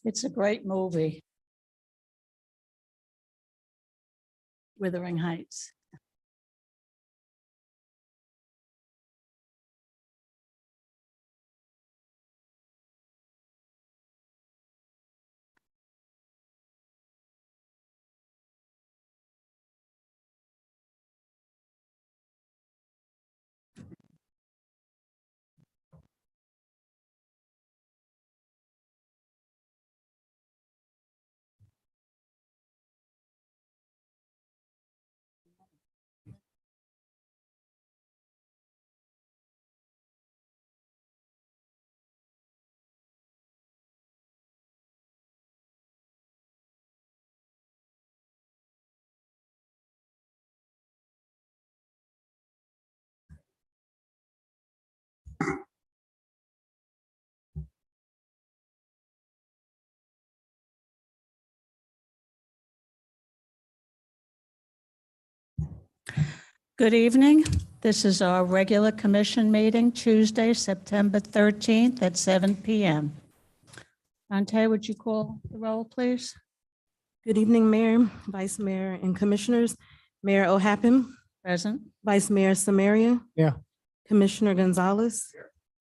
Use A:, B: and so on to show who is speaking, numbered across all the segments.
A: It's a great movie. Wuthering Heights. Good evening. This is our regular commission meeting, Tuesday, September 13th at 7 p.m. Dante, would you call the roll, please?
B: Good evening, Mayor, Vice Mayor, and Commissioners. Mayor O'Happen,
A: Present.
B: Vice Mayor Samaria.
C: Yeah.
B: Commissioner Gonzalez.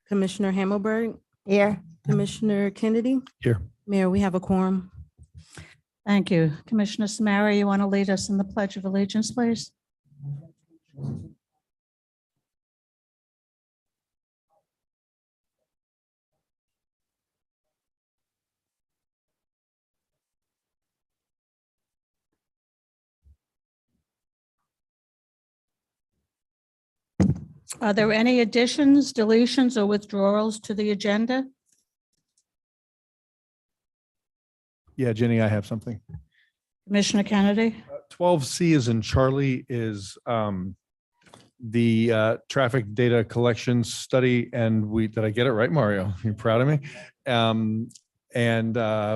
B: Commissioner Hammelberg.
C: Here.
B: Commissioner Kennedy.
C: Here.
B: Mayor, we have a quorum.
A: Thank you. Commissioner Samara, you want to lead us in the Pledge of Allegiance, please? Are there any additions, deletions, or withdrawals to the agenda?
D: Yeah, Jenny, I have something.
A: Commissioner Kennedy?
D: 12C is in Charlie is the traffic data collection study. And did I get it right, Mario? You're proud of me?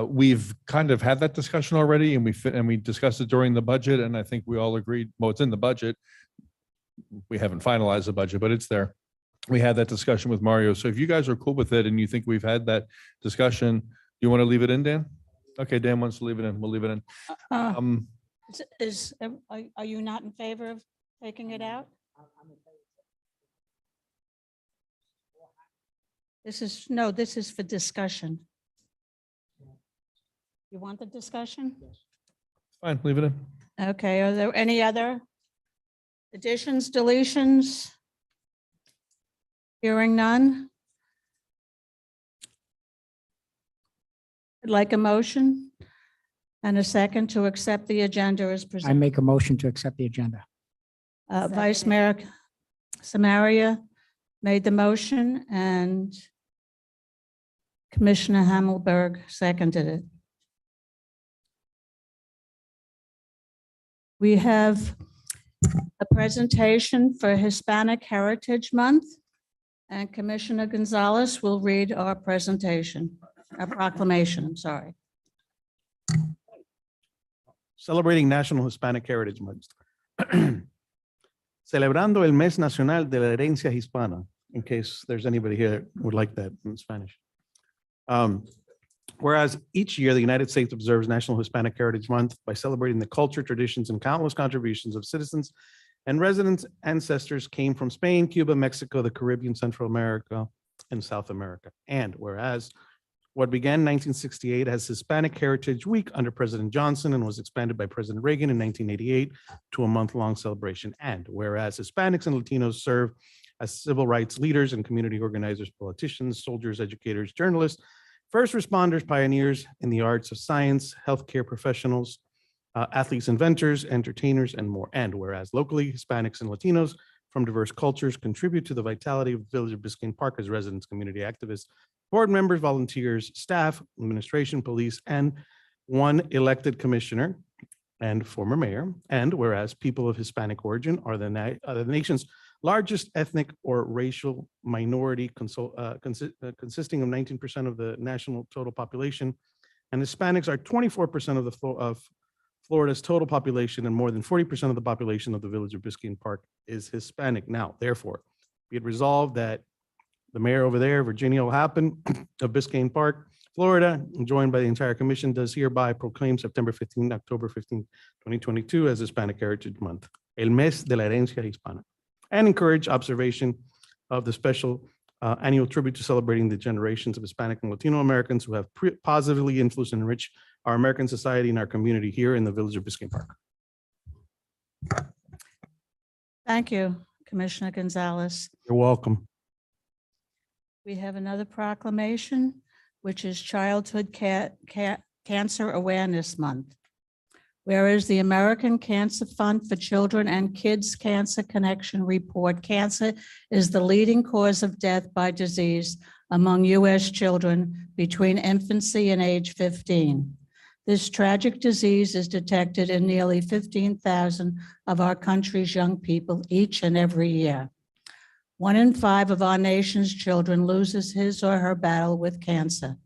D: We've kind of had that discussion already and we discussed it during the budget. And I think we all agreed, well, it's in the budget. We haven't finalized the budget, but it's there. We had that discussion with Mario. So if you guys are cool with it and you think we've had that discussion, you want to leave it in, Dan? Okay, Dan wants to leave it in. We'll leave it in.
A: Are you not in favor of taking it out? This is for discussion. You want the discussion?
D: Fine, leave it in.
A: Okay, are there any other additions, deletions? Hearing none. I'd like a motion and a second to accept the agenda as
C: I
A: presented.
C: make a motion to accept the agenda.
A: Vice Mayor Samaria made the motion and Commissioner Hammelberg seconded it. We have a presentation for Hispanic Heritage Month, and Commissioner Gonzalez will read our presentation, our proclamation, I'm sorry.
E: Celebrating National Hispanic Heritage Month. Celebrando el Mes Nacional de la Herencia Hispana, in case there's anybody here that would like that in Spanish. Whereas each year the United States observes National Hispanic Heritage Month by celebrating the culture, traditions, and countless contributions of citizens and residents' ancestors came from Spain, Cuba, Mexico, the Caribbean, Central America, and South America. And whereas what began in 1968 as Hispanic Heritage Week under President Johnson and was expanded by President Reagan in 1988 to a month-long celebration. And whereas Hispanics and Latinos serve as civil rights leaders and community organizers, politicians, soldiers, educators, journalists, first responders, pioneers in the arts of science, healthcare professionals, athletes, inventors, entertainers, and more. And whereas locally, Hispanics and Latinos from diverse cultures contribute to the vitality of the Village of Biscayne Park as residents, community activists, board members, volunteers, staff, administration, police, and one elected commissioner and former mayor. And whereas people of Hispanic origin are the nation's largest ethnic or racial minority consisting of 19% of the national total population, and Hispanics are 24% of Florida's total population, and more than 40% of the population of the Village of Biscayne Park is Hispanic. Now, therefore, be it resolved that The mayor over there, Virginia O'Happen of Biscayne Park, Florida, joined by the entire commission, does hereby proclaim September 15, October 15, 2022 as Hispanic Heritage Month, El Mes de la Herencia Hispana, and encourage observation of the special annual tribute to celebrating the generations of Hispanic and Latino Americans who have positively influenced and enriched our American society and our community here in the village of Biscayne Park.
A: Thank you, Commissioner Gonzalez.
E: You're welcome.
A: We have another proclamation, which is Childhood Cancer Awareness Month. Whereas the American Cancer Fund for Children and Kids Cancer Connection report, cancer is the leading cause of death by disease among U.S. children between infancy and age 15. This tragic disease is detected in nearly 15,000 of our country's young people each and every year. 1 in 5 of our nation's children loses his or her battle with cancer.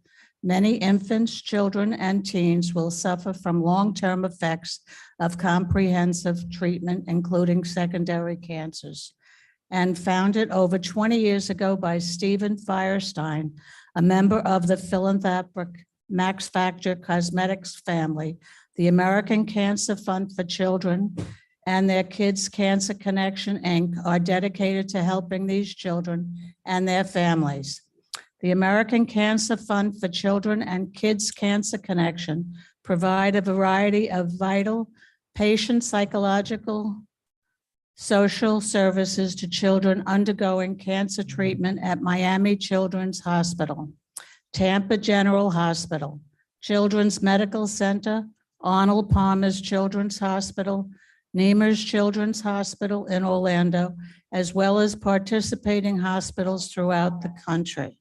A: Many infants, children, and teens will suffer from long-term effects of comprehensive treatment, including secondary cancers. And founded over 20 years ago by Stephen Firestein, a member of the philanthropic Max Factor Cosmetics family, the American Cancer Fund for Children and their Kids Cancer Connection, Inc. are dedicated to helping these children and their families. The American Cancer Fund for Children and Kids Cancer Connection provide a variety of vital patient psychological, social services to children undergoing cancer treatment at Miami Children's Hospital, Tampa General Hospital, Children's Medical Center, Arnold Palmer's Children's Hospital, Nemours Children's Hospital in Orlando, as well as participating hospitals throughout the country,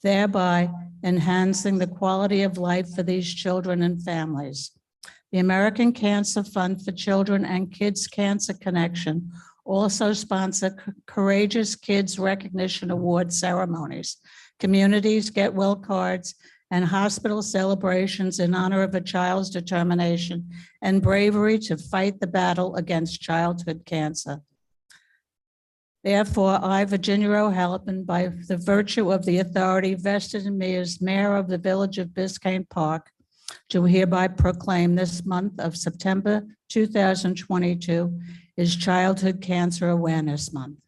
A: thereby enhancing the quality of life for these children and families. The American Cancer Fund for Children and Kids Cancer Connection also sponsor Courageous Kids Recognition Award ceremonies, communities get well cards, and hospital celebrations in honor of a child's determination and bravery to fight the battle against childhood cancer. Therefore, I, Virginia O'Halpin, by the virtue of the authority vested in me as mayor of the village of Biscayne Park, do hereby proclaim this month of September 2022 is Childhood Cancer Awareness Month.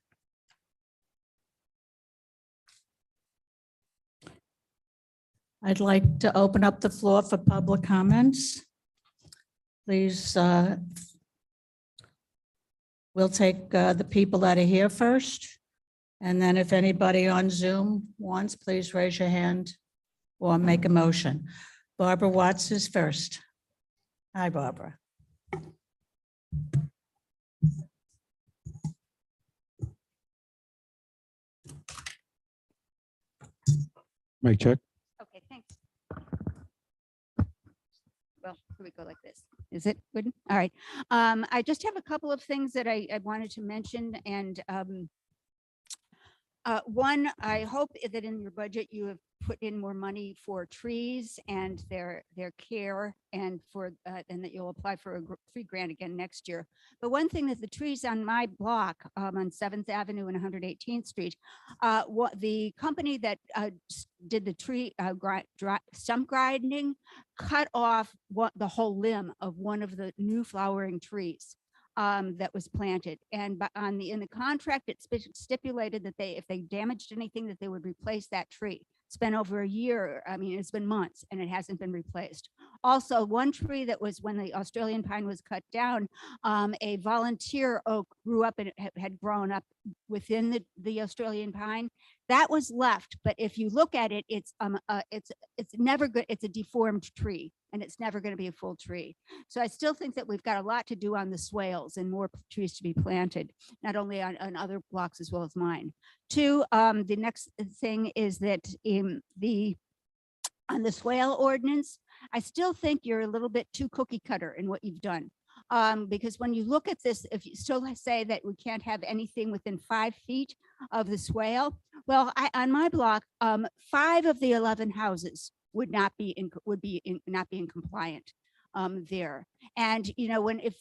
A: I'd like to open up the floor for public comments. Please, we'll take the people that are here first. And then if anybody on Zoom wants, please raise your hand or make a motion. Barbara Watts is first. Hi, Barbara.
C: Mic check.
F: Okay, thanks. Well, here we go like this. Is it good? All right. I just have a couple of things that I wanted to mention. And one, I hope that in your budget, you have put in more money for trees and their care, and for and that you'll apply for a free grant again next year. But one thing that the trees on my block on 7th Avenue and 118th Street, what the company that did the tree stump grinding cut off the whole limb of one of the new flowering trees that was planted, and in the contract it stipulated that if they damaged anything, that they would replace that tree. It's been over a year. I mean, it's been months and it hasn't been replaced. Also, one tree that was, when the Australian pine was cut down, a volunteer oak grew up and had grown up within the Australian pine. That was left, but if you look at it, it's never good. It's a deformed tree, and it's never going to be a full tree. So I still think that we've got a lot to do on the swales and more trees to be planted, not only on other blocks as well as mine. Two, the next thing is that on the swale ordinance, I still think you're a little bit too cookie cutter in what you've done. Because when you look at this, if you still say that we can't have anything within 5 feet of the swale, well, on my block, 5 of the 11 houses would not be in compliant there. And you know, if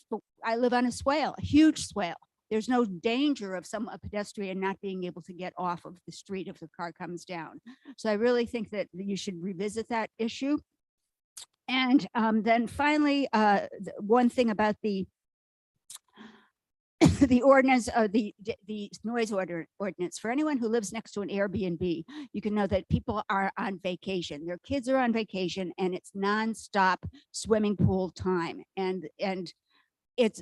F: I live on a swale, a huge swale, there's no danger of a pedestrian not being able to get off of the street if the car comes down. So I really think that you should revisit that issue. And then finally, one thing about the the ordinance, the noise ordinance, for anyone who lives next to an Airbnb, you can know that people are on vacation. Their kids are on vacation, and it's nonstop swimming pool time. And it's,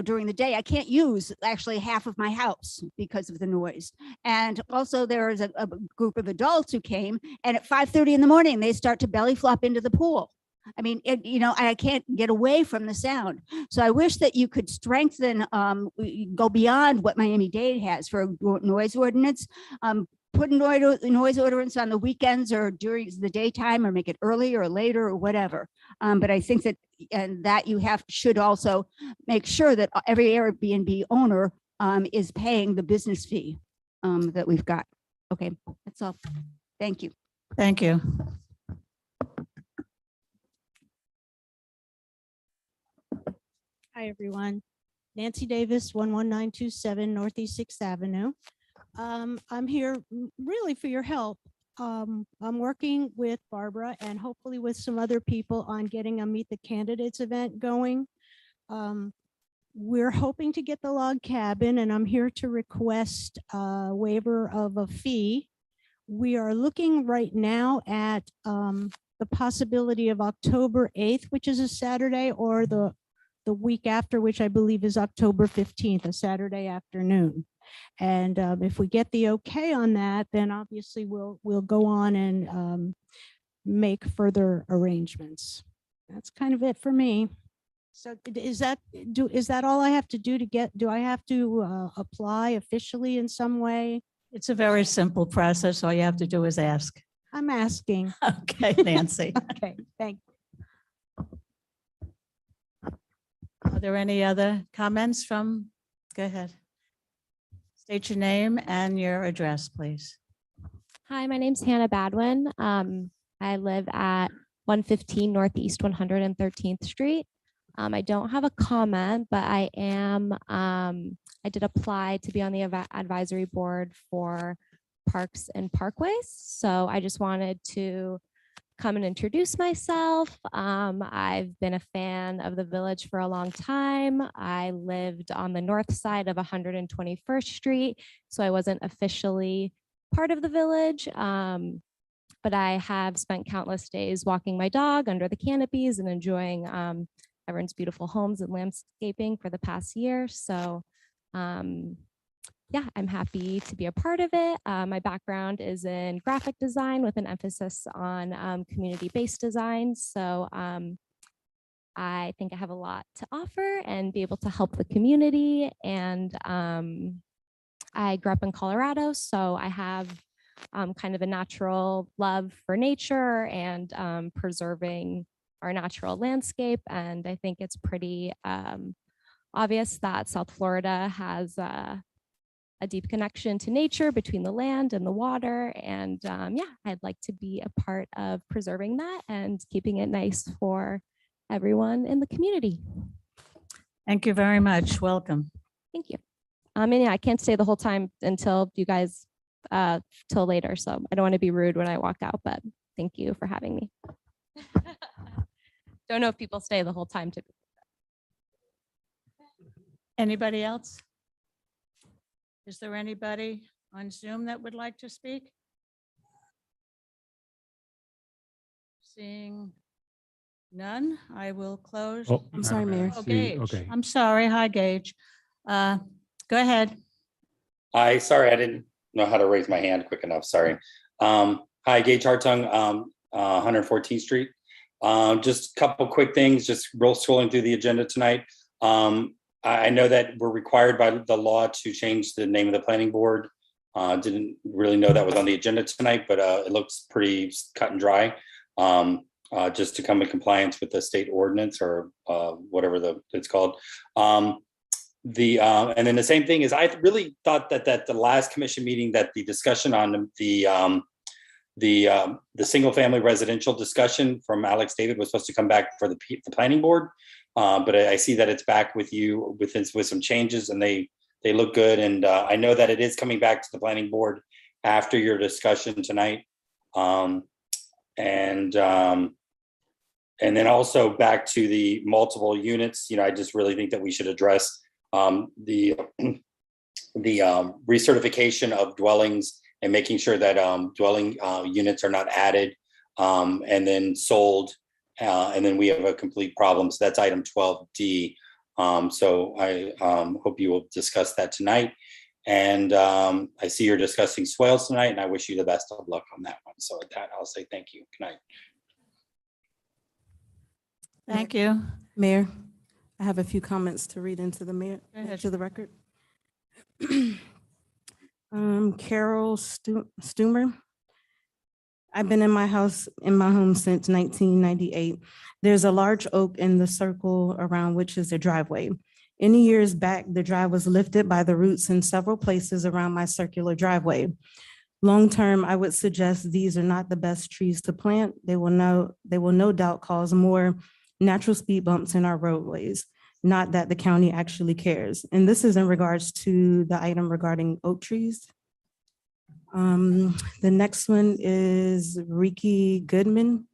F: during the day, I can't use actually half of my house because of the noise. And also there is a group of adults who came, and at 5:30 in the morning, they start to belly flop into the pool. I mean, I can't get away from the sound. So I wish that you could strengthen, go beyond what Miami-Dade has for a noise ordinance. Put a noise ordinance on the weekends or during the daytime, or make it earlier or later or whatever. But I think that you should also make sure that every Airbnb owner is paying the business fee that we've got. Okay, that's all. Thank you.
A: Thank you.
G: Hi, everyone. Nancy Davis, 11927 Northeast 6th Avenue. I'm here really for your help. I'm working with Barbara and hopefully with some other people on getting a Meet the Candidates event going. We're hoping to get the log cabin, and I'm here to request a waiver of a fee. We are looking right now at the possibility of October 8th, which is a Saturday, or the week after, which I believe is October 15th, a Saturday afternoon. And if we get the okay on that, then obviously we'll go on and make further arrangements. That's kind of it for me. So is that all I have to do to get, do I have to apply officially in some way?
A: It's a very simple process. All you have to do is ask.
G: I'm asking.
A: Okay, Nancy.
G: Okay, thank you.
A: Are there any other comments from, go ahead. State your name and your address, please.
H: Hi, my name's Hannah Badwin. I live at 115 Northeast 113th Street. I don't have a comment, but I did apply to be on the advisory board for Parks and Parkways. So I just wanted to come and introduce myself. I've been a fan of the village for a long time. I lived on the north side of 121st Street, so I wasn't officially part of the village, but I have spent countless days walking my dog under the canopies and enjoying everyone's beautiful homes and landscaping for the past year. So yeah, I'm happy to be a part of it. My background is in graphic design with an emphasis on community-based design. So I think I have a lot to offer and be able to help the community. And I grew up in Colorado, so I have kind of a natural love for nature and preserving our natural landscape. And I think it's pretty obvious that South Florida has a deep connection to nature between the land and the water. And yeah, I'd like to be a part of preserving that and keeping it nice for everyone in the community.
A: Thank you very much. Welcome.
H: Thank you. And yeah, I can't stay the whole time until you guys, till later. So I don't want to be rude when I walk out, but thank you for having me. Don't know if people stay the whole time to.
A: Anybody else? Is there anybody on Zoom that would like to speak? Seeing none, I will close.
C: Oh,
B: I'm sorry, Mayor.
A: Oh,
C: see,
A: Gage.
C: okay.
A: I'm sorry. Hi, Gage. Go ahead.
I: Hi, sorry, I didn't know how to raise my hand quick enough. Sorry. Hi, Gage Hartung, 114th Street. Just a couple quick things, just scrolling through the agenda tonight. I know that we're required by the law to change the name of the planning board. Didn't really know that was on the agenda tonight, but it looks pretty cut and dry. Just to come in compliance with the state ordinance or whatever it's called. And then the same thing is, I really thought that the last commission meeting, that the discussion on the single family residential discussion from Alex David was supposed to come back for the planning board. But I see that it's back with you with some changes, and they They look good. And I know that it is coming back to the planning board after your discussion tonight. And then also back to the multiple units, I just really think that we should address the recertification of dwellings and making sure that dwelling units are not added and then sold. And then we have a complete problem. So that's item 12D. So I hope you will discuss that tonight. And I see you're discussing swales tonight, and I wish you the best of luck on that one. So with that, I'll say thank you. Good night.
A: Thank you.
B: Mayor, I have a few comments to read into the mayor,
A: Go ahead.
B: to the record. Carol Stumer. I've been in my home since 1998. There's a large oak in the circle around which is a driveway. Any years back, the drive was lifted by the roots in several places around my circular driveway. Long-term, I would suggest these are not the best trees to plant. They will no doubt cause more natural speed bumps in our roadways, not that the county actually cares. And this is in regards to the item regarding oak trees. The next one is Ricky Goodman.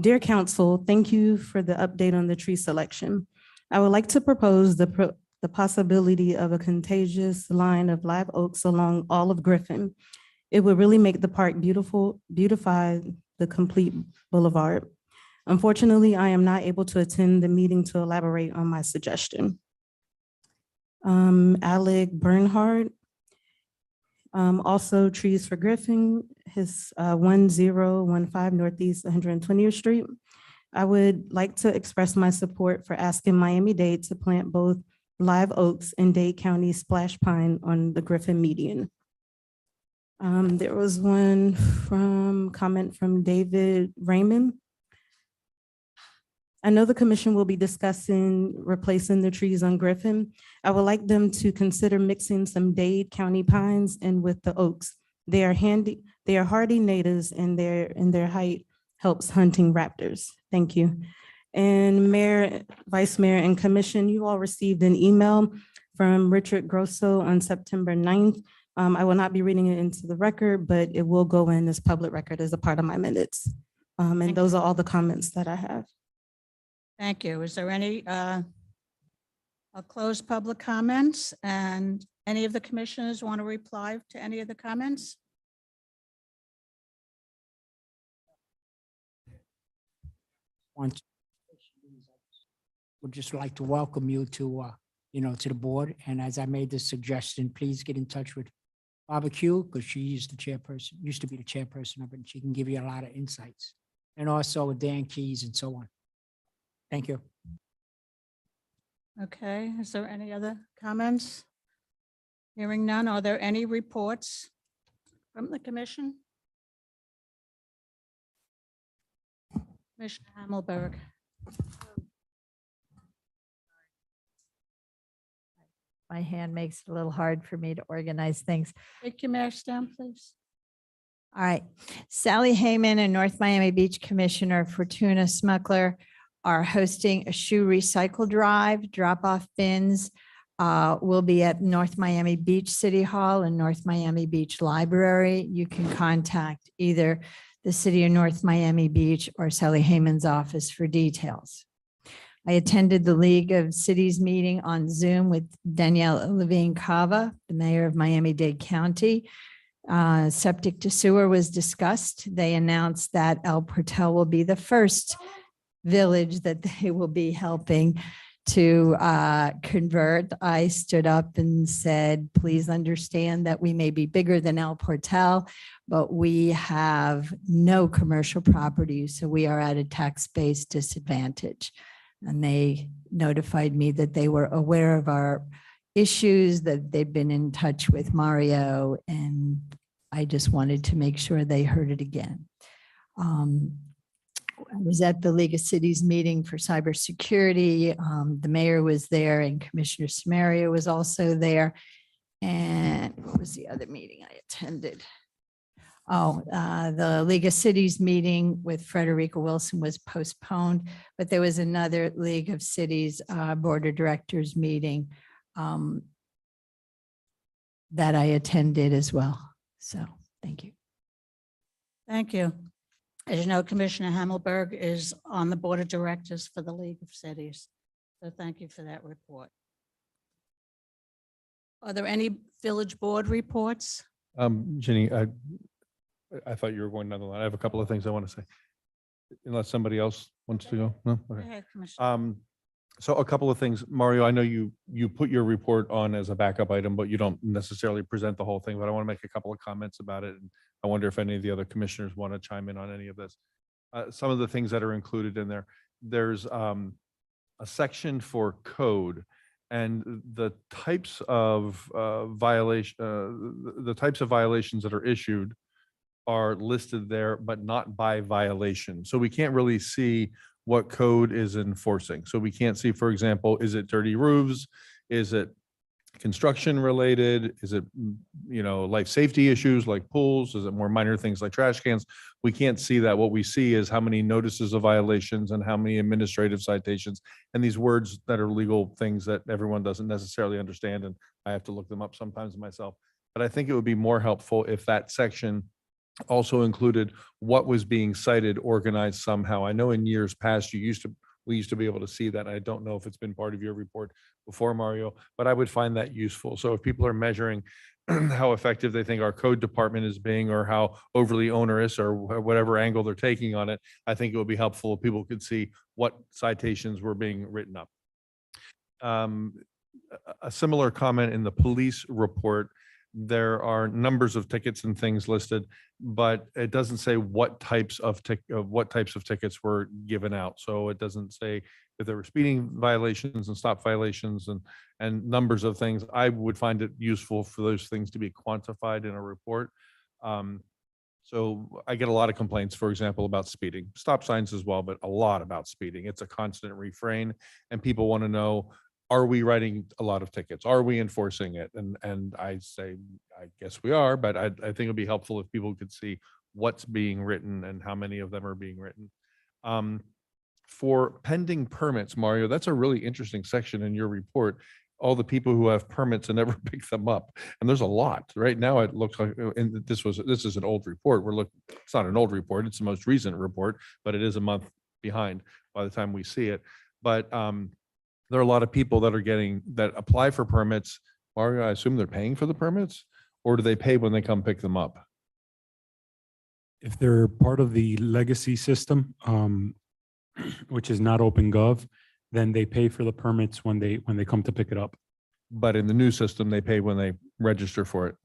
B: Dear Council, thank you for the update on the tree selection. I would like to propose the possibility of a contagious line of live oaks along all of Griffin. It would really make the park beautify the complete boulevard. Unfortunately, I am not able to attend the meeting to elaborate on my suggestion. Alec Bernhard, also Trees for Griffin, his 1015 Northeast 120th Street. I would like to express my support for asking Miami-Dade to plant both live oaks and Dade County splash pine on the Griffin median. There was one comment from David Raymond. I know the commission will be discussing replacing the trees on Griffin. I would like them to consider mixing some Dade County pines in with the oaks. They are hardy natives, and their height helps hunting raptors. Thank you. And Mayor, Vice Mayor, and Commission, you all received an email from Richard Grosso on September 9th. I will not be reading it into the record, but it will go in as public record as a part of my minutes. And those are all the comments that I have.
A: Thank you. Is there any, I'll close public comments, and any of the commissioners want to reply to any of the comments?
J: Would just like to welcome you to, to the board. And as I made this suggestion, please get in touch with Barbecue, because she is the chairperson, used to be the chairperson of it, and she can give you a lot of insights. And also Dan Keys and so on. Thank you.
A: Okay, is there any other comments? Hearing none, are there any reports from the commission? Commissioner Hammelberg.
K: My hand makes it a little hard for me to organize things.
A: Take your mask down, please.
K: All right. Sally Heyman and North Miami Beach Commissioner Fortuna Smuckler are hosting a shoe recycle drive. Drop-off bins will be at North Miami Beach City Hall and North Miami Beach Library. You can contact either the City of North Miami Beach or Sally Heyman's office for details. I attended the League of Cities meeting on Zoom with Danielle Levine Cava, the mayor of Miami-Dade County. Septic to sewer was discussed. They announced that El Portal will be the first village that they will be helping to convert. I stood up and said, please understand that we may be bigger than El Portal, but we have no commercial property, so we are at a tax-based disadvantage. And they notified me that they were aware of our issues, that they've been in touch with Mario, and I just wanted to make sure they heard it again. I was at the League of Cities meeting for cybersecurity. The mayor was there and Commissioner Samaria was also there. And what was the other meeting I attended? The League of Cities meeting with Frederica Wilson was postponed, but there was another League of Cities Board of Directors meeting that I attended as well. So thank you.
A: Thank you. As you know, Commissioner Hammelberg is on the Board of Directors for the League of Cities. So thank you for that report. Are there any village board reports?
D: Ginny, I thought you were going down the line. I have a couple of things I want to say. Unless somebody else wants to go? No?
A: Go
D: Okay.
A: ahead, Commissioner.
D: So a couple of things, Mario, I know you put your report on as a backup item, but you don't necessarily present the whole thing, but I want to make a couple of comments about it. And I wonder if any of the other commissioners want to chime in on any of this. Some of the things that are included in there, there's a section for code and the types of the types of violations that are issued are listed there, but not by violation. So we can't really see what code is enforcing. So we can't see, for example, is it dirty roofs? Is it construction related? Is it, life safety issues like pools? Is it more minor things like trash cans? We can't see that. What we see is how many notices of violations and how many administrative citations and these words that are legal things that everyone doesn't necessarily understand. And I have to look them up sometimes myself. But I think it would be more helpful if that section also included what was being cited, organized somehow. I know in years past, we used to be able to see that. I don't know if it's been part of your report before, Mario, but I would find that useful. So if people are measuring how effective they think our code department is being or how overly onerous or whatever angle they're taking on it, I think it would be helpful if people could see what citations were being written up. A similar comment in the police report. There are numbers of tickets and things listed, but it doesn't say what types of tickets were given out. So it doesn't say if there were speeding violations and stop violations and numbers of things. I would find it useful for those things to be quantified in a report. So I get a lot of complaints, for example, about speeding, stop signs as well, but a lot about speeding. It's a constant refrain, and people want to know, are we writing a lot of tickets? Are we enforcing it? And I say, I guess we are, but I think it'd be helpful if people could see what's being written and how many of them are being written. For pending permits, Mario, that's a really interesting section in your report. All the people who have permits and never pick them up. And there's a lot right now. It looks like, and this is an old report. It's not an old report. It's the most recent report, but it is a month behind by the time we see it. But, there are a lot of people that apply for permits. Mario, I assume they're paying for the permits, or do they pay when they come pick them up?
C: If they're part of the legacy system, which is not OpenGov, then they pay for the permits when they come to pick it up.
D: But in the new system, they pay when they register for it.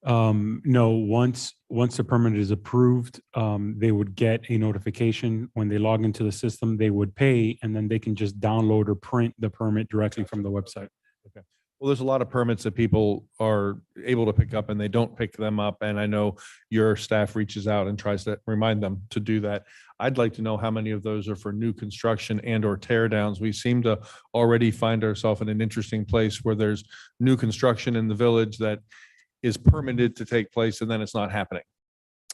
C: No, once the permit is approved, they would get a notification when they log into the system, they would pay, and then they can just download or print the permit directly from the website.
D: Okay. Well, there's a lot of permits that people are able to pick up and they don't pick them up. And I know your staff reaches out and tries to remind them to do that. I'd like to know how many of those are for new construction and or tear downs. We seem to already find ourselves in an interesting place where there's new construction in the village that is permitted to take place and then it's not happening.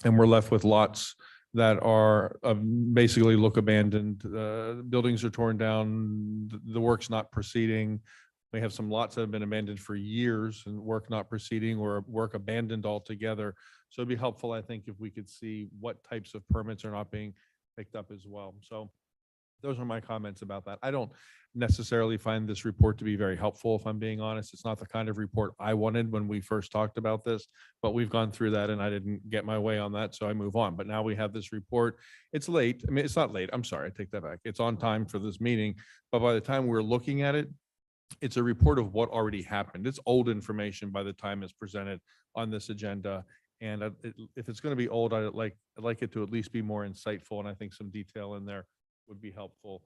D: And we're left with lots that are basically look abandoned. Buildings are torn down, the work's not proceeding. We have some lots that have been abandoned for years and work not proceeding or work abandoned altogether. So it'd be helpful, I think, if we could see what types of permits are not being picked up as well. So those are my comments about that. I don't necessarily find this report to be very helpful, if I'm being honest. It's not the kind of report I wanted when we first talked about this, but we've gone through that and I didn't get my way on that, so I move on. But now we have this report. It's late. I mean, it's not late. I'm sorry, I take that back. It's on time for this meeting, but by the time we're looking at it, it's a report of what already happened. It's old information by the time it's presented on this agenda. And if it's going to be old, I'd like it to at least be more insightful. And I think some detail in there would be helpful.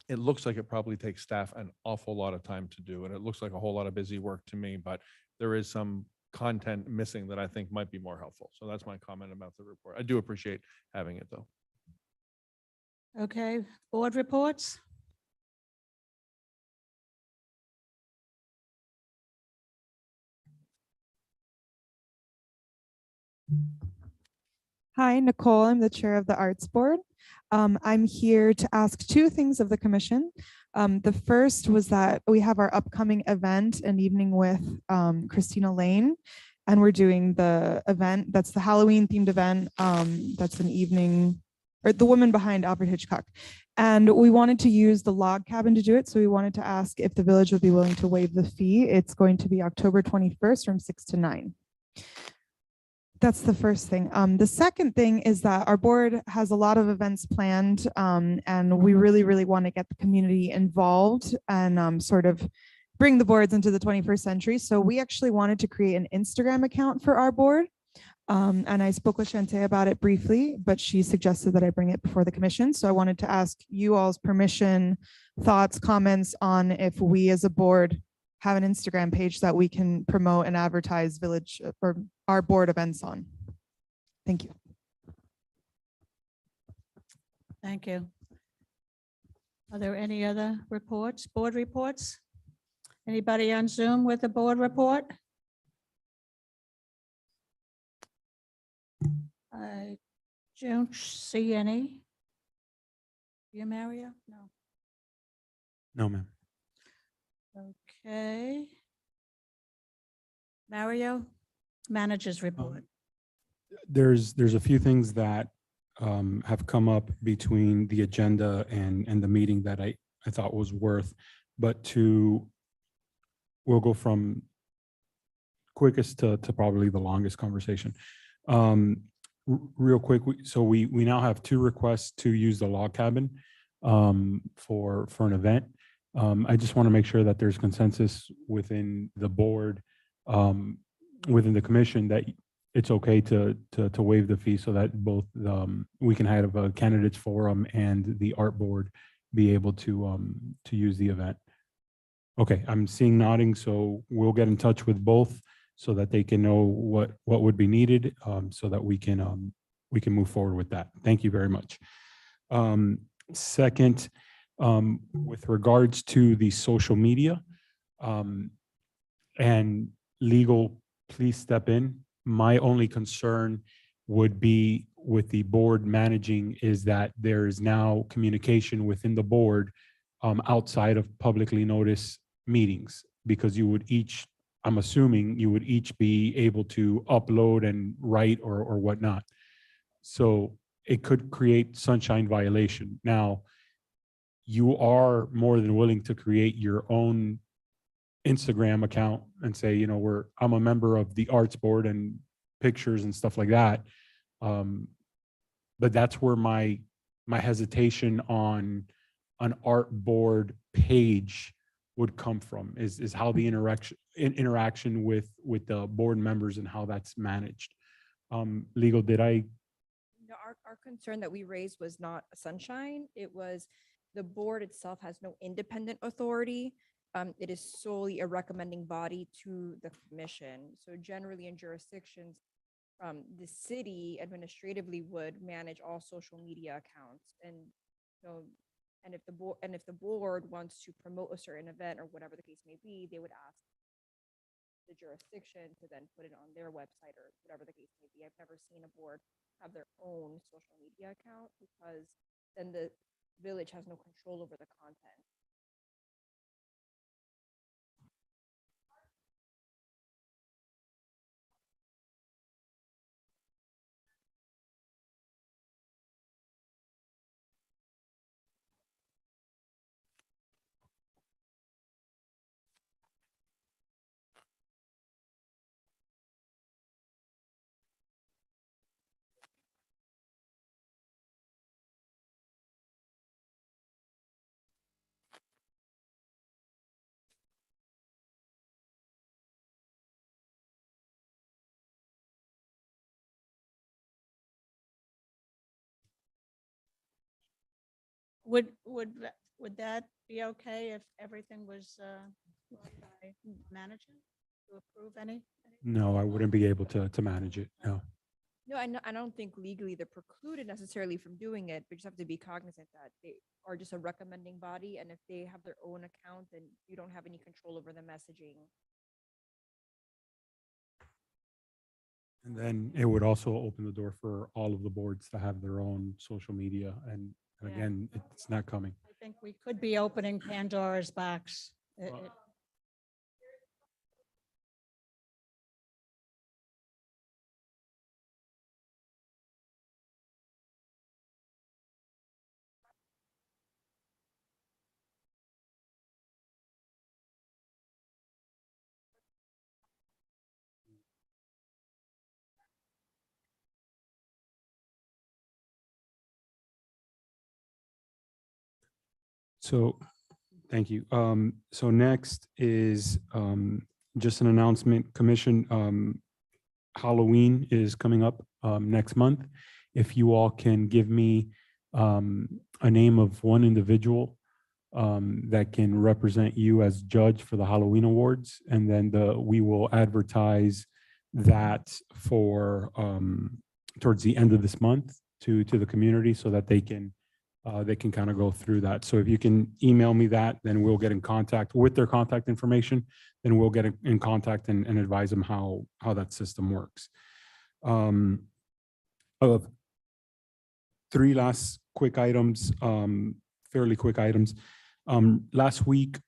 D: It looks like it probably takes staff an awful lot of time to do, and it looks like a whole lot of busy work to me, but there is some content missing that I think might be more helpful. So that's my comment about the report. I do appreciate having it though.
A: Okay, board reports?
L: Hi, Nicole. I'm the chair of the Arts Board. I'm here to ask two things of the commission. The first was that we have our upcoming event, an evening with Christina Lane, and we're doing the event, that's the Halloween themed event. That's an evening, or the woman behind Alfred Hitchcock. And we wanted to use the log cabin to do it. So we wanted to ask if the village would be willing to waive the fee. It's going to be October 21st from 6 to 9. That's the first thing. The second thing is that our board has a lot of events planned, and we really want to get the community involved and sort of bring the boards into the 21st century. So we actually wanted to create an Instagram account for our board. And I spoke with Shantae about it briefly, but she suggested that I bring it before the commission. So I wanted to ask you all's permission, thoughts, comments on if we as a board have an Instagram page that we can promote and advertise village or our board events on. Thank you.
A: Thank you. Are there any other reports, board reports? Anybody on Zoom with a board report? I don't see any. You, Mario? No.
C: No, ma'am.
A: Okay. Mario, managers report.
C: There's a few things that have come up between the agenda and the meeting that I thought was worth, but we'll go from quickest to probably the longest conversation. Real quick, so we now have 2 requests to use the log cabin for an event. I just want to make sure that there's consensus within the board, within the commission, that it's okay to waive the fee so that both we can have a candidates forum and the art board be able to use the event. Okay, I'm seeing nodding, so we'll get in touch with both so that they can know what would be needed, so that we can move forward with that. Thank you very much. Second, with regards to the social media, and legal, please step in. My only concern would be with the board managing is that there is now communication within the board outside of publicly noticed meetings, because you would each, I'm assuming you would each be able to upload and write or whatnot. So it could create sunshine violation. Now, you are more than willing to create your own Instagram account and say, you know, I'm a member of the arts board and pictures and stuff like that. But that's where my hesitation on an art board page would come from, is how the interaction with the board members and how that's managed. Legal, did I?
M: No, our concern that we raised was not sunshine. It was the board itself has no independent authority. It is solely a recommending body to the commission. So generally in jurisdictions, the city administratively would manage all social media accounts. And so, and if the board wants to promote a certain event or whatever the case may be, they would ask the jurisdiction to then put it on their website or whatever the case may be. I've never seen a board have their own social media account, because then the village has no control over the content.
A: Would that be okay if everything was run by manager to approve any?
C: No, I wouldn't be able to manage it. No.
M: No, I don't think legally they're precluded necessarily from doing it, but you just have to be cognizant that they are just a recommending body. And if they have their own account, then you don't have any control over the messaging.
C: And then it would also open the door for all of the boards to have their own social media. And
A: Yeah.
C: again, it's not coming.
A: I think we could be opening Pandora's box.
C: Well- So, thank you. So next is just an announcement, Commission. Halloween is coming up next month. If you all can give me a name of one individual that can represent you as judge for the Halloween Awards, and then we will advertise that for towards the end of this month to the community so that they can kind of go through that. So if you can email me that, then we'll get in contact with their contact information. Then we'll get in contact and advise them how that system works. Of three last quick items, fairly quick items. Last week,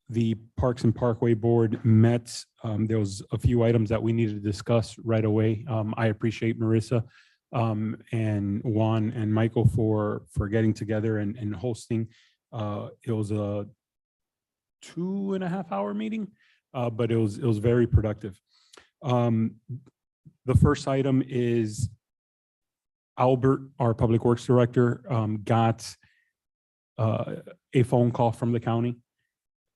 C: the Parks and Parkway Board met. There was a few items that we needed to discuss right away. I appreciate Marissa and Juan and Michael for getting together and hosting. It was a 2.5 hour meeting, but it was very productive. The first item is Albert, our Public Works Director, got a phone call from the county,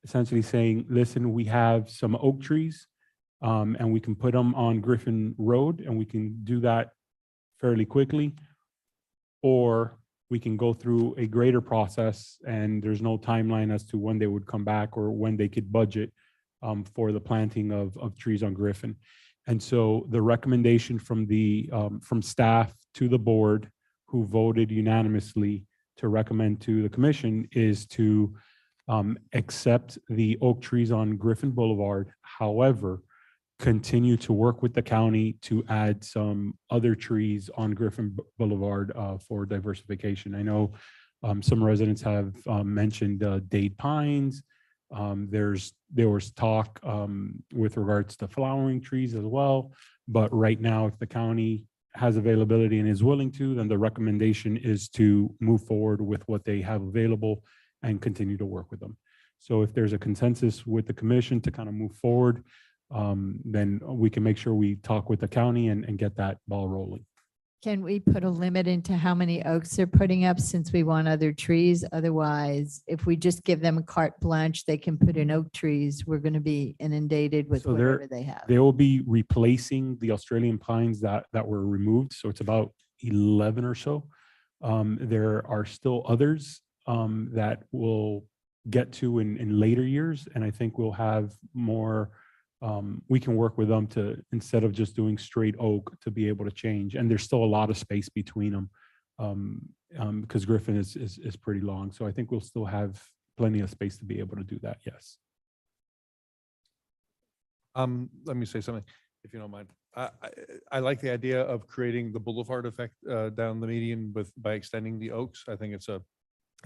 C: essentially saying, listen, we have some oak trees and we can put them on Griffin Road and we can do that fairly quickly, or we can go through a greater process and there's no timeline as to when they would come back or when they could budget for the planting of trees on Griffin. And so the recommendation from from staff to the board, who voted unanimously to recommend to the commission, is to accept the oak trees on Griffin Boulevard. However, continue to work with the county to add some other trees on Griffin Boulevard for diversification. I know some residents have mentioned date pines. There was talk with regards to flowering trees as well. But right now, if the county has availability and is willing to, then the recommendation is to move forward with what they have available and continue to work with them. So if there's a consensus with the commission to kind of move forward, then we can make sure we talk with the county and get that ball rolling.
K: Can we put a limit into how many oaks they're putting up, since we want other trees? Otherwise, if we just give them a carte blanche, they can put in oak trees. We're going to be inundated with
C: So
K: whatever they have.
C: they will be replacing the Australian pines that were removed. So it's about 11 or so. There are still others that we'll get to in later years. And I think we'll have more, we can work with them to, instead of just doing straight oak, to be able to change. And there's still a lot of space between them because Griffin is pretty long. So I think we'll still have plenty of space to be able to do that. Yes.
D: Let me say something, if you don't mind. I like the idea of creating the boulevard effect down the median by extending the oaks. I think it's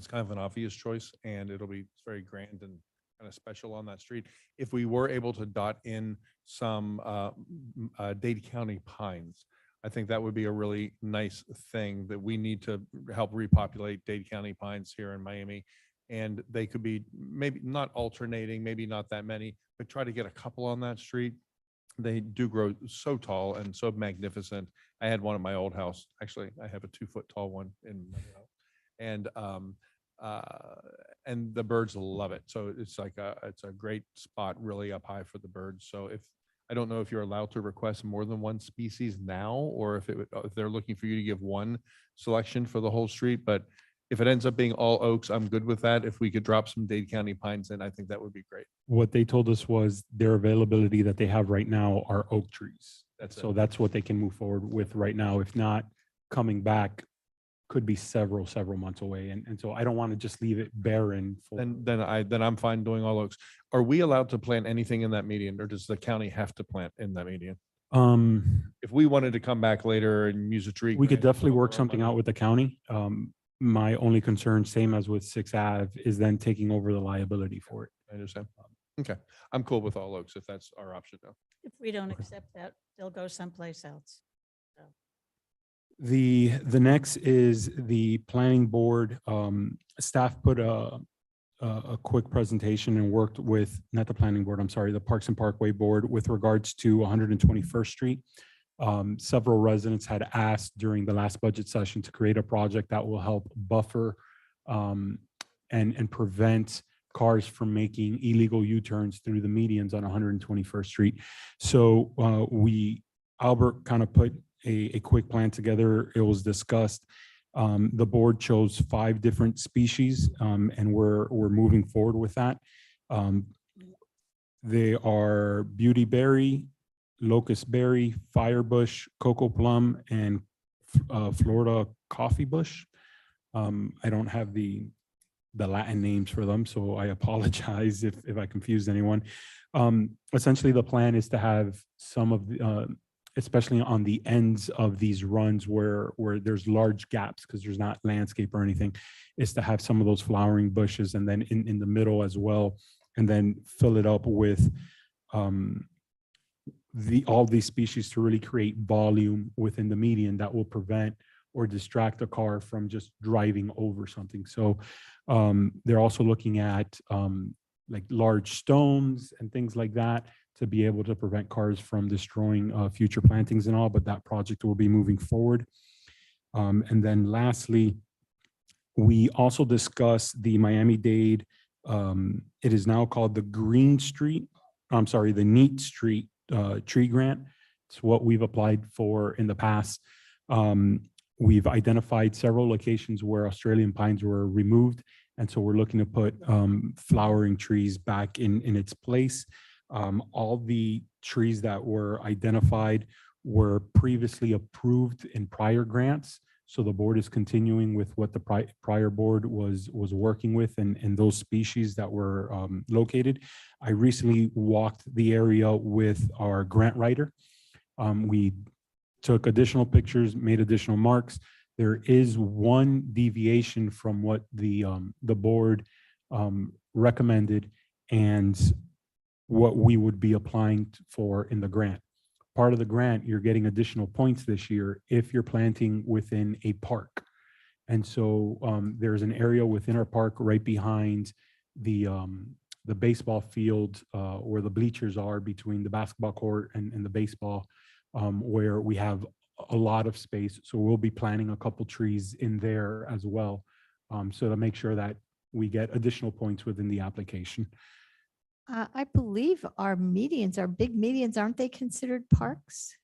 D: kind of an obvious choice, and it'll be very grand and kind of special on that street. If we were able to dot in some Dade County pines, I think that would be a really nice thing that we need to help repopulate Dade County pines here in Miami. And they could be maybe not alternating, maybe not that many, but try to get a couple on that street. They do grow so tall and so magnificent. I had one at my old house. Actually, I have a 2-foot tall one in my house. And the birds love it. So it's like it's a great spot really up high for the birds. So I don't know if you're allowed to request more than one species now, or if they're looking for you to give one selection for the whole street, but if it ends up being all oaks, I'm good with that. If we could drop some Dade County pines in, I think that would be great.
C: What they told us was their availability that they have right now are oak trees.
D: That's
C: That's what they can move forward with right now. If not, coming back could be several months away. And so I don't want to just leave it barren.
D: Then I'm fine doing all oaks. Are we allowed to plant anything in that median, or does the county have to plant in that median? If we wanted to come back later and use a tree.
C: We could
D: grant,
C: definitely
D: put all
C: work
D: our
C: something
D: money-
C: out with the county. My only concern, same as with 6 Ave, is then taking over the liability for it.
D: I understand. Okay, I'm cool with All Oaks if that's our option now.
A: If we don't accept that, they'll go someplace else.
C: The next is the planning board. Staff put a quick presentation and worked with, not the planning board, I'm sorry, the Parks and Parkway Board with regards to 121st Street. Several residents had asked during the last budget session to create a project that will help buffer and prevent cars from making illegal U-turns through the medians on 121st Street. So Albert kind of put a quick plan together. It was discussed. The board chose 5 different species, and we're moving forward with that. They are beauty berry, locust berry, firebush, cocoa plum, and Florida coffee bush. I don't have the Latin names for them, so I apologize if I confused anyone. Essentially, the plan is to have some of the, especially on the ends of these runs where there's large gaps because there's not landscape or anything, is to have some of those flowering bushes and then in the middle as well, and then fill it up with all these species to really create volume within the median that will prevent or distract a car from just driving over something. So they're also looking at like large stones and things like that to be able to prevent cars from destroying future plantings and all, but that project will be moving forward. And then lastly, we also discussed the Miami-Dade, it is now called the the Neat Street tree grant. It's what we've applied for in the past. We've identified several locations where Australian pines were removed. And so we're looking to put flowering trees back in its place. All the trees that were identified were previously approved in prior grants. So the board is continuing with what the prior board was working with and those species that were located. I recently walked the area with our grant writer. We took additional pictures, made additional marks. There is one deviation from what the board recommended and what we would be applying for in the grant. Part of the grant, you're getting additional points this year if you're planting within a park. And so there's an area within our park right behind the baseball field where the bleachers are between the basketball court and the baseball, where we have a lot of space. So we'll be planting a couple trees in there as well. So to make sure that we get additional points within the application.
K: I believe our medians, our big medians, aren't they considered parks?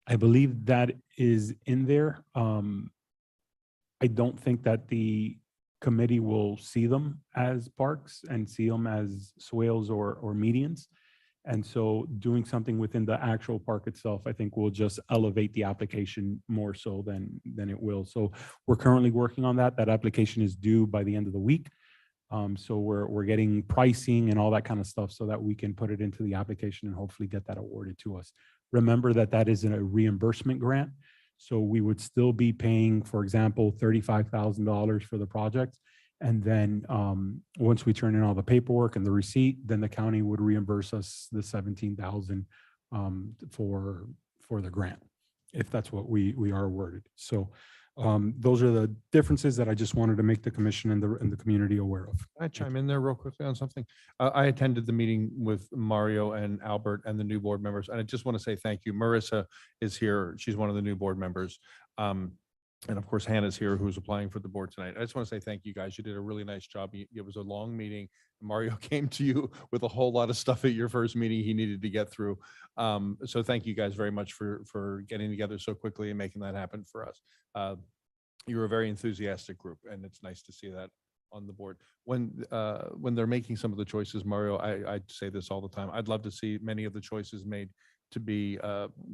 C: I believe that is in there. I don't think that the committee will see them as parks and see them as swales or medians. And so doing something within the actual park itself, I think will just elevate the application more so than it will. So we're currently working on that. That application is due by the end of the week. So we're getting pricing and all that kind of stuff so that we can put it into the application and hopefully get that awarded to us. Remember that that is a reimbursement grant. So we would still be paying, for example, $35,000 for the project. And then once we turn in all the paperwork and the receipt, then the county would reimburse us the $17,000 for the grant, if that's what we are awarded. So those are the differences that I just wanted to make the commission and the community aware of.
D: Can I chime in there real quickly on something? I attended the meeting with Mario and Albert and the new board members, and I just want to say thank you. Marissa is here. She's one of the new board members. And of course, Hannah's here, who's applying for the board tonight. I just want to say thank you, guys. You did a really nice job. It was a long meeting. Mario came to you with a whole lot of stuff at your first meeting he needed to get through. So thank you guys very much for getting together so quickly and making that happen for us. You're a very enthusiastic group, and it's nice to see that on the board. When they're making some of the choices, Mario, I say this all the time. I'd love to see many of the choices made to be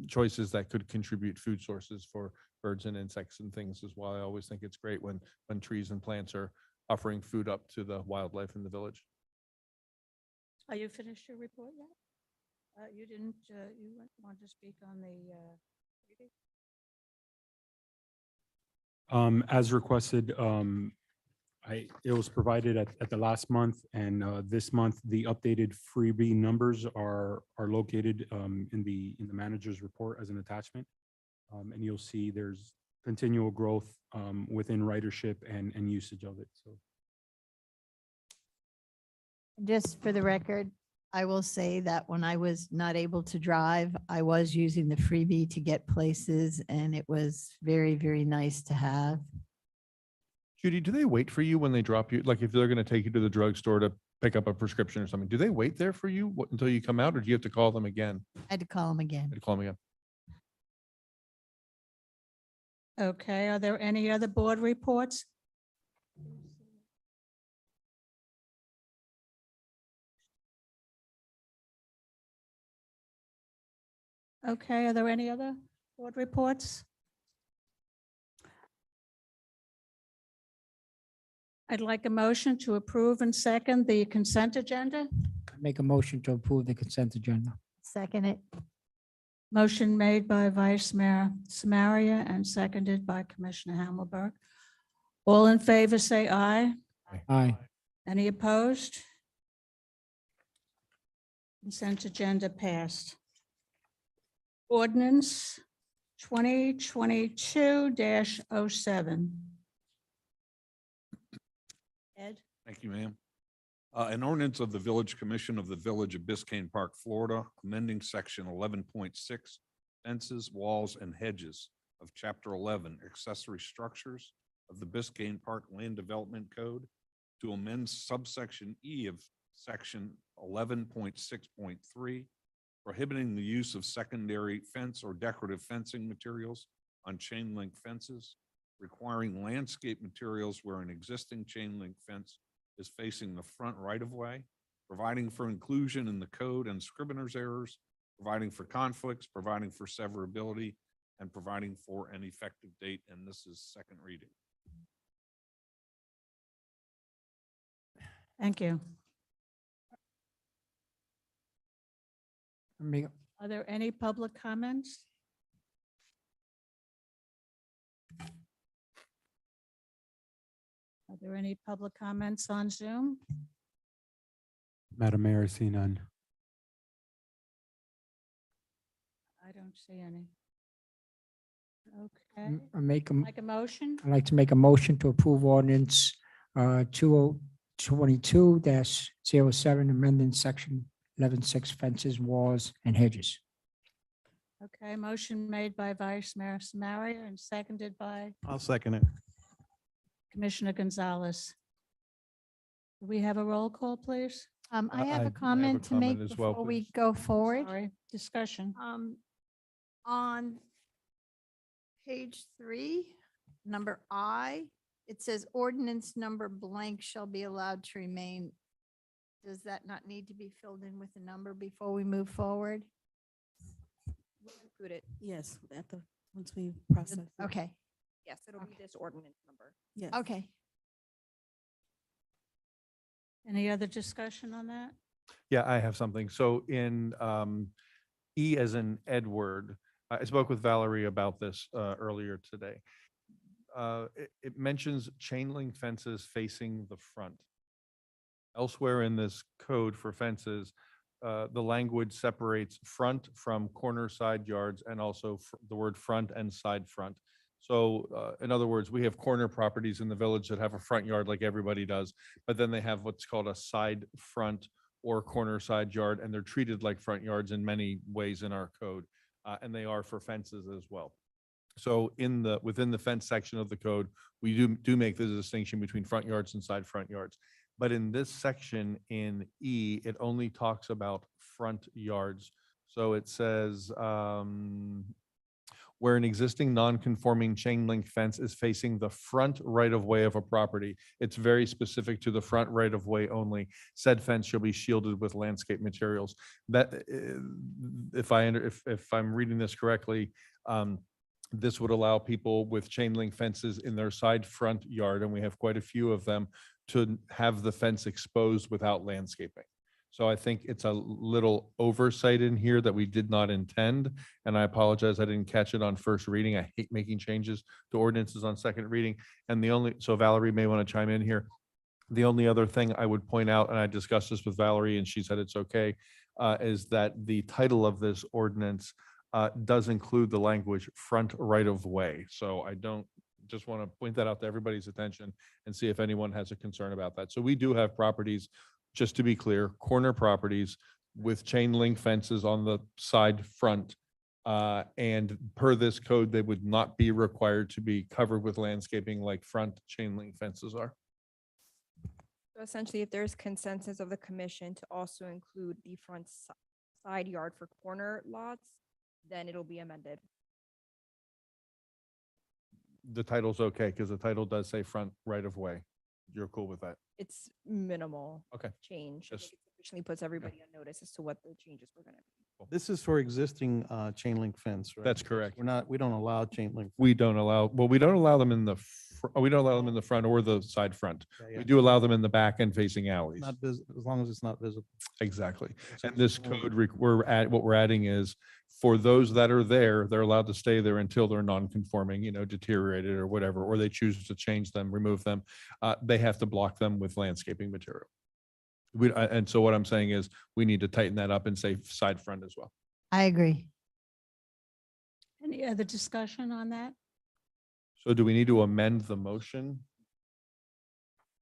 D: choices that could contribute food sources for birds and insects and things as well. I always think it's great when trees and plants are offering food up to the wildlife in the village.
A: Are you finished your report yet? You didn't, you want to speak on the,
C: As requested, it was provided at the last month, and this month, the updated freebie numbers are located in the manager's report as an attachment. And you'll see there's continual growth within ridership and usage of it. So
K: Just for the record, I will say that when I was not able to drive, I was using the freebie to get places, and it was very, very nice to have.
D: Judy, do they wait for you when they drop you? Like if they're going to take you to the drugstore to pick up a prescription or something, do they wait there for you until you come out, or do you have to call them again?
K: I had to call them again.
D: You had to call them again.
A: okay, are there any other board reports? Okay, are there any other board reports? I'd like a motion to approve and second the consent agenda.
J: Make a motion to approve the consent agenda.
K: Second it.
A: Motion made by Vice Mayor Samaria and seconded by Commissioner Hammelberg. All in favor, say aye.
J: Aye.
A: Any opposed? Consent agenda passed. Ordinance 2022-07. Ed?
N: Thank you, ma'am. An ordinance of the Village Commission of the Village of Biscayne Park, Florida, amending section 11.6 fences, walls, and hedges of chapter 11 accessory structures of the Biscayne Park Land Development Code to amend subsection E of section 11.6.3, prohibiting the use of secondary fence or decorative fencing materials on chain link fences, requiring landscape materials where an existing chain link fence is facing the front right of way, providing for inclusion in the code and scrivener's errors, providing for conflicts, providing for severability, and providing for an effective date. And this is second reading.
A: Thank you.
J: Make,
A: Are there any public comments? Are there any public comments on Zoom?
C: Madam Mayor, I see none.
A: I don't see any. Okay,
J: I make a,
A: like a motion?
J: I'd like to make a motion to approve ordinance 2022-07, amending section 11.6 fences, walls, and hedges.
A: Okay, motion made by Vice Mayor Samaria and seconded by
E: I'll second it.
A: Commissioner Gonzalez. Do we have a roll call, please?
K: I have a comment to make
D: as well,
K: before we
D: please.
K: go forward.
A: Sorry, discussion.
K: On page 3, number I, it says ordinance number blank shall be allowed to remain. Does that not need to be filled in with a number before we move forward?
M: Include it.
B: Yes, once we process.
K: Okay,
M: Yes, it'll be this ordinance number.
B: Yes.
K: okay.
A: Any other discussion on that?
D: Yeah, I have something. So in E as in Edward, I spoke with Valerie about this earlier today. It mentions chain link fences facing the front. Elsewhere in this code for fences, the language separates front from corner side yards and also the word front and side front. So in other words, we have corner properties in the village that have a front yard like everybody does, but then they have what's called a side front or corner side yard, and they're treated like front yards in many ways in our code, and they are for fences as well. So within the fence section of the code, we do make the distinction between front yards and side front yards. But in this section in E, it only talks about front yards. So it says, where an existing non-conforming chain link fence is facing the front right of way of a property. It's very specific to the front right of way only. Said fence shall be shielded with landscape materials. That, if I'm reading this correctly, this would allow people with chain link fences in their side front yard, and we have quite a few of them, to have the fence exposed without landscaping. So I think it's a little oversight in here that we did not intend. And I apologize, I didn't catch it on first reading. I hate making changes to ordinances on second reading. And so Valerie may want to chime in here. The only other thing I would point out, and I discussed this with Valerie and she said it's okay, is that the title of this ordinance does include the language front right of way. So I don't, just want to point that out to everybody's attention and see if anyone has a concern about that. So we do have properties, just to be clear, corner properties with chain link fences on the side front. And per this code, they would not be required to be covered with landscaping like front chain link fences are.
M: So essentially, if there's consensus of the commission to also include the front side yard for corner lots, then it'll be amended.
D: The title's okay, because the title does say front right of way. You're cool with that?
M: It's minimal
D: Okay.
M: change. I
D: Just-
M: think it sufficiently puts everybody on notice as to what the changes were gonna be.
E: This is for existing chain link fence, right?
D: That's correct.
E: We don't allow chain link.
D: We don't allow, well, we don't allow them in the, we don't allow them in the front or the side front.
E: Yeah, yeah.
D: We do allow them in the back and facing alleys.
E: Not as long as it's not visible.
D: Exactly.
E: So
D: And this
E: it's only-
D: code, what we're adding is for those that are there, they're allowed to stay there until they're non-conforming, deteriorated or whatever, or they choose to change them, remove them. They have to block them with landscaping material. And so what I'm saying is we need to tighten that up and say side front as well.
K: I agree.
A: Any other discussion on that?
D: So do we need to amend the motion?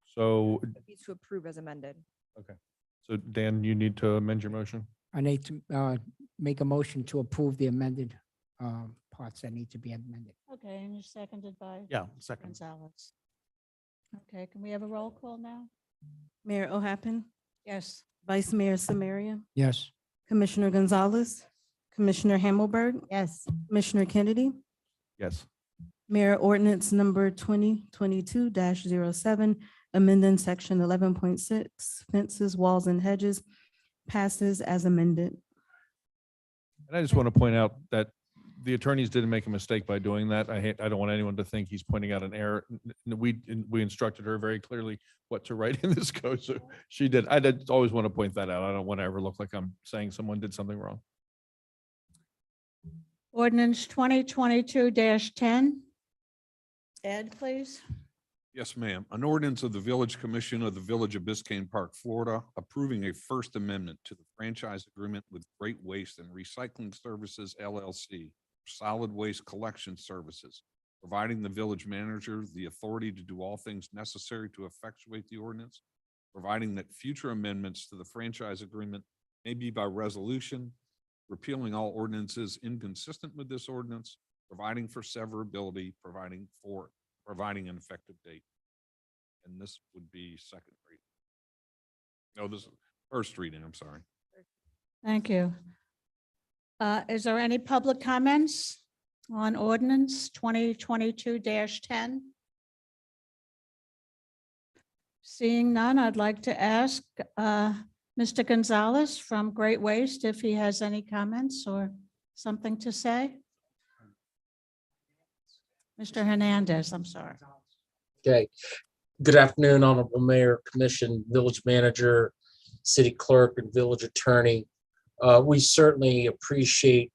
D: So,
M: It needs to approve as amended.
D: so Dan, you need to amend your motion?
J: I need to make a motion to approve the amended parts that need to be amended.
A: Okay, and you're seconded by
E: Yeah, second.
A: Gonzalez. Okay, can we have a roll call now?
B: Mayor O'Happen,
A: Yes.
B: Vice Mayor Samaria,
J: Yes.
B: Commissioner Gonzalez, Commissioner Hammelberg,
K: Yes.
B: Commissioner Kennedy,
D: Yes.
B: Mayor Ordinance number 2022-07, amending section 11.6 fences, walls and hedges passes as amended.
D: And I just want to point out that the attorneys didn't make a mistake by doing that. I don't want anyone to think he's pointing out an error. We instructed her very clearly what to write in this code, so she did. I did always want to point that out. I don't want to ever look like I'm saying someone did something wrong.
A: Ordinance 2022-10. Ed, please.
N: Yes, ma'am. An ordinance of the Village Commission of the Village of Biscayne Park, Florida, approving a First Amendment to the franchise agreement with Great Waste and Recycling Services LLC, for solid waste collection services, providing the village manager the authority to do all things necessary to effectuate the ordinance, providing that future amendments to the franchise agreement may be by resolution, repealing all ordinances inconsistent with this ordinance, providing for severability, providing an effective date. And this would be second reading. No, this is first reading, I'm sorry.
A: Thank you. Is there any public comments on ordinance 2022-10? Seeing none, I'd like to ask Mr. Gonzalez from Great Waste if he has any comments or something to say. Mr. Hernandez, I'm sorry.
O: Okay. Good afternoon, Honorable Mayor, Commission, Village Manager, City Clerk, and Village Attorney. We certainly appreciate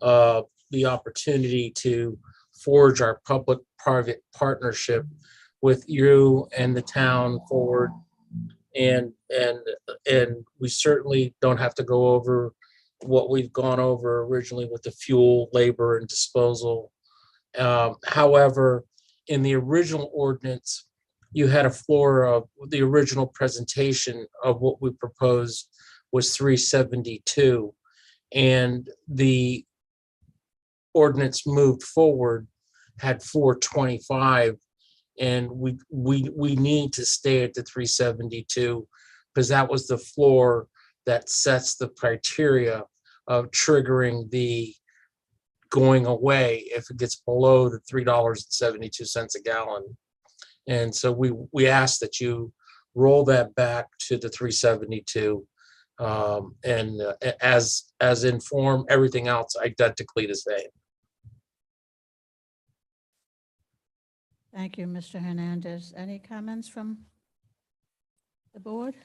O: the opportunity to forge our public-private partnership with you and the town forward. And we certainly don't have to go over what we've gone over originally with the fuel, labor, and disposal. However, in the original ordinance, you had a floor of the original presentation of what we proposed was 372. And the ordinance moved forward had 425. And we need to stay at the 372 because that was the floor that sets the criteria of triggering the going away if it gets below the $3.72 a gallon. And so we ask that you roll that back to the 372 and as in form, everything else identically the same.
A: Thank you, Mr. Hernandez. Any comments from the board?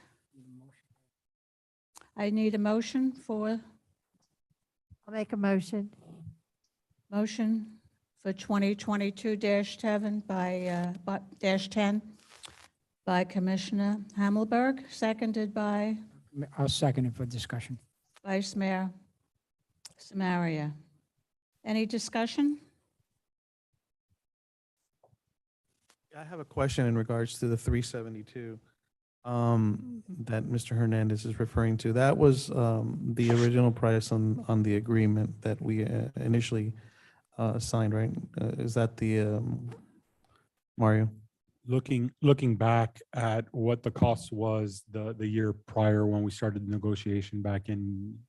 A: I need a motion for,
K: I'll make a motion.
A: motion for 2022-7 by, -10 by Commissioner Hammelberg, seconded by
J: I'll second it for discussion.
A: Vice Mayor Samaria. Any discussion?
E: I have a question in regards to the 372 that Mr. Hernandez is referring to. That was the original price on the agreement that we initially signed, right? Is that the Mario?
C: Looking back at what the cost was the year prior when we started the negotiation back in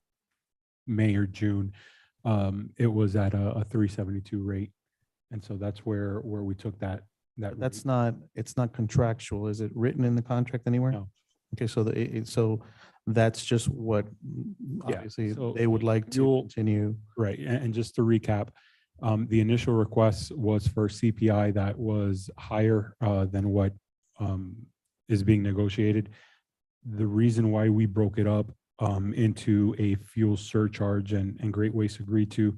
C: May or June, it was at a 372 rate. And so that's where we took that.
E: That's not, it's not contractual. Is it written in the contract anywhere?
C: No.
E: Okay, so so that's just what
C: Yeah,
E: obviously
C: so
E: they would like to
C: you'll-
E: continue.
C: Right, and just to recap, the initial request was for CPI that was higher than what is being negotiated. The reason why we broke it up into a fuel surcharge and Great Waste agreed to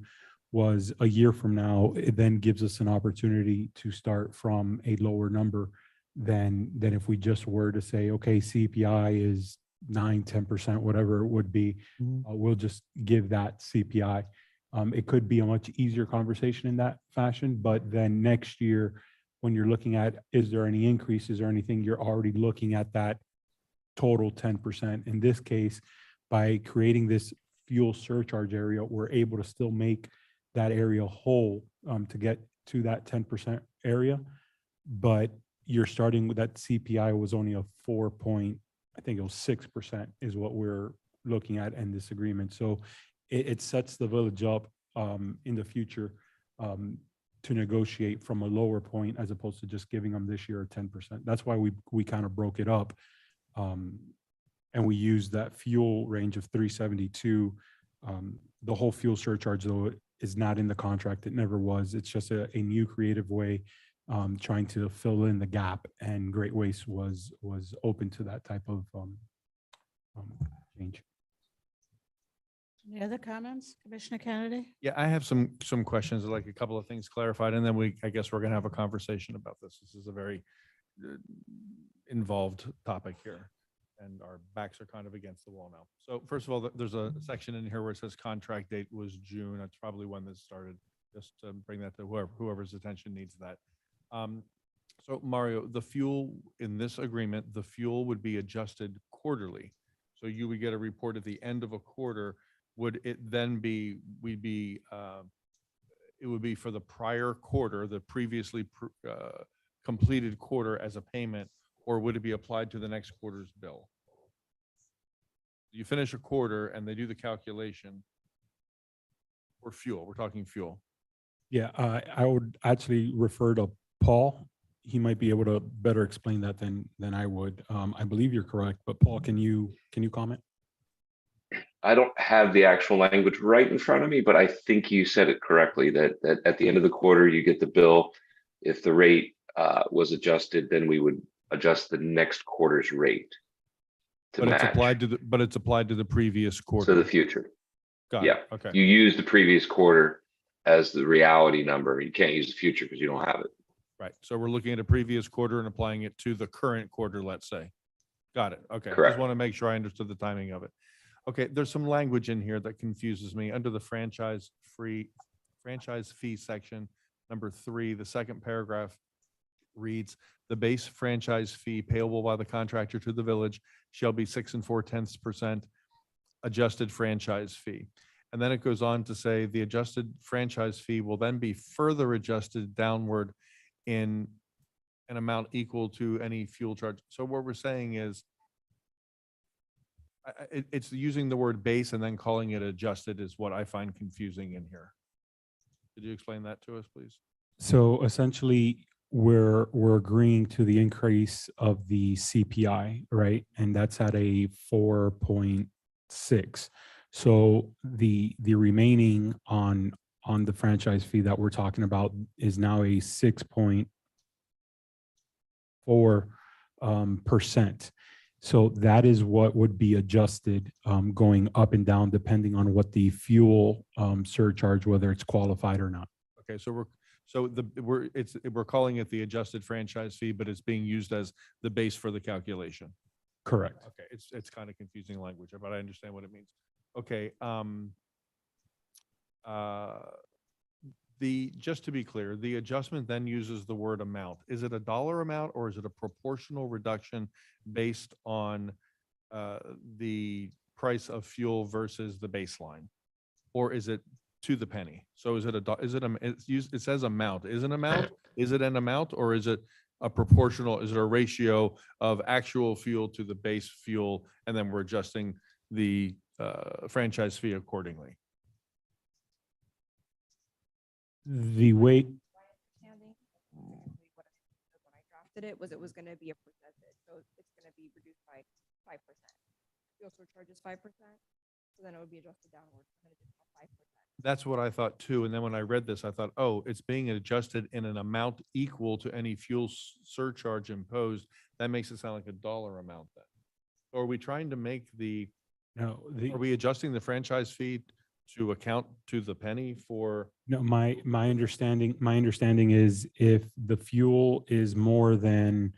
C: was a year from now, it then gives us an opportunity to start from a lower number than if we just were to say, okay, CPI is 9-10%, whatever it would be. We'll just give that CPI. It could be a much easier conversation in that fashion, but then next year, when you're looking at, is there any increases or anything, you're already looking at that total 10%. In this case, by creating this fuel surcharge area, we're able to still make that area whole to get to that 10% area. But you're starting with that CPI was only a 6% is what we're looking at in this agreement. So it sets the village up in the future to negotiate from a lower point as opposed to just giving them this year a 10%. That's why we kind of broke it up. And we used that fuel range of 372. The whole fuel surcharge, though, is not in the contract. It never was. It's just a new creative way trying to fill in the gap. And Great Waste was open to that type of change.
A: Any other comments? Commissioner Kennedy?
D: Yeah, I have some questions, like a couple of things clarified, and then I guess we're gonna have a conversation about this. This is a very involved topic here, and our backs are kind of against the wall now. So first of all, there's a section in here where it says contract date was June. That's probably when this started, just to bring that to whoever's attention needs that. So Mario, the fuel in this agreement, the fuel would be adjusted quarterly. So you would get a report at the end of a quarter. Would it then be, it would be for the prior quarter, the previously completed quarter as a payment, or would it be applied to the next quarter's bill? You finish a quarter and they do the calculation for fuel. We're talking fuel.
C: Yeah, I would actually refer to Paul. He might be able to better explain that than I would. I believe you're correct, but Paul, can you comment?
P: I don't have the actual language right in front of me, but I think you said it correctly, that at the end of the quarter, you get the bill. If the rate was adjusted, then we would adjust the next quarter's rate to
D: But
P: match.
D: it's applied to the previous quarter.
P: To the future.
D: Got
P: Yeah.
D: it. Okay.
P: You use the previous quarter as the reality number. You can't use the future because you don't have it.
D: Right. So we're looking at a previous quarter and applying it to the current quarter, let's say. Got it. Okay.
P: Correct.
D: Just want to make sure I understood the timing of it. Okay, there's some language in here that confuses me. Under the franchise fee section, number 3, the second paragraph reads, the base franchise fee payable by the contractor to the village shall be 6 4/10% adjusted franchise fee. And then it goes on to say the adjusted franchise fee will then be further adjusted downward in an amount equal to any fuel charge. So what we're saying is it's using the word base and then calling it adjusted is what I find confusing in here. Could you explain that to us, please?
C: So essentially, we're agreeing to the increase of the CPI, right? And that's at a 4.6. So the remaining on the franchise fee that we're talking about is now a 6.4%. So that is what would be adjusted going up and down depending on what the fuel surcharge, whether it's qualified or not.
D: Okay, so we're calling it the adjusted franchise fee, but it's being used as the base for the calculation.
C: Correct.
D: Okay, it's kind of confusing language, but I understand what it means. Okay, just to be clear, the adjustment then uses the word amount. Is it a dollar amount or is it a proportional reduction based on the price of fuel versus the baseline? Or is it to the penny? So is it it says amount, is it amount? Is it an amount or is it a proportional, is it a ratio of actual fuel to the base fuel? And then we're adjusting the franchise fee accordingly.
C: The way,
M: Understanding, what when I drafted it was going to be a percentage, so it's going to be reduced by 5%. Fuel surcharge is 5%, so then it would be adjusted downwards, and it's 5%.
D: That's what I thought too. And then when I read this, I thought, oh, it's being adjusted in an amount equal to any fuel surcharge imposed. That makes it sound like a dollar amount then. Or are we trying to make
C: no,
D: are we adjusting the franchise fee to account to the penny for?
C: no, my understanding is if the fuel is more than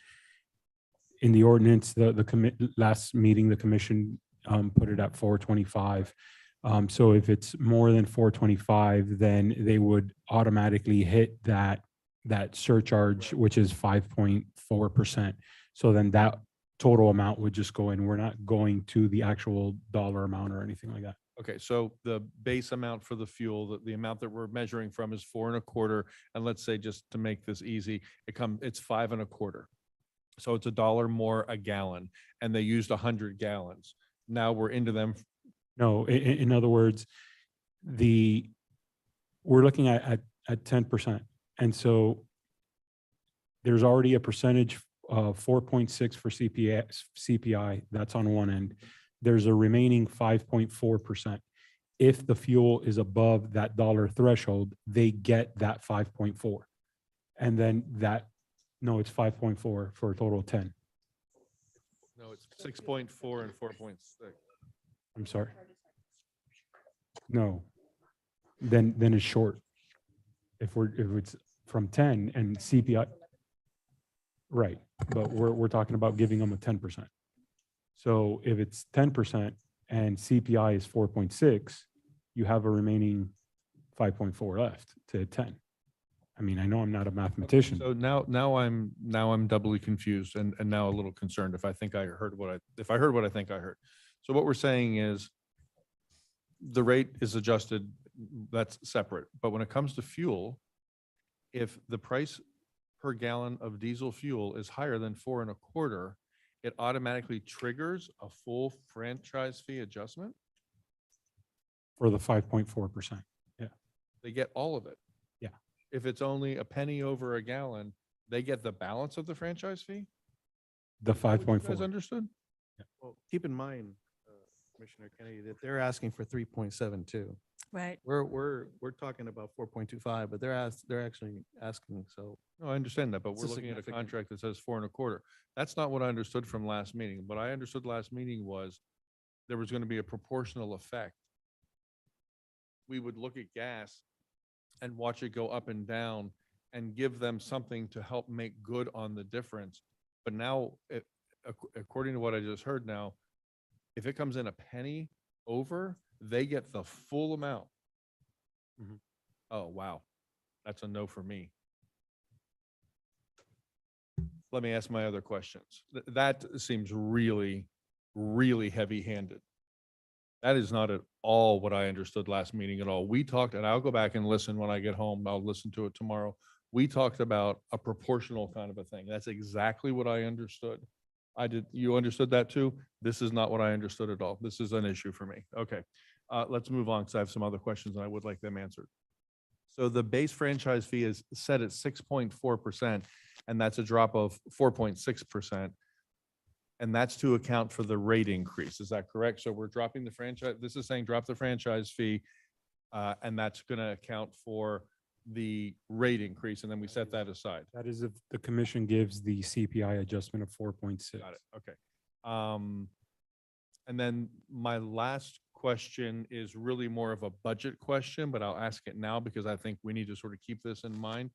C: in the ordinance, last meeting, the commission put it at 425. So if it's more than 425, then they would automatically hit that surcharge, which is 5.4%. So then that total amount would just go in. We're not going to the actual dollar amount or anything like that.
D: Okay, so the base amount for the fuel, the amount that we're measuring from is 4.25. And let's say, just to make this easy, it's 5.25. So it's $1 more a gallon, and they used 100 gallons. Now we're into them.
C: No, in other words, we're looking at 10%. And so there's already a percentage of 4.6 for CPI, that's on one end. There's a remaining 5.4%. If the fuel is above that dollar threshold, they get that 5.4. And then it's 5.4 for a total of 10.
D: No, it's 6.4 and 4.6.
C: I'm sorry. No, then it's short. If it's from 10 and CPI, right? But we're talking about giving them a 10%. So if it's 10% and CPI is 4.6, you have a remaining 5.4 left to 10. I mean, I know I'm not a mathematician.
D: So now I'm doubly confused and now a little concerned if I heard what I think I heard. So what we're saying is the rate is adjusted, that's separate. But when it comes to fuel, if the price per gallon of diesel fuel is higher than 4.25, it automatically triggers a full franchise fee adjustment?
C: For the 5.4%. Yeah.
D: They get all of it.
C: Yeah.
D: If it's only a penny over a gallon, they get the balance of the franchise fee?
C: The
D: Is that what you guys
C: 5.4.
D: understood?
E: Well, keep in mind, Commissioner Kennedy, that they're asking for 3.72.
A: Right.
E: We're talking about 4.25, but they're actually asking, so.
D: No, I understand that, but
E: It's
D: we're
E: a
D: looking at a
E: significant-
D: contract that says 4.25. That's not what I understood from last meeting. What I understood last meeting was there was going to be a proportional effect. We would look at gas and watch it go up and down and give them something to help make good on the difference. But now, according to what I just heard now, if it comes in a penny over, they get the full amount.
C: Mhm.
D: Oh, wow. That's a no for me. Let me ask my other questions. That seems really, really heavy-handed. That is not at all what I understood last meeting at all. We talked, and I'll go back and listen when I get home. I'll listen to it tomorrow. We talked about a proportional kind of a thing. That's exactly what I understood. You understood that too? This is not what I understood at all. This is an issue for me. Okay. Let's move on because I have some other questions and I would like them answered. So the base franchise fee is set at 6.4%, and that's a drop of 4.6%. And that's to account for the rate increase. Is that correct? So we're dropping the franchise, this is saying drop the franchise fee, and that's going to account for the rate increase, and then we set that aside.
C: That is if the commission gives the CPI adjustment of 4.6.
D: Got it. Okay. And then my last question is really more of a budget question, but I'll ask it now because I think we need to sort of keep this in mind.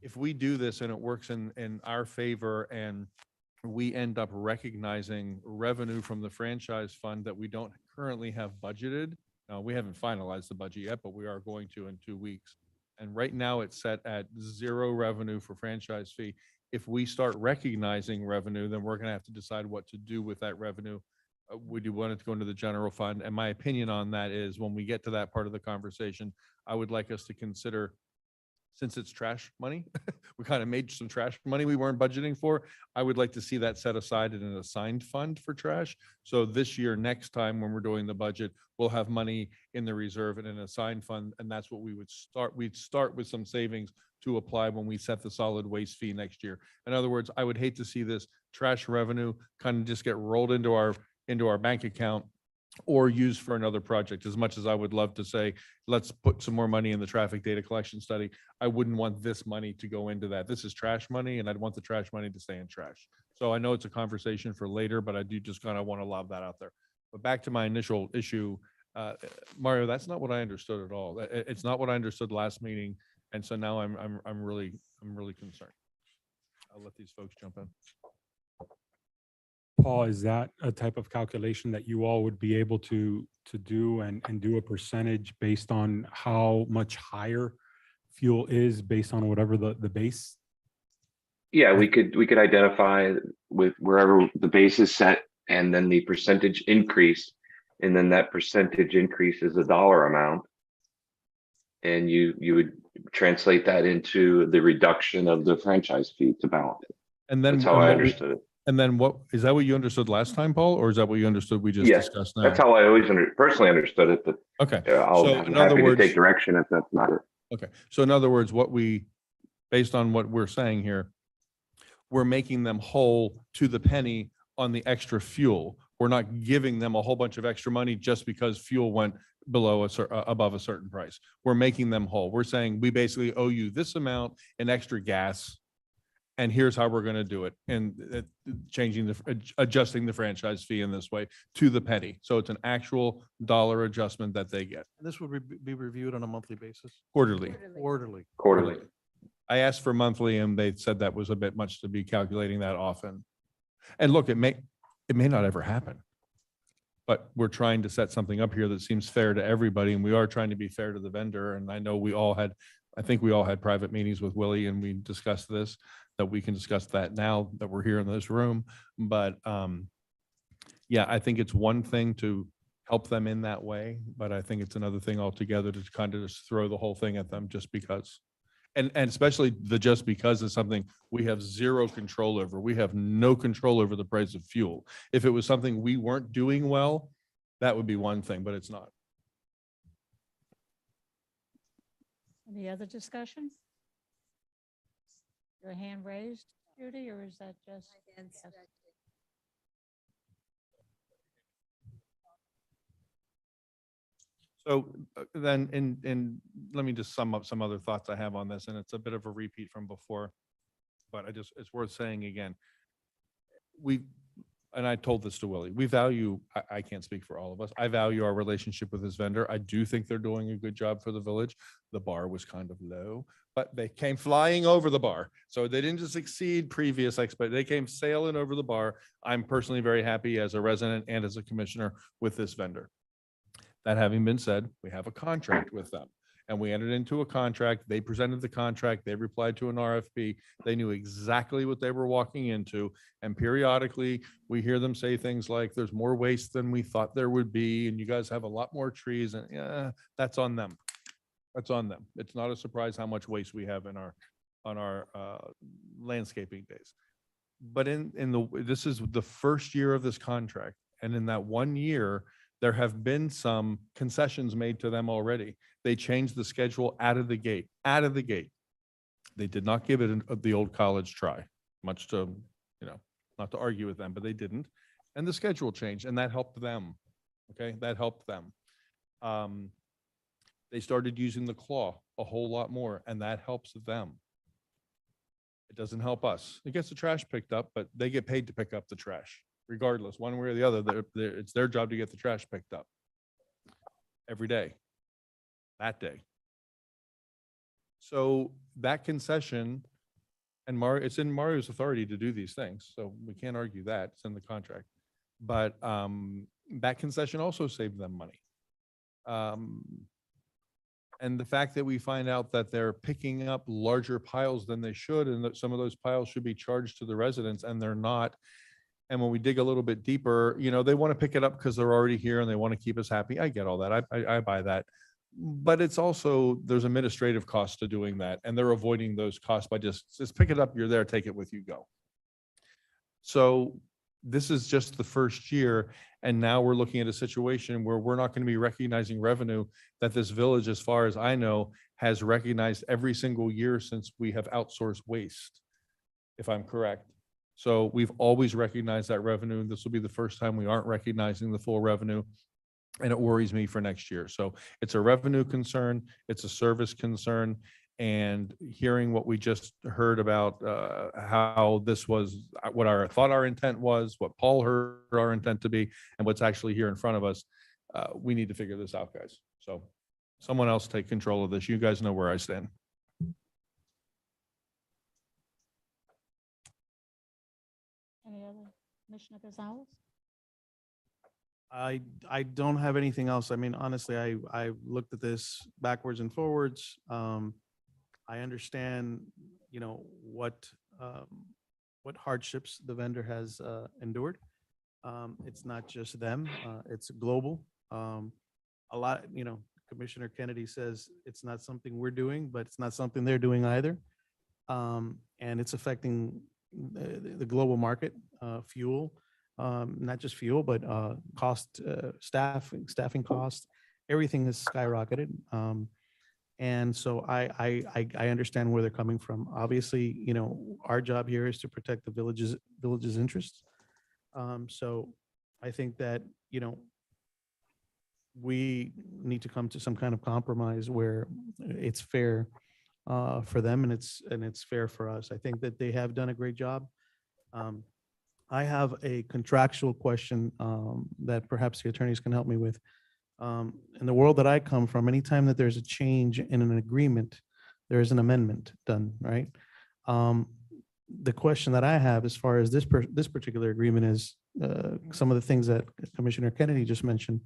D: If we do this and it works in our favor and we end up recognizing revenue from the franchise fund that we don't currently have budgeted. We haven't finalized the budget yet, but we are going to in 2 weeks. And right now it's set at 0 revenue for franchise fee. If we start recognizing revenue, then we're going to have to decide what to do with that revenue. Would you want it to go into the general fund? And my opinion on that is when we get to that part of the conversation, I would like us to consider, since it's trash money, we kind of made some trash money we weren't budgeting for. I would like to see that set aside in an assigned fund for trash. So this year, next time when we're doing the budget, we'll have money in the reserve in an assigned fund. And that's what we would start. We'd start with some savings to apply when we set the solid waste fee next year. In other words, I would hate to see this trash revenue kind of just get rolled into our bank account or used for another project. As much as I would love to say, let's put some more money in the traffic data collection study, I wouldn't want this money to go into that. This is trash money and I'd want the trash money to stay in trash. So I know it's a conversation for later, but I do just kind of want to lob that out there. But back to my initial issue, Mario, that's not what I understood at all. It's not what I understood last meeting. And so now I'm really concerned. I'll let these folks jump in.
C: Paul, is that a type of calculation that you all would be able to do and do a percentage based on how much higher fuel is based on whatever the base?
P: Yeah, we could identify with wherever the base is set and then the percentage increase, and then that percentage increase is a dollar amount. And you would translate that into the reduction of the franchise fee to balance it.
D: And then
P: that's how I understood it.
D: And then what, is that what you understood last time, Paul? Or is that what you understood we just
P: Yes,
D: discussed now?
P: that's how I always personally understood it, but
D: Okay.
P: I'm happy to take direction if that's not it.
D: Okay. So in other words, based on what we're saying here, we're making them whole to the penny on the extra fuel. We're not giving them a whole bunch of extra money just because fuel went above a certain price. We're making them whole. We're saying we basically owe you this amount in extra gas, and here's how we're going to do it. And adjusting the franchise fee in this way to the penny. So it's an actual dollar adjustment that they get
E: This would be reviewed on a monthly basis?
D: quarterly.
P: Quarterly.
D: I asked for monthly and they said that was a bit much to be calculating that often. And look, it may not ever happen, but we're trying to set something up here that seems fair to everybody. And we are trying to be fair to the vendor. And I know I think we all had private meetings with Willie and we discussed this, that we can discuss that now that we're here in this room. But yeah, I think it's one thing to help them in that way, but I think it's another thing altogether to kind of just throw the whole thing at them just because. And especially the just because is something we have zero control over. We have no control over the price of fuel. If it was something we weren't doing well, that would be one thing, but it's not.
A: Any other discussion? Your hand raised, Judy, or is that just? Yes.
D: So then let me just sum up some other thoughts I have on this, and it's a bit of a repeat from before, but it's worth saying again. And I told this to Willie, we value, I can't speak for all of us. I value our relationship with this vendor. I do think they're doing a good job for the village. The bar was kind of low, but they came flying over the bar. So they didn't just exceed previous they came sailing over the bar. I'm personally very happy as a resident and as a commissioner with this vendor. That having been said, we have a contract with them and we entered into a contract. They presented the contract. They replied to an RFP. They knew exactly what they were walking into. And periodically we hear them say things like, there's more waste than we thought there would be. And you guys have a lot more trees, and yeah, that's on them. That's on them. It's not a surprise how much waste we have on our landscaping days. But this is the first year of this contract. And in that 1 year, there have been some concessions made to them already. They changed the schedule out of the gate. They did not give it the old college try, much to, not to argue with them, but they didn't. And the schedule changed and that helped them. Okay, that helped them. They started using the claw a whole lot more and that helps them. It doesn't help us. It gets the trash picked up, but they get paid to pick up the trash regardless, one way or the other. It's their job to get the trash picked up every day, that day. So that concession, and it's in Mario's authority to do these things, so we can't argue that. It's in the contract. But that concession also saved them money. And the fact that we find out that they're picking up larger piles than they should, and that some of those piles should be charged to the residents, and they're not. And when we dig a little bit deeper, they want to pick it up because they're already here and they want to keep us happy. I get all that. I buy that. But it's also, there's administrative costs to doing that, and they're avoiding those costs by just pick it up, you're there, take it with you, go. So this is just the first year, and now we're looking at a situation where we're not going to be recognizing revenue that this village, as far as I know, has recognized every single year since we have outsourced waste, if I'm correct. So we've always recognized that revenue, and this will be the first time we aren't recognizing the full revenue. And it worries me for next year. So it's a revenue concern, it's a service concern, and hearing what we just heard about how this was, what thought our intent was, what Paul heard our intent to be, and what's actually here in front of us, we need to figure this out, guys. So someone else take control of this. You guys know where I stand.
A: Any other, Commissioner Gonzalez?
E: I don't have anything else. I mean, honestly, I looked at this backwards and forwards. I understand, what hardships the vendor has endured. It's not just them, it's global. A lot, Commissioner Kennedy says it's not something we're doing, but it's not something they're doing either. And it's affecting the global market, fuel. Not just fuel, but cost, staffing costs, everything has skyrocketed. And so I understand where they're coming from. Obviously, our job here is to protect the village's interests. So I think that, we need to come to some kind of compromise where it's fair for them and it's fair for us. I think that they have done a great job. I have a contractual question that perhaps the attorneys can help me with. In the world that I come from, anytime that there's a change in an agreement, there is an amendment done, right? The question that I have as far as this particular agreement is some of the things that Commissioner Kennedy just mentioned,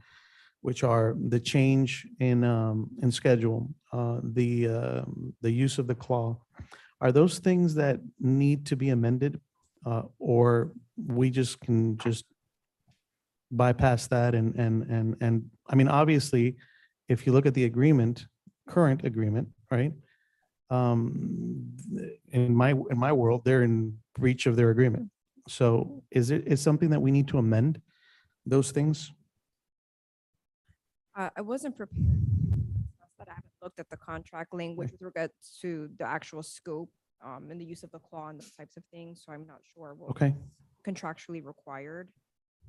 E: which are the change in schedule, the use of the claw. Are those things that need to be amended? Or we can bypass that and I mean, obviously, if you look at the agreement, current agreement, right? In my world, they're in breach of their agreement. So is something that we need to amend those things?
M: I wasn't prepared, but I haven't looked at the contract language with regards to the actual scope and the use of the claw and those types of things. So I'm not sure what
E: Okay.
M: contractually required.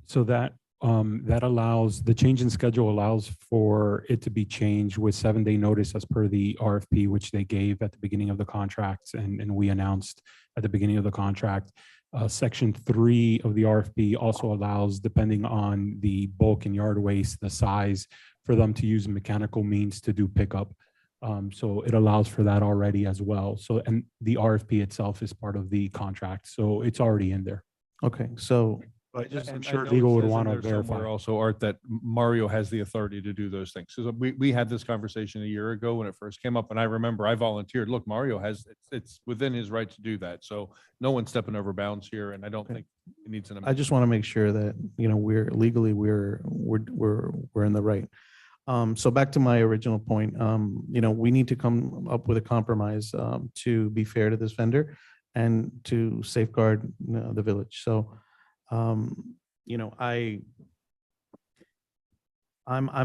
C: So that allows, the change in schedule allows for it to be changed with 7-day notice as per the RFP, which they gave at the beginning of the contracts and we announced at the beginning of the contract. Section 3 of the RFP also allows, depending on the bulk and yard waste, the size, for them to use mechanical means to do pickup. So it allows for that already as well. So, and the RFP itself is part of the contract, so it's already in there.
E: Okay, so
C: But
D: And
C: I'm
D: I
C: sure
D: know it
C: legal would
D: says in
C: want to
D: there somewhere
C: verify.
D: Also, Art, that Mario has the authority to do those things. So we had this conversation a year ago when it first came up, and I remember I volunteered. Look, Mario has, it's within his right to do that. So no one's stepping over bounds here, and I don't
E: Okay.
D: think it needs an
E: I
D: amendment.
E: just want to make sure that, we're legally, we're in the right. So back to my original point, we need to come up with a compromise to be fair to this vendor and to safeguard the village. So, I'm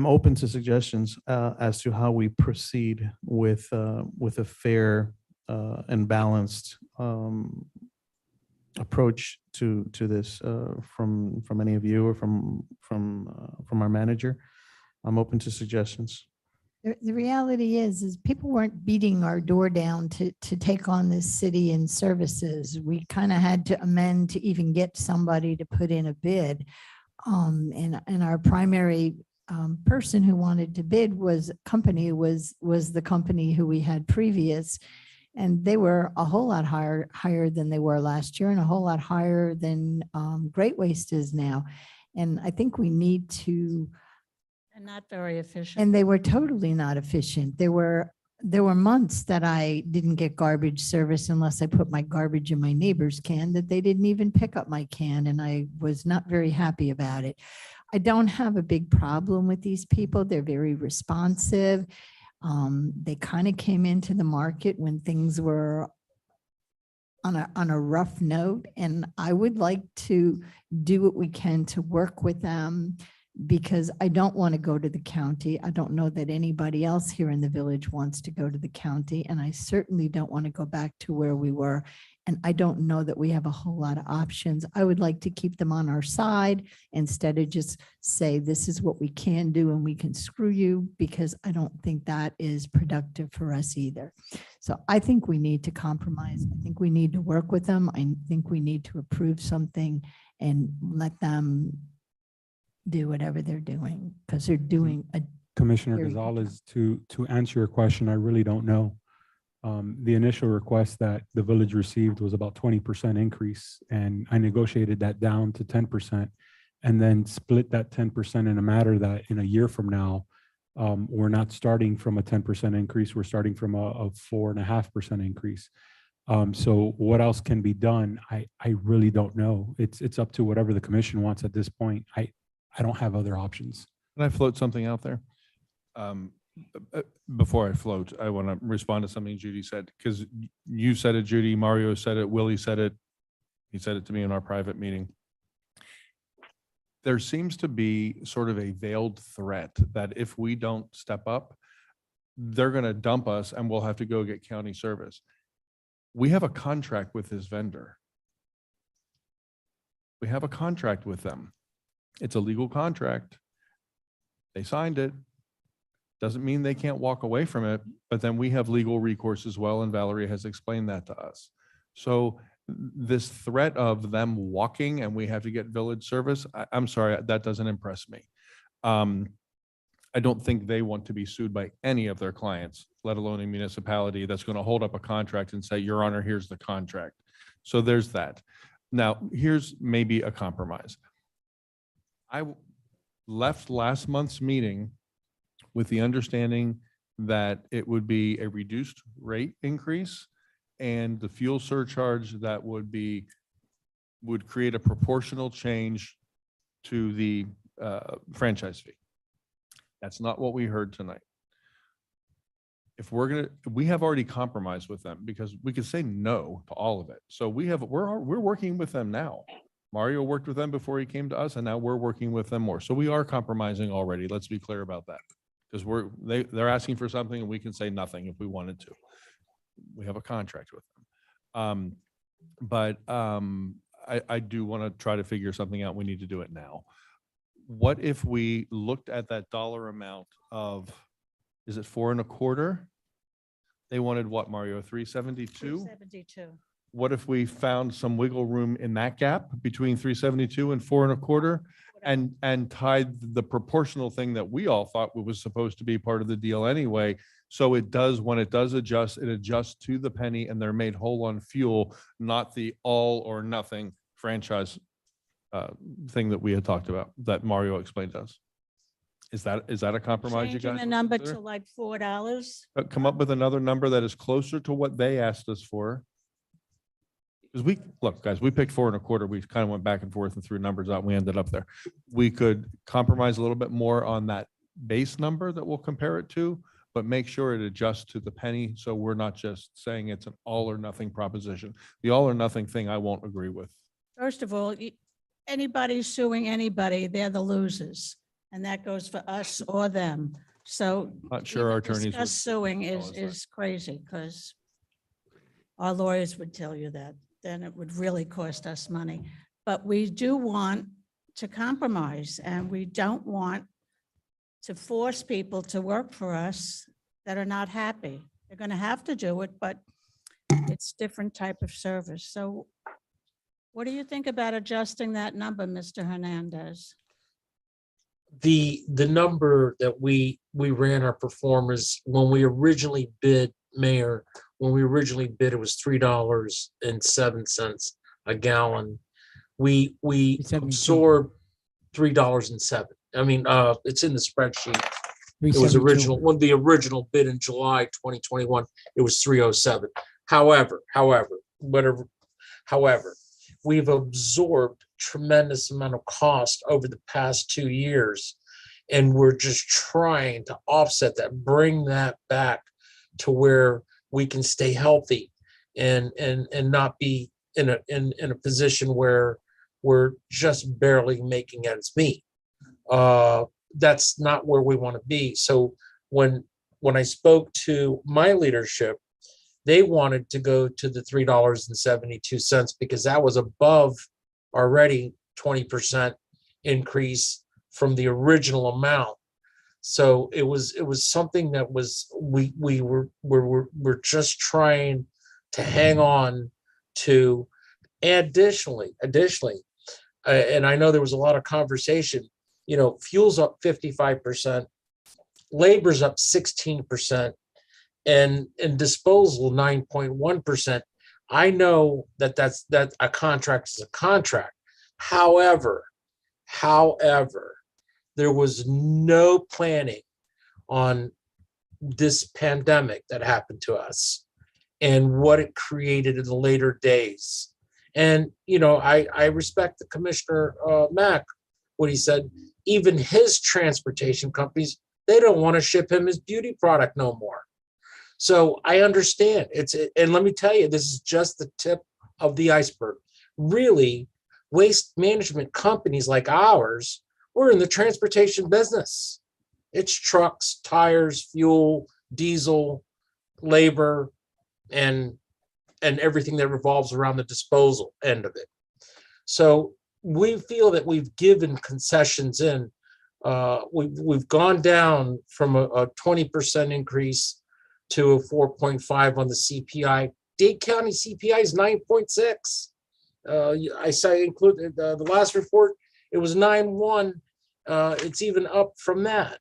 E: open to suggestions as to how we proceed with a fair and balanced approach to this from any of you or from our manager. I'm open to suggestions.
K: The reality is people weren't beating our door down to take on this city and services. We kind of had to amend to even get somebody to put in a bid. And our primary person who wanted to bid was the company who we had previous. And they were a whole lot higher than they were last year and a whole lot higher than Great Waste is now. And I think we need to,
A: And not very efficient.
K: and they were totally not efficient. There were months that I didn't get garbage service unless I put my garbage in my neighbor's can, that they didn't even pick up my can, and I was not very happy about it. I don't have a big problem with these people. They're very responsive. They kind of came into the market when things were on a rough note, and I would like to do what we can to work with them, because I don't want to go to the county. I don't know that anybody else here in the village wants to go to the county, and I certainly don't want to go back to where we were. And I don't know that we have a whole lot of options. I would like to keep them on our side instead of just say, this is what we can do and we can screw you, because I don't think that is productive for us either. So I think we need to compromise. I think we need to work with them. I think we need to approve something and let them do whatever they're doing, because they're doing a
C: Commissioner
K: very good
C: Gonzalez, to answer your question, I really don't know. The initial request that the village received was about 20% increase, and I negotiated that down to 10%, and then split that 10% in a matter that in a year from now, we're not starting from a 10% increase, we're starting from a 4.5% increase. So what else can be done? I really don't know. It's up to whatever the commission wants at this point. I don't have other options.
D: Can I float something out there? Before I float, I want to respond to something Judy said, because you said it, Judy, Mario said it, Willie said it. He said it to me in our private meeting. There seems to be sort of a veiled threat that if we don't step up, they're going to dump us and we'll have to go get county service. We have a contract with this vendor. We have a contract with them. It's a legal contract. They signed it. Doesn't mean they can't walk away from it, but then we have legal recourse as well, and Valerie has explained that to us. So this threat of them walking and we have to get village service, I'm sorry, that doesn't impress me. I don't think they want to be sued by any of their clients, let alone a municipality that's going to hold up a contract and say, Your Honor, here's the contract. So there's that. Now, here's maybe a compromise. I left last month's meeting with the understanding that it would be a reduced rate increase, and the fuel surcharge that would create a proportional change to the franchise fee. That's not what we heard tonight. If we have already compromised with them, because we could say no to all of it. So we're working with them now. Mario worked with them before he came to us, and now we're working with them more. So we are compromising already. Let's be clear about that, because they're asking for something and we can say nothing if we wanted to. We have a contract with them. I do want to try to figure something out. We need to do it now. What if we looked at that dollar amount of, is it 4.25? They wanted what, Mario, 372?
A: 372.
D: What if we found some wiggle room in that gap between 372 and 4.25 and tied the proportional thing that we all thought was supposed to be part of the deal anyway? So it does, when it does adjust, it adjusts to the penny and they're made whole on fuel, not the all or nothing franchise thing that we had talked about, that Mario explained to us. Is that a compromise, you
A: Changing
D: guys?
A: the number to like $4.
D: Come up with another number that is closer to what they asked us for. Because look, guys, we picked 4.25. We kind of went back and forth and threw numbers out. And we ended up there. We could compromise a little bit more on that base number that we'll compare it to, but make sure it adjusts to the penny. So we're not just saying it's an all or nothing proposition. The all or nothing thing I won't agree with.
A: First of all, anybody suing anybody, they're the losers. And that goes for us or them. So
D: Not sure our
A: even
D: attorneys
A: discuss
D: would
A: suing
D: tell us
A: is crazy, because our lawyers would tell you that. Then it would really cost us money. But we do want to compromise, and we don't want to force people to work for us that are not happy. They're going to have to do it, but it's different type of service. So what do you think about adjusting that number, Mr. Hernandez?
O: The number that we ran our performers, when we originally bid, Mayor, when we originally bid, it was $3.07 a gallon. We absorbed $3.07. I mean, it's in the spreadsheet. It was
J: 372.
O: original, when the original bid in July 2021, it was 307. However, we've absorbed tremendous amount of cost over the past 2 years. And we're just trying to offset that, bring that back to where we can stay healthy and not be in a position where we're just barely making ends meet. That's not where we want to be. So when I spoke to my leadership, they wanted to go to the $3.72 because that was above already 20% increase from the original amount. So it was something that was we're just trying to hang on to. Additionally, and I know there was a lot of conversation. You know, fuel's up 55%, labor's up 16%, and disposal 9.1%. I know that a contract is a contract. However, there was no planning on this pandemic that happened to us and what it created in the later days. And, you know, I respect the Commissioner Mack, what he said. Even his transportation companies, they don't want to ship him his beauty product no more. So I understand. And let me tell you, this is just the tip of the iceberg. Really, waste management companies like ours, we're in the transportation business. It's trucks, tires, fuel, diesel, labor, and everything that revolves around the disposal end of it. So we feel that we've given concessions in. We've gone down from a 20% increase to a 4.5 on the CPI. Dade County CPI is 9.6. I say include the last report, it was 9.1. It's even up from that.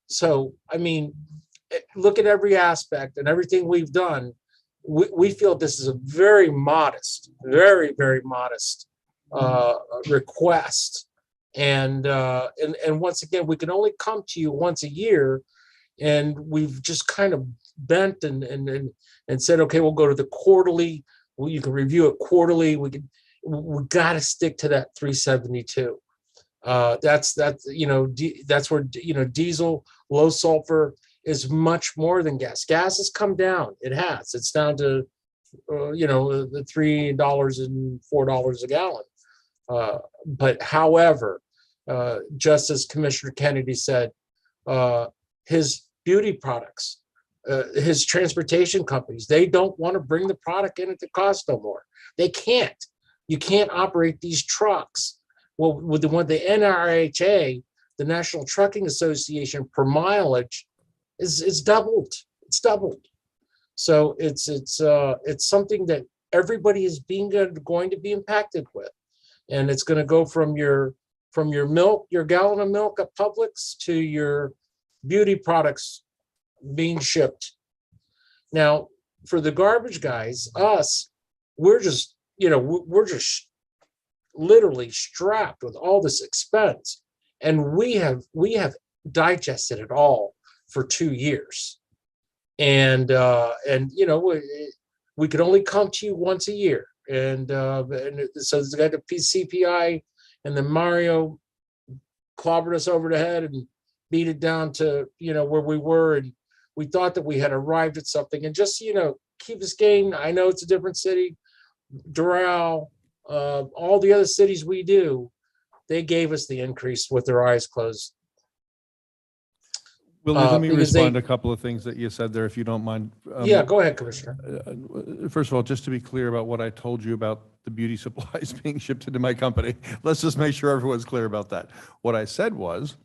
O: So, I mean, look at every aspect and everything we've done. We feel this is a very modest, very, very modest request. And once again, we can only come to you once a year, and we've just kind of bent and said, okay, we'll go to the quarterly. Well, you can review it quarterly. We got to stick to that 372. That's where, diesel, low sulfur is much more than gas. Gas has come down. It has. It's down to, the $3 and $4 a gallon. But however, just as Commissioner Kennedy said, his beauty products, his transportation companies, they don't want to bring the product in at the cost no more. They can't. You can't operate these trucks. Well, with the NRHA, the National Trucking Association, per mileage is doubled. It's doubled. So it's something that everybody is going to be impacted with, and it's going to go from your milk, your gallon of milk at Publix, to your beauty products being shipped. Now, for the garbage guys, us, we're just literally strapped with all this expense, and we have digested it all for 2 years, and we could only come to you once a year, and so it's got the CPI, and then Mario clobbered us over the head and beat it down to where we were, and we thought that we had arrived at something. And just keep us game. I know it's a different city, Doral, all the other cities we do, they gave us the increase with their eyes closed.
D: Willie, let me
O: because
D: respond to a couple of things that you said there, if you don't mind.
O: Yeah, go ahead, Commissioner.
D: First of all, just to be clear about what I told you about the beauty supplies being shipped into my company, let's just make sure everyone's clear about that. What I said was,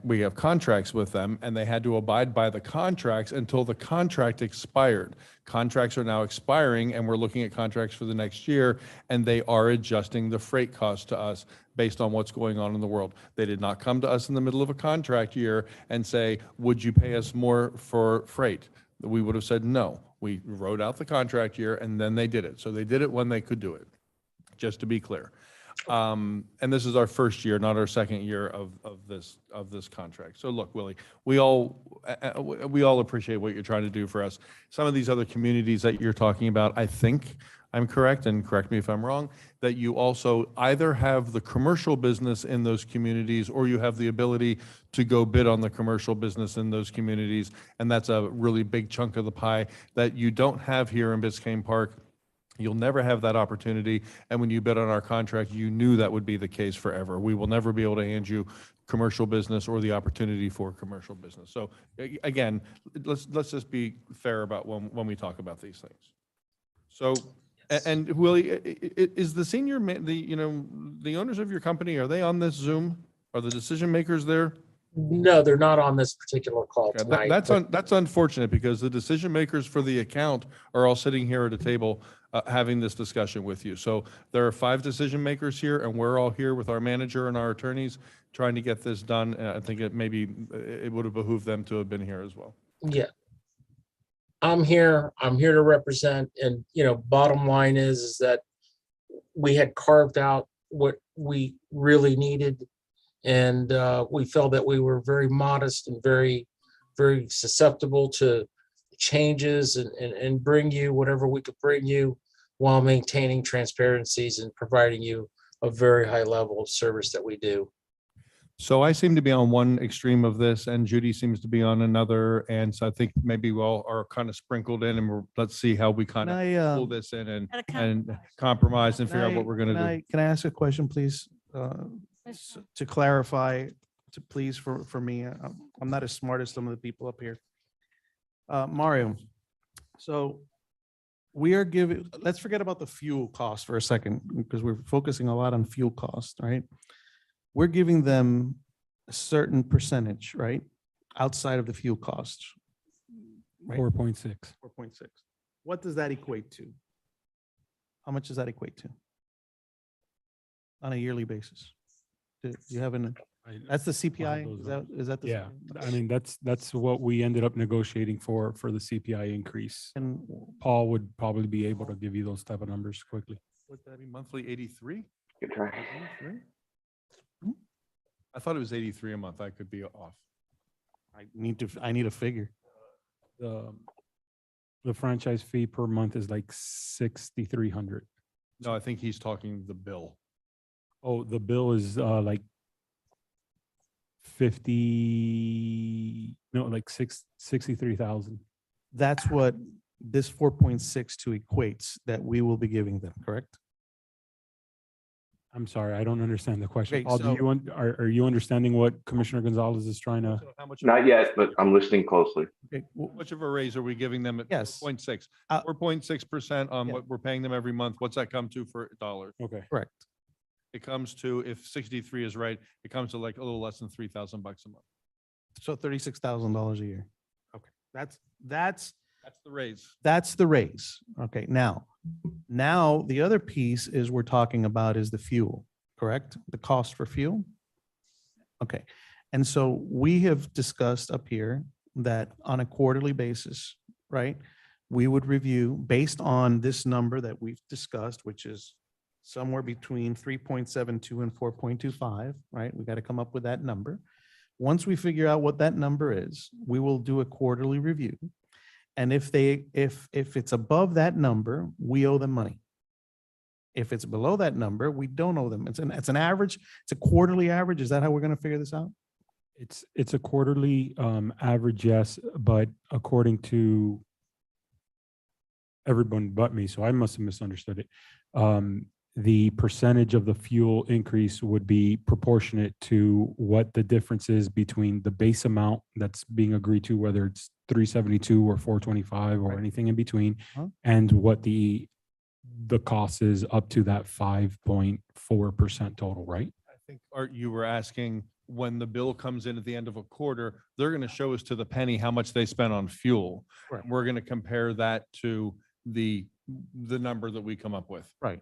D: we have contracts with them and they had to abide by the contracts until the contract expired. Contracts are now expiring and we're looking at contracts for the next year and they are adjusting the freight cost to us based on what's going on in the world. They did not come to us in the middle of a contract year and say, would you pay us more for freight? We would have said no. We wrote out the contract year and then they did it. So they did it when they could do it, just to be clear. And this is our first year, not our second year of this contract. So look, Willie, we all appreciate what you're trying to do for us. Some of these other communities that you're talking about, I think I'm correct, and correct me if I'm wrong, that you also either have the commercial business in those communities or you have the ability to go bid on the commercial business in those communities. And that's a really big chunk of the pie that you don't have here in Biscayne Park. You'll never have that opportunity. And when you bid on our contract, you knew that would be the case forever. We will never be able to hand you commercial business or the opportunity for commercial business. So again, let's just be fair about when we talk about these things. So, and Willie, is the senior, the owners of your company, are they on this Zoom? Are the decision makers there?
O: No, they're not on this particular call
D: Okay,
O: tonight.
D: That's unfortunate because the decision makers for the account are all sitting here at a table having this discussion with you. So there are 5 decision makers here and we're all here with our manager and our attorneys trying to get this done. I think it would have behooved them to have been here as well.
O: Yeah. I'm here to represent, and bottom line is that we had carved out what we really needed. And we felt that we were very modest and very, very susceptible to changes and bring you whatever we could bring you while maintaining transparencies and providing you a very high level of service that we do.
D: So I seem to be on one extreme of this and Judy seems to be on another. And so I think maybe we all are kind of sprinkled in and let's see how we kind of pull this in and compromise and figure out what we're going to do.
E: Can I ask a question, please? To clarify, please, for me, I'm not as smart as some of the people up here. Mario, so we are giving, let's forget about the fuel cost for a second, because we're focusing a lot on fuel cost, right? We're giving them a certain percentage, right? Outside of the fuel cost. Right?
C: 4.6.
E: 4.6. What does that equate to? How much does that equate to? On a yearly basis? Do you have an, that's the CPI? Is that the?
C: Yeah,
E: CPI?
C: I mean, that's what we ended up negotiating for the CPI increase.
E: And
C: Paul would probably be able to give you those type of numbers quickly.
D: Would that be monthly 83?
P: Good try.
D: 83? I thought it was 83 a month. I could be off.
E: I need a figure.
C: The franchise fee per month is like 6,300.
D: No, I think he's talking the bill.
C: Oh, the bill is like 63,000.
E: That's what this 4.62 equates that we will be giving them, correct?
C: I'm sorry, I don't understand the question.
E: Okay,
C: Paul, are you understanding what Commissioner Gonzalez is trying to?
D: How much?
P: Not yet, but I'm listening closely.
E: Okay,
D: How much of a raise are we giving them at
E: Yes.
D: 4.6?
E: Uh,
D: 4.6% on
E: yeah.
D: what we're paying them every month. What's that come to for dollars?
C: Okay.
E: correct.
D: It comes to, if 63 is right, it comes to like a little less than $3,000 a month.
E: So $36,000 a year. Okay, that's
D: That's the raise.
E: That's the raise. Okay, now the other piece is we're talking about is the fuel, correct? The cost for fuel? Okay, and so we have discussed up here that on a quarterly basis, right? We would review based on this number that we've discussed, which is somewhere between 3.72 and 4.25, right? We got to come up with that number. Once we figure out what that number is, we will do a quarterly review. And if it's above that number, we owe them money. If it's below that number, we don't owe them. It's an average, it's a quarterly average. Is that how we're going to figure this out?
C: It's a quarterly average, yes, but according to everyone but me, so I must have misunderstood it. The percentage of the fuel increase would be proportionate to what the difference is between the base amount that's being agreed to, whether it's 372 or 425 or anything in between, and what the cost is up to that 5.4% total, right?
D: I think, Art, you were asking when the bill comes in at the end of a quarter, they're going to show us to the penny how much they spent on fuel.
E: Right.
D: We're going to compare that to the number that we come up with.
E: Right.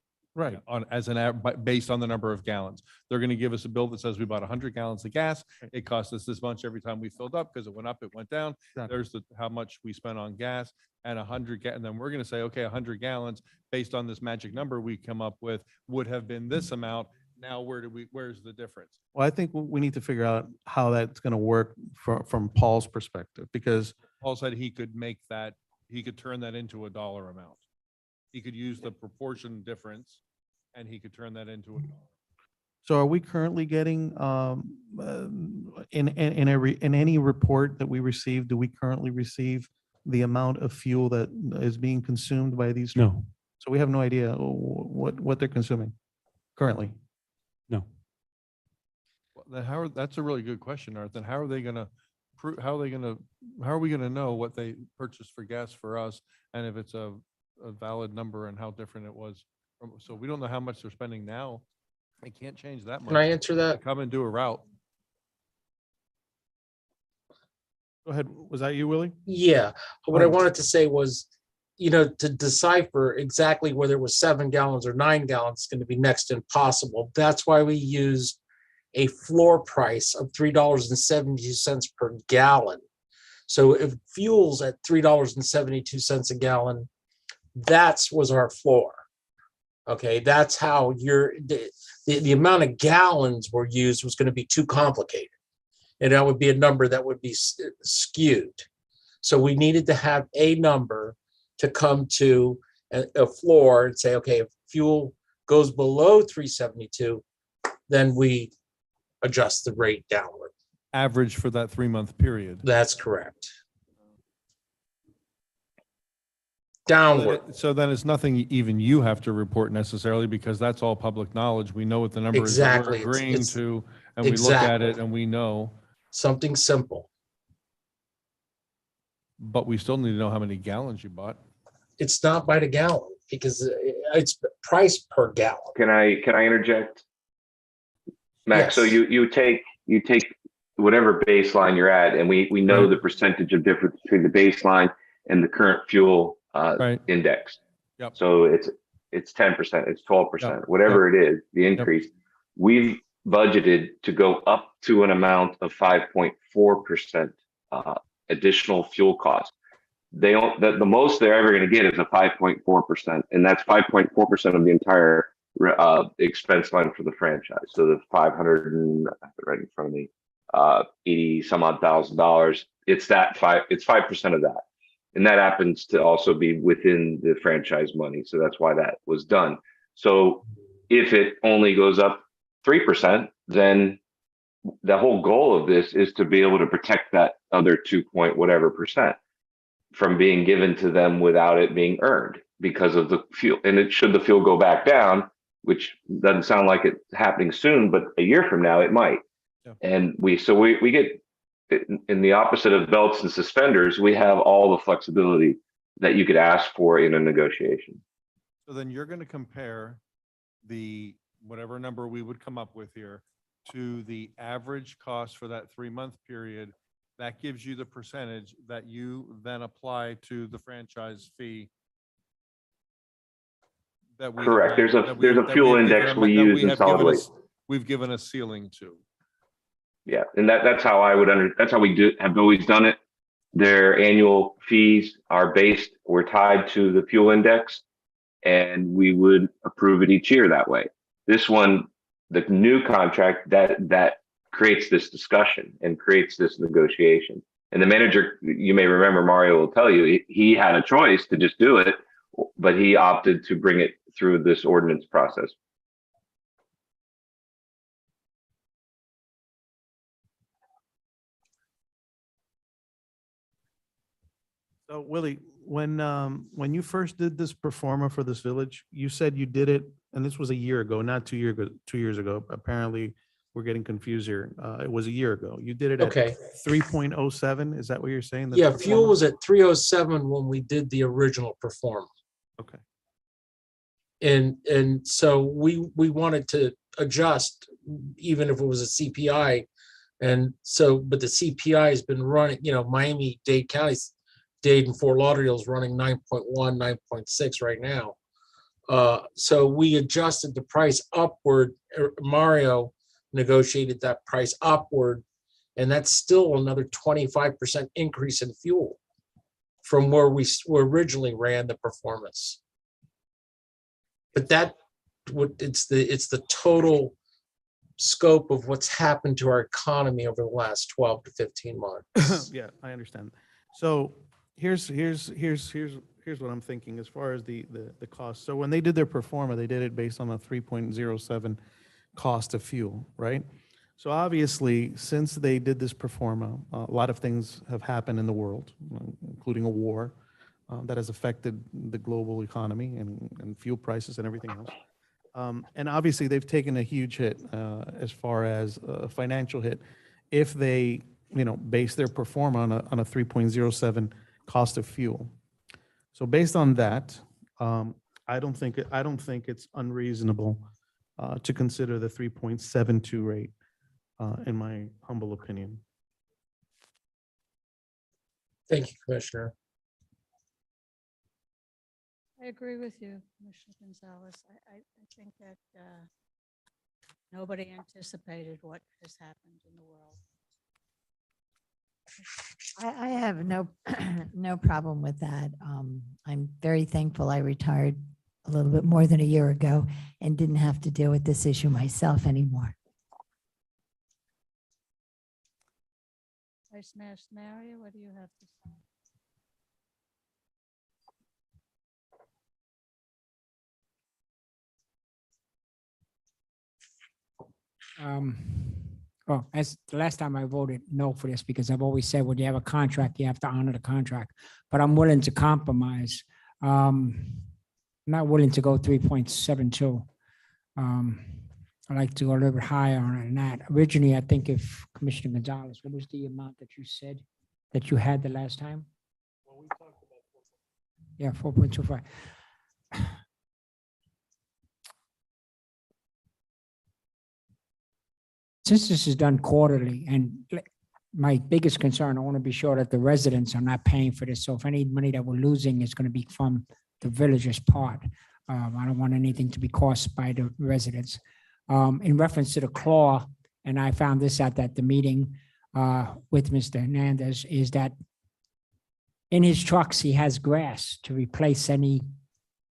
D: On, as an, based on the number of gallons. They're going to give us a bill that says we bought 100 gallons of gas. It cost us this much every time we filled up because it went up, it went down.
E: Exactly.
D: There's how much we spent on gas and 100, and then we're going to say, okay, 100 gallons based on this magic number we come up with would have been this amount. Now, where's the difference?
E: Well, I think we need to figure out how that's going to work from Paul's perspective, because
D: Paul said he could make that, he could turn that into a dollar amount. He could use the proportion difference and he could turn that into a dollar.
E: so are we currently getting, in any report that we receive, do we currently receive the amount of fuel that is being consumed by these?
C: No,
E: So we have no idea what they're consuming currently.
C: no.
D: Then that's a really good question, Art. Then how are they gonna how are we gonna know what they purchased for gas for us? And if it's a valid number and how different it was. So we don't know how much they're spending now. They can't change that much.
O: Can I answer that?
D: Come and do a route.
E: Go ahead. Was that you, Willie?
O: Yeah, what I wanted to say was, to decipher exactly whether it was 7 gallons or 9 gallons is going to be next to impossible. That's why we used a floor price of $3.72 per gallon. So if fuel's at $3.72 a gallon, that's was our floor. Okay, that's how the amount of gallons were used was going to be too complicated. And that would be a number that would be skewed. So we needed to have a number to come to a floor and say, okay, if fuel goes below 372, then we adjust the rate downward.
D: Average for that 3-month period.
O: That's correct. Downward.
D: So then it's nothing even you have to report necessarily because that's all public knowledge. We know what the number is that we're
O: Exactly.
D: agreeing
O: It's-
D: to, and we look at it
O: Exactly.
D: and we know,
O: Something simple.
D: but we still need to know how many gallons you bought.
O: It's not by the gallon because it's priced per gallon.
P: Can I interject? Max, so
O: Yes.
P: you take whatever baseline you're at, and we know the percentage of difference between the baseline and the current fuel index.
D: Yep.
P: So it's 10%, it's 12%, whatever it is, the increase. We've budgeted to go up to an amount of 5.4% additional fuel cost. They don't, the most they're ever going to get is a 5.4%, and that's 5.4% of the entire expense line for the franchise. So the 500 and I have it right in front of me, 80 some odd $1,000. It's 5% of that. And that happens to also be within the franchise money. So that's why that was done. So if it only goes up 3%, then the whole goal of this is to be able to protect that other 2 point whatever percent from being given to them without it being earned because of the fuel. And should the fuel go back down, which doesn't sound like it's happening soon, but a year from now it might.
D: Yeah.
P: And we get in the opposite of belts and suspenders, we have all the flexibility that you could ask for in a negotiation.
D: So then you're going to compare the whatever number we would come up with here to the average cost for that 3-month period. That gives you the percentage that you then apply to the franchise fee. That we
P: Correct. There's a
D: that we-
P: fuel
D: that we've
P: index
D: given
P: we
D: that
P: use in
D: have
P: solid
D: given
P: waste.
D: We've given a ceiling to.
P: Yeah, and that's how I would that's how we have always done it. Their annual fees are we're tied to the fuel index, and we would approve it each year that way. This one, the new contract that creates this discussion and creates this negotiation. And the manager, you may remember, Mario will tell you, he had a choice to just do it, but he opted to bring it through this ordinance process.
E: So Willie, when you first did this pro forma for this village, you said you did it, and this was a year ago, not 2 years ago. 2 years ago. Apparently, we're getting confused here. It was a year ago. You did it at
O: Okay.
E: 3.07. Is that what you're saying? the
O: Yeah,
E: pro
O: fuel
E: forma?
O: was at 307 when we did the original perform.
E: Okay.
O: And so we wanted to adjust, even if it was a CPI, And so, but the CPI has been running, Miami-Dade County's, Dade and Fort Lauderdale is running 9.1, 9.6 right now. So we adjusted the price upward. Mario negotiated that price upward, and that's still another 25% increase in fuel from where we originally ran the performance. But it's the total scope of what's happened to our economy over the last 12 to 15 months.
E: Yeah, I understand. So here's what I'm thinking as far as the cost. So when they did their pro forma, they did it based on a 3.07 cost of fuel, right? So obviously, since they did this pro forma, a lot of things have happened in the world, including a war that has affected the global economy and fuel prices and everything else. And obviously, they've taken a huge hit as far as a financial hit if they, base their pro forma on a 3.07 cost of fuel. So based on that, I don't think it's unreasonable to consider the 3.72 rate, in my humble opinion.
O: Thank you, Commissioner.
A: I agree with you, Commissioner Gonzalez. I think that nobody anticipated what has happened in the world.
K: I have no problem with that. I'm very thankful I retired a little bit more than a year ago and didn't have to deal with this issue myself anymore.
A: Vice Mayor Mario, what do you have to say?
J: Well, as the last time I voted no for this, because I've always said, when you have a contract, you have to honor the contract, but I'm willing to compromise. I'm not willing to go 3.72. I like to go a little bit higher on it than that. Originally, I think if Commissioner Gonzalez, what was the amount that you said that you had the last time?
E: Well, we talked about
J: Yeah, 4.25. Since this is done quarterly, and my biggest concern, I want to be sure that the residents are not paying for this. So if any money that we're losing is going to be from the village's part, I don't want anything to be cost by the residents. In reference to the claw, and I found this out at the meeting with Mr. Hernandez, is that in his trucks, he has grass to replace anything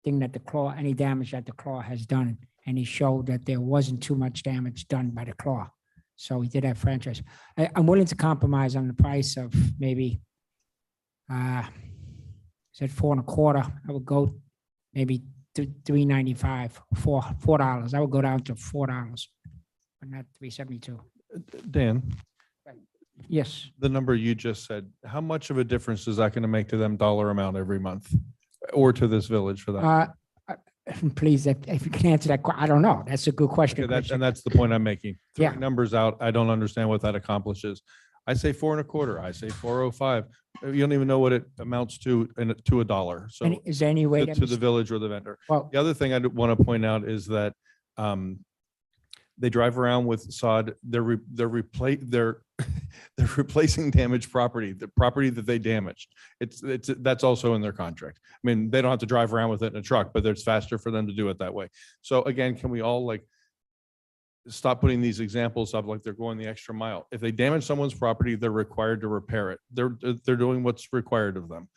J: that the claw, any damage that the claw has done. And he showed that there wasn't too much damage done by the claw. So he did have franchise. I'm willing to compromise on the price of maybe, said $4.25. I would go maybe $3.95, $4. I would go down to $4, but not $3.72.
D: Dan,
J: Yes.
D: the number you just said, how much of a difference is that going to make to them dollar amount every month? Or to this village for that?
J: Please, if you can answer that, I don't know. That's a good question.
D: Okay, and that's the point I'm making.
J: Yeah.
D: Throwing numbers out, I don't understand what that accomplishes. I say $4.25, I say $4.05. You don't even know what it amounts to to a dollar. So
J: Is there any way
D: to the village or the vendor.
J: Well,
D: The other thing I want to point out is that they drive around with sod. They're replacing damaged property, the property that they damaged. That's also in their contract. I mean, they don't have to drive around with it in a truck, but it's faster for them to do it that way. So again, can we all stop putting these examples up like they're going the extra mile? If they damage someone's property, they're required to repair it. They're doing what's required of them.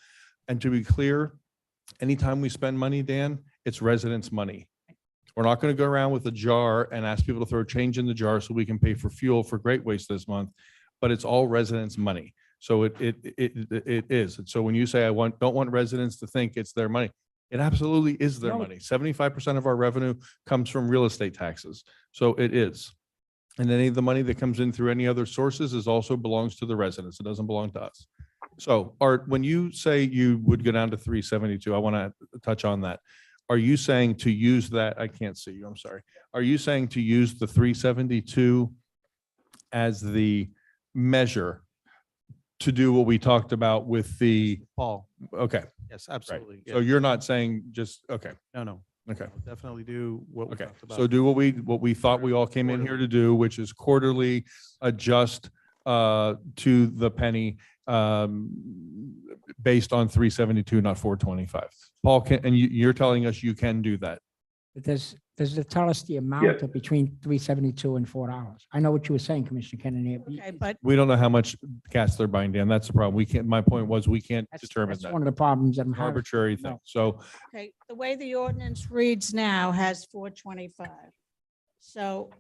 D: And to be clear, anytime we spend money, Dan, it's residents' money. We're not going to go around with a jar and ask people to throw change in the jar so we can pay for fuel for Great Waste this month, but it's all residents' money. So it is. And so when you say don't want residents to think it's their money, it absolutely is their
J: No.
D: money. 75% of our revenue comes from real estate taxes. So it is. And any of the money that comes in through any other sources also belongs to the residents. It doesn't belong to us. So Art, when you say you would go down to 372, I want to touch on that. Are you saying to use that? I can't see you. I'm sorry. Are you saying to use the 372 as the measure to do what we talked about with the
E: Paul.
D: Okay.
E: Yes,
D: Right.
E: absolutely.
D: So you're not saying just, okay.
E: No.
D: Okay.
E: We'll definitely do what we
D: Okay.
E: talked about.
D: So do what we thought we all came in here to do, which is quarterly adjust to the penny, based on 372, not 425. Paul, and you're telling us you can do that?
J: But does it tell us the amount of between 372 and $4? I know what you were saying, Commissioner Kennedy.
A: Okay, but
D: We don't know how much gas they're buying, Dan. That's the problem. We can't, my point was, we can't determine
J: That's
D: that.
J: one of the problems that I'm having.
D: Arbitrary thing. So
A: okay, the way the ordinance reads now has 425. So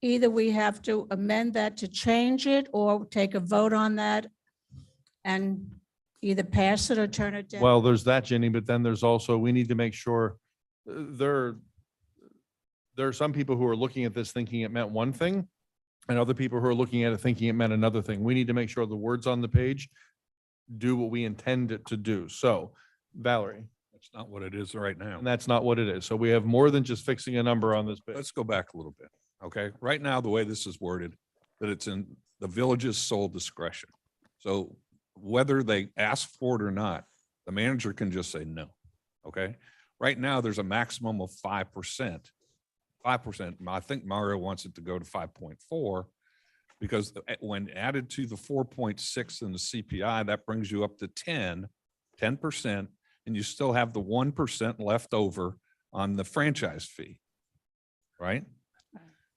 A: either we have to amend that to change it or take a vote on that and either pass it or turn it down.
D: well, there's that, Jenny, but then there's also, we need to make sure there are some people who are looking at this thinking it meant one thing, and other people who are looking at it thinking it meant another thing. We need to make sure the words on the page do what we intend it to do. So, Valerie,
N: That's not what it is right now.
D: and that's not what it is. So we have more than just fixing a number on this page.
N: Let's go back a little bit, okay? Right now, the way this is worded, that it's in the village's sole discretion. So whether they ask for it or not, the manager can just say no, okay? Right now, there's a maximum of 5%. 5%, I think Mario wants it to go to 5.4 because when added to the 4.6 in the CPI, that brings you up to 10%, and you still have the 1% left over on the franchise fee, right?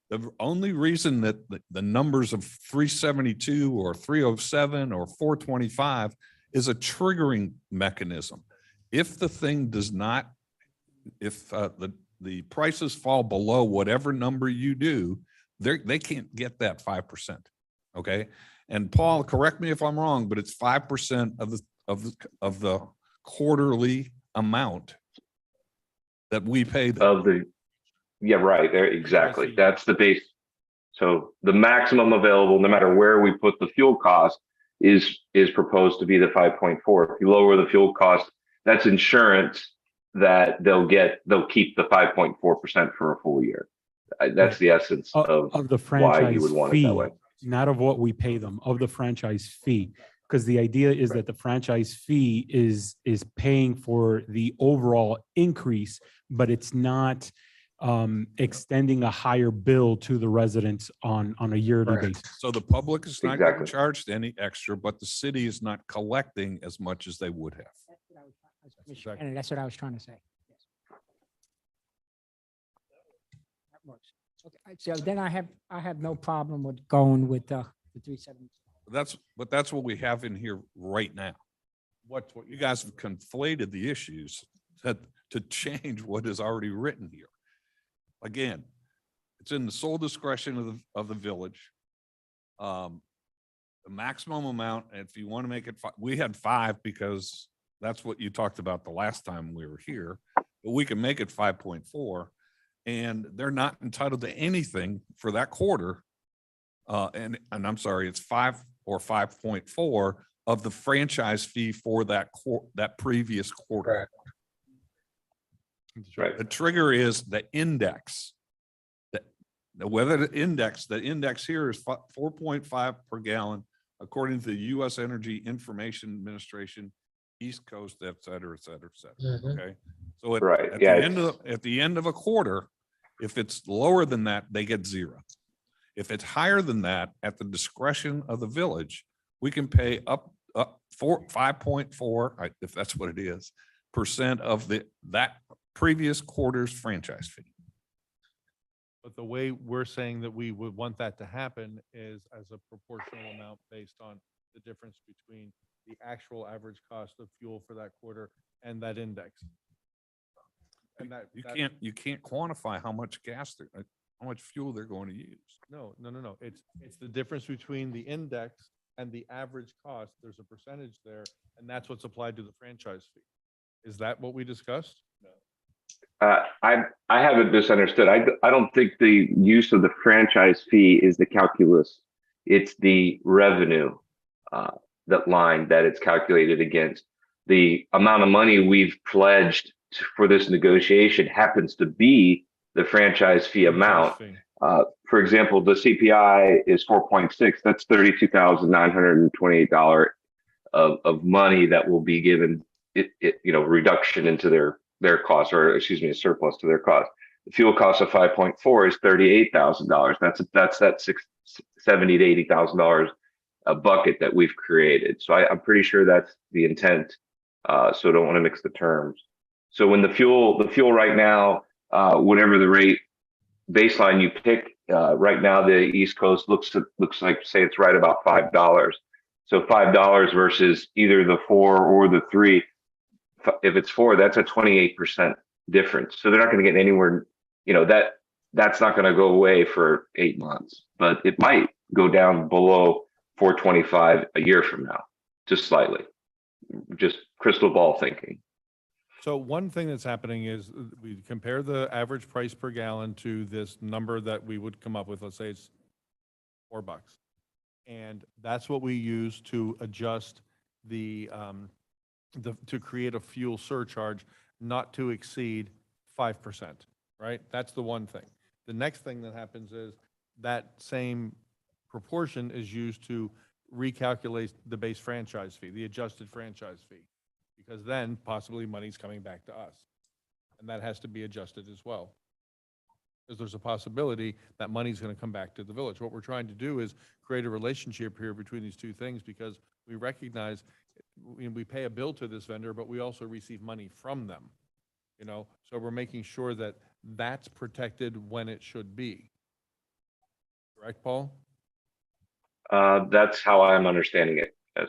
N: The only reason that the numbers of 372 or 307 or 425 is a triggering mechanism. If the thing does not, if the prices fall below whatever number you do, they can't get that 5%. Okay. And Paul, correct me if I'm wrong, but it's 5% of the quarterly amount that we pay them.
P: Of the, yeah, right there, exactly. That's the base. So the maximum available, no matter where we put the fuel cost, is proposed to be the 5.4. If you lower the fuel cost, that's insurance that they'll keep the 5.4% for a full year. That's the essence
C: Of the
P: why you
C: franchise
P: would want it that
C: fee,
P: way.
C: not of what we pay them, of the franchise fee. Because the idea is that the franchise fee is paying for the overall increase, but it's not extending a higher bill to the residents on a yearly basis.
N: So the public is not getting
P: Exactly.
N: charged any extra, but the city is not collecting as much as they would have.
J: Commissioner Kennedy, that's what I was trying to say. Yes. That works. Okay, so then I have no problem with going with the 370.
N: But that's what we have in here right now. What you guys have conflated the issues to change what is already written here. Again, it's in the sole discretion of the village. The maximum amount, if you want to make it, we had 5 because that's what you talked about the last time we were here, but we can make it 5.4 and they're not entitled to anything for that quarter. And I'm sorry, it's 5 or 5.4 of the franchise fee for that previous quarter.
P: That's right.
N: The trigger is the index. Whether the index here is 4.5 per gallon, according to the U.S. Energy Information Administration, East Coast, et cetera, et cetera, et cetera.
H: Mhm.
N: Okay. So
P: Right,
N: at
P: yeah,
N: the end of a quarter, if it's lower than that, they get 0. If it's higher than that, at the discretion of the village, we can pay up 5.4, if that's what it is, % of that previous quarter's franchise fee.
D: But the way we're saying that we would want that to happen is as a proportional amount based on the difference between the actual average cost of fuel for that quarter and that index. And
N: You can't quantify how much how much fuel they're going to use.
D: No. It's the difference between the index and the average cost. There's a percentage there, and that's what's applied to the franchise fee. Is that what we discussed? No.
P: I haven't misunderstood. I don't think the use of the franchise fee is the calculus. It's the revenue, that line that it's calculated against. The amount of money we've pledged for this negotiation happens to be the franchise fee amount. For example, the CPI is 4.6. That's $32,928 of money that will be given reduction into their cost, or excuse me, a surplus to their cost. The fuel cost of 5.4 is $38,000. That's that $70,000 to $80,000 bucket that we've created. So I'm pretty sure that's the intent. So don't want to mix the terms. So when the fuel right now, whatever the rate baseline you pick, right now the East Coast looks like, say it's right about $5. So $5 versus either the 4 or the 3. If it's 4, that's a 28% difference. So they're not going to get anywhere, that's not going to go away for 8 months, but it might go down below 425 a year from now, just slightly, just crystal ball thinking.
D: So one thing that's happening is we compare the average price per gallon to this number that we would come up with. Let's say it's $4. And that's what we use to adjust to create a fuel surcharge not to exceed 5%, right? That's the one thing. The next thing that happens is that same proportion is used to recalculate the base franchise fee, the adjusted franchise fee, because then possibly money's coming back to us. And that has to be adjusted as well. Because there's a possibility that money's going to come back to the village. What we're trying to do is create a relationship here between these two things, because we recognize we pay a bill to this vendor, but we also receive money from them. So we're making sure that that's protected when it should be. Correct, Paul?
P: That's how I'm understanding it. Yes.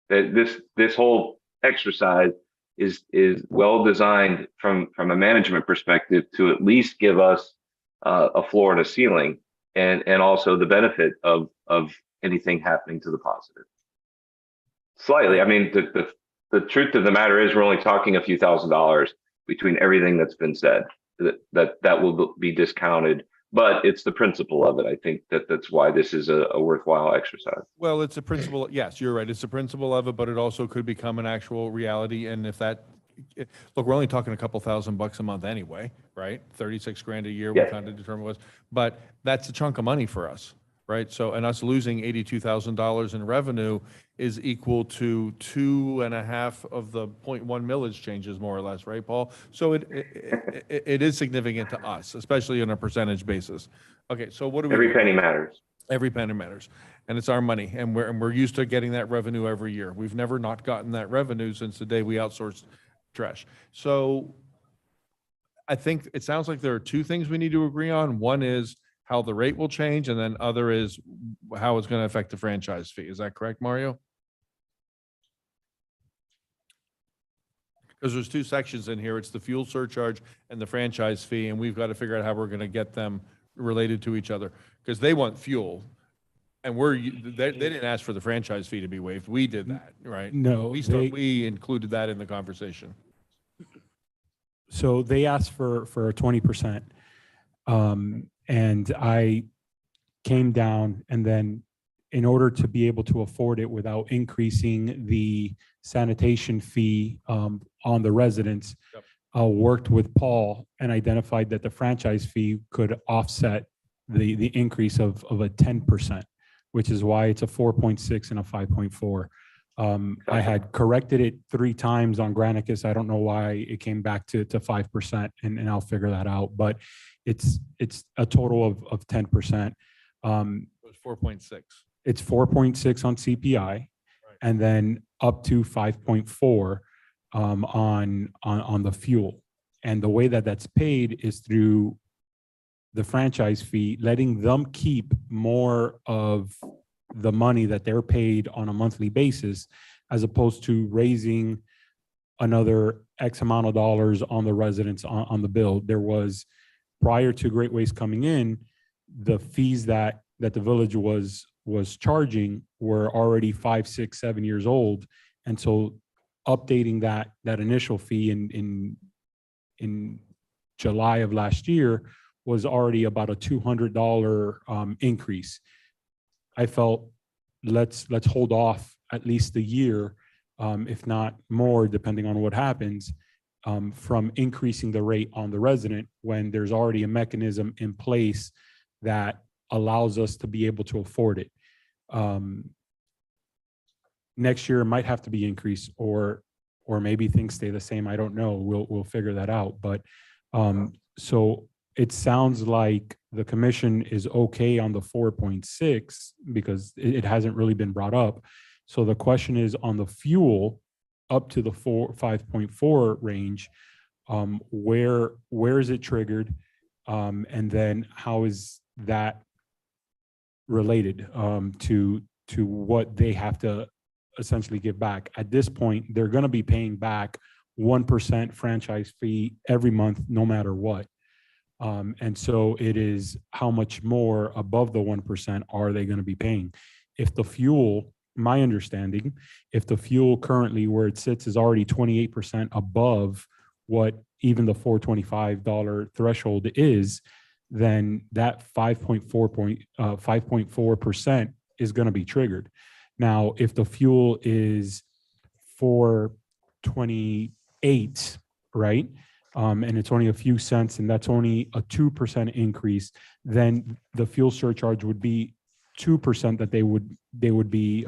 P: That this whole exercise is well designed from a management perspective to at least give us a floor and a ceiling, and also the benefit of anything happening to the positive. Slightly. I mean, the truth of the matter is we're only talking a few $1,000s between everything that's been said that will be discounted, but it's the principle of it. I think that's why this is a worthwhile exercise.
D: Well, it's a principle. Yes, you're right. It's a principle of it, but it also could become an actual reality. And if that, look, we're only talking a couple $1,000 a month anyway, right? 36 grand a year, we kind of determined was, but that's a chunk of money for us, right? So, and us losing $82,000 in revenue is equal to 2.5 of the 0.1 millage changes, more or less, right, Paul? So it is significant to us, especially on a percentage basis. Okay, so what do we?
P: Every penny matters.
D: Every penny matters, and it's our money, and we're used to getting that revenue every year. We've never not gotten that revenue since the day we outsourced trash. So I think it sounds like there are two things we need to agree on. One is how the rate will change, and then other is how it's going to affect the franchise fee. Is that correct, Mario? Because there's two sections in here. It's the fuel surcharge and the franchise fee, and we've got to figure out how we're going to get them related to each other, because they want fuel, and they didn't ask for the franchise fee to be waived. We did that, right?
C: No,
D: we included that in the conversation.
C: So they asked for a 20%. And I came down, and then in order to be able to afford it without increasing the sanitation fee on the residents, worked with Paul and identified that the franchise fee could offset the increase of a 10%, which is why it's a 4.6 and a 5.4. I had corrected it 3 times on Granicus. I don't know why it came back to 5%, and I'll figure that out. But it's a total of 10%.
D: It was 4.6.
C: It's 4.6 on CPI, and then up to 5.4 on the fuel. And the way that that's paid is through the franchise fee, letting them keep more of the money that they're paid on a monthly basis, as opposed to raising another X amount of dollars on the residents on the bill. There was, prior to Great Waste coming in, the fees that the village was charging were already 5, 6, 7 years old. And so updating that initial fee in July of last year was already about a $200 increase. I felt let's hold off at least a year, if not more, depending on what happens, from increasing the rate on the resident when there's already a mechanism in place that allows us to be able to afford it. Next year it might have to be increased, or maybe things stay the same. I don't know. We'll figure that out. But so it sounds like the commission is okay on the 4.6 because it hasn't really been brought up. So the question is on the fuel up to the 5.4 range, where is it triggered? And then how is that related to what they have to essentially give back? At this point, they're going to be paying back 1% franchise fee every month, no matter what. And so it is how much more above the 1% are they going to be paying? If the fuel, my understanding, if the fuel currently where it sits is already 28% above what even the $425 threshold is, then that 5.4% is going to be triggered. Now, if the fuel is 428, right? And it's only a few cents and that's only a 2% increase, then the fuel surcharge would be 2% that they would be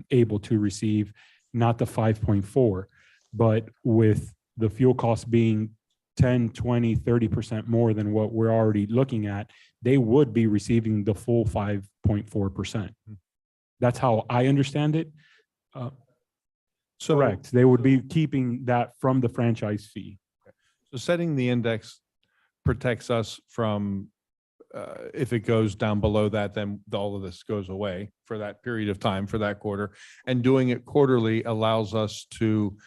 C: able to receive, not the 5.4. But with the fuel costs being 10, 20, 30% more than what we're already looking at, they would be receiving the full 5.4%. That's how I understand it. Correct. They would be keeping that from the franchise fee.
D: So setting the index protects us from, if it goes down below that, then all of this goes away for that period of time, for that quarter. And doing it quarterly allows us to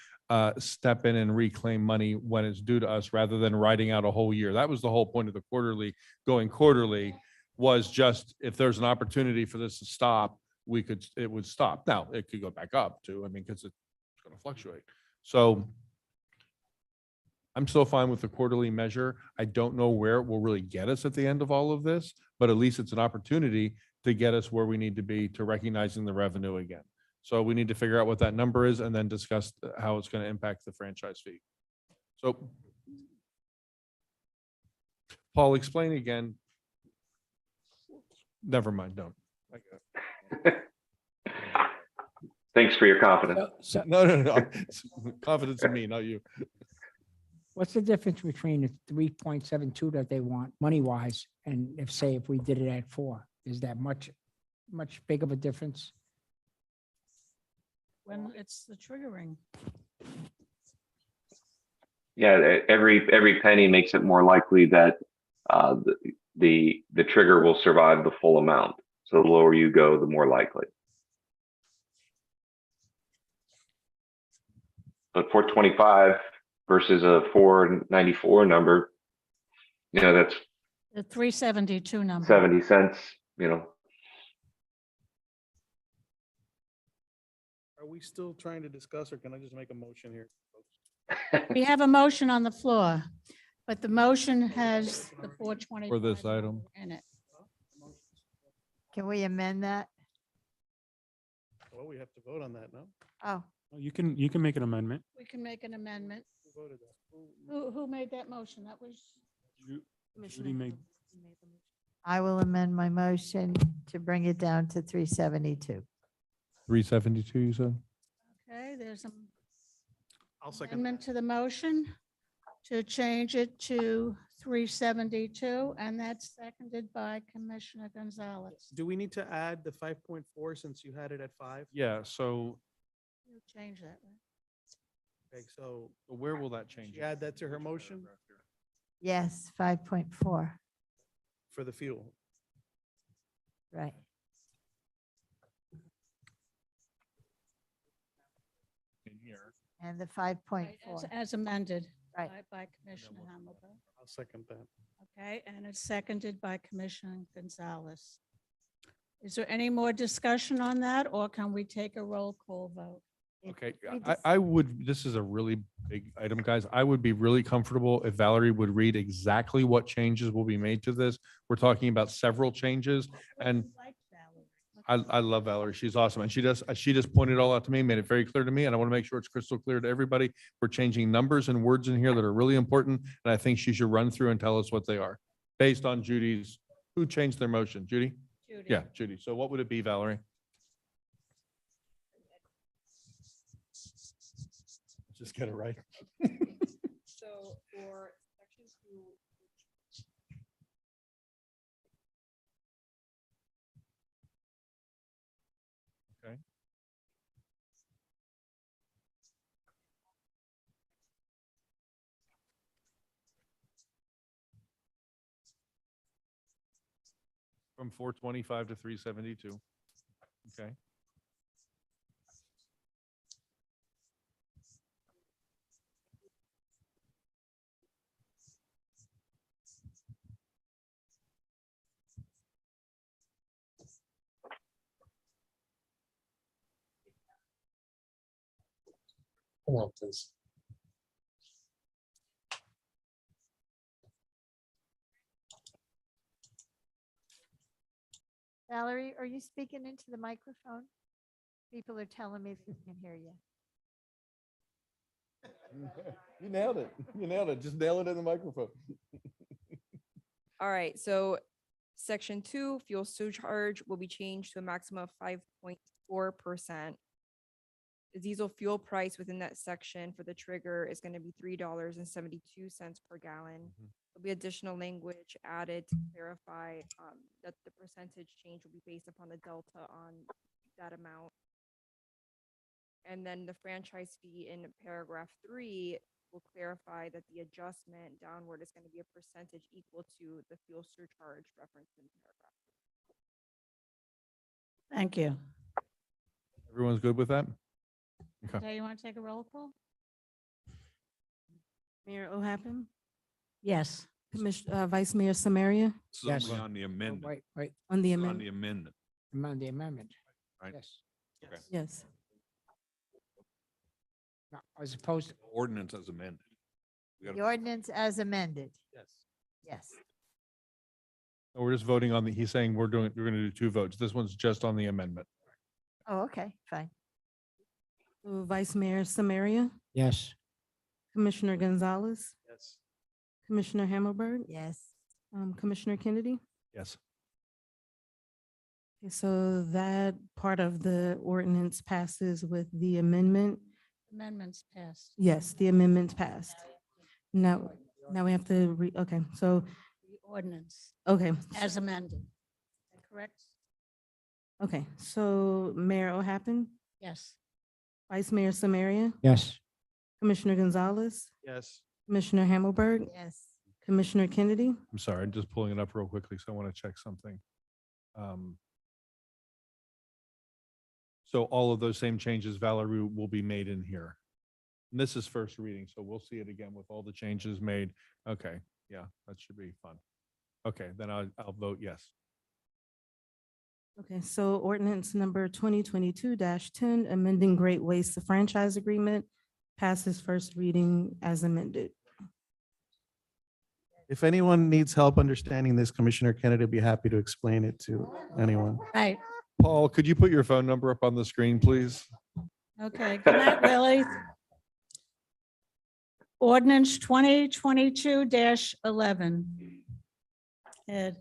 D: step in and reclaim money when it's due to us rather than writing out a whole year. That was the whole point of the quarterly, going quarterly, was just if there's an opportunity for this to stop, it would stop. Now, it could go back up too, I mean, because it's going to fluctuate. So I'm still fine with the quarterly measure. I don't know where it will really get us at the end of all of this, but at least it's an opportunity to get us where we need to be to recognizing the revenue again. So we need to figure out what that number is and then discuss how it's going to impact the franchise fee. So Paul, explain again. Never mind, don't.
P: Thanks for your confidence.
D: No. Confidence in me, not you.
J: What's the difference between the 3.72 that they want money wise and if we did it at 4? Is that much big of a difference?
A: When it's the triggering.
P: Yeah, every penny makes it more likely that the trigger will survive the full amount. So the lower you go, the more likely. But 425 versus a 494 number, that's
A: The 372 number.
P: 70 cents,
E: Are we still trying to discuss or can I just make a motion here?
A: We have a motion on the floor, but the motion has the 420
D: For this item.
A: in it.
K: Can we amend that?
E: Well, we have to vote on that, no?
K: Oh,
C: You can make an amendment.
A: We can make an amendment.
E: Who voted that?
A: Who made that motion? That was,
C: Judy made-
K: I will amend my motion to bring it down to 372.
D: 372, you said?
A: okay, there's an
E: I'll second.
A: amendment to the motion to change it to 372, and that's seconded by Commissioner Gonzalez.
E: Do we need to add the 5.4 since you had it at 5?
D: Yeah, so
A: You change that, right?
E: Okay, so
D: where will that change?
E: you add that to her motion
K: Yes, 5.4,
E: for the fuel.
K: right.
D: In here.
K: And the
A: Right,
K: 5.4.
A: as amended
K: Right.
A: by Commissioner Hamilton.
E: I'll second that.
A: Okay, and it's seconded by Commissioner Gonzalez. Is there any more discussion on that, or can we take a roll call vote?
D: Okay, I would, this is a really big item, guys. I would be really comfortable if Valerie would read exactly what changes will be made to this. We're talking about several changes and I love Valerie. She's awesome. And she just pointed it all out to me, made it very clear to me. And I want to make sure it's crystal clear to everybody. We're changing numbers and words in here that are really important. And I think she should run through and tell us what they are based on Judy's, who changed their motion? Judy?
A: Judy.
D: Yeah, Judy. So what would it be, Valerie? Just get it right.
M: So for section 2,
D: Okay. From 425 to 372. Okay.
O: Come on, please.
K: Valerie, are you speaking into the microphone? People are telling me they can hear you.
D: You nailed it. You nailed it. Just nail it in the microphone.
M: All right, so section 2, fuel surcharge will be changed to a maximum of 5.4%. The diesel fuel price within that section for the trigger is going to be $3.72 per gallon. There'll be additional language added to clarify that the percentage change will be based upon the delta on that amount. And then the franchise fee in paragraph 3 will clarify that the adjustment downward is going to be a percentage equal to the fuel surcharge referenced in paragraph.
A: Thank you.
D: Everyone's good with that? Okay.
A: Okay, you want to take a roll call?
B: Mayor O'Happen,
A: Yes.
B: Vice Mayor Samaria,
N: This is
J: Yes.
N: only on the amendment.
J: Wait,
B: on the
N: On
B: amendment.
N: the amendment.
J: amend the amendment.
N: Right.
J: Yes.
N: Okay.
B: Yes.
J: Now, as opposed,
N: Ordinance as amended. We
K: The
N: gotta-
K: ordinance as amended.
N: Yes.
K: Yes.
D: So we're just voting on the, he's saying we're going to do 2 votes. This one's just on the amendment.
K: Oh, okay, fine.
B: So Vice Mayor Samaria,
J: yes.
B: Commissioner Gonzalez,
E: Yes.
B: Commissioner Hammelberg,
K: Yes.
B: Commissioner Kennedy.
D: Yes.
B: Okay, so that part of the ordinance passes with the amendment.
A: Amendments passed.
B: Yes, the amendment passed. Now we have to okay, so,
A: The ordinance
B: okay,
A: as amended. Is that correct?
B: okay, so Mayor O'Happen,
A: Yes.
B: Vice Mayor Samaria,
J: Yes.
B: Commissioner Gonzalez,
E: Yes.
B: Commissioner Hammelberg,
K: Yes.
B: Commissioner Kennedy.
D: I'm sorry, I'm just pulling it up real quickly, so I want to check something. So all of those same changes, Valerie, will be made in here. And this is first reading, so we'll see it again with all the changes made. Okay, yeah, that should be fun. Okay, then I'll vote yes.
B: Okay, so ordinance number 2022-10, amending Great Waste franchise agreement, passes first reading as amended.
E: If anyone needs help understanding this, Commissioner Kennedy will be happy to explain it to anyone.
A: Right.
D: Paul, could you put your phone number up on the screen, please?
A: Okay, good night, Willie. Ordinance 2022-11. Ed,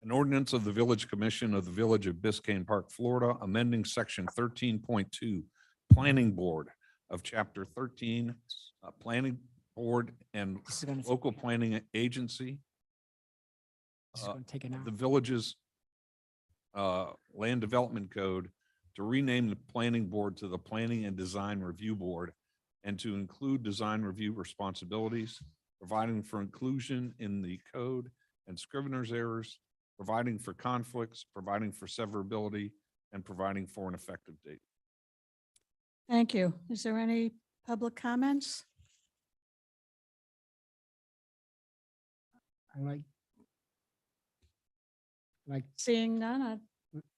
N: An ordinance of the Village Commission of the Village of Biscayne Park, Florida, amending section 13.2, Planning Board of Chapter 13, Planning Board and
J: This is gonna,
N: Local Planning Agency.
J: this is gonna take an hour.
N: The village's Land Development Code to rename the Planning Board to the Planning and Design Review Board and to include design review responsibilities, providing for inclusion in the code and scrivener's errors, providing for conflicts, providing for severability, and providing for an effective date.
A: thank you. Is there any public comments?
J: I
A: Seeing none, I'd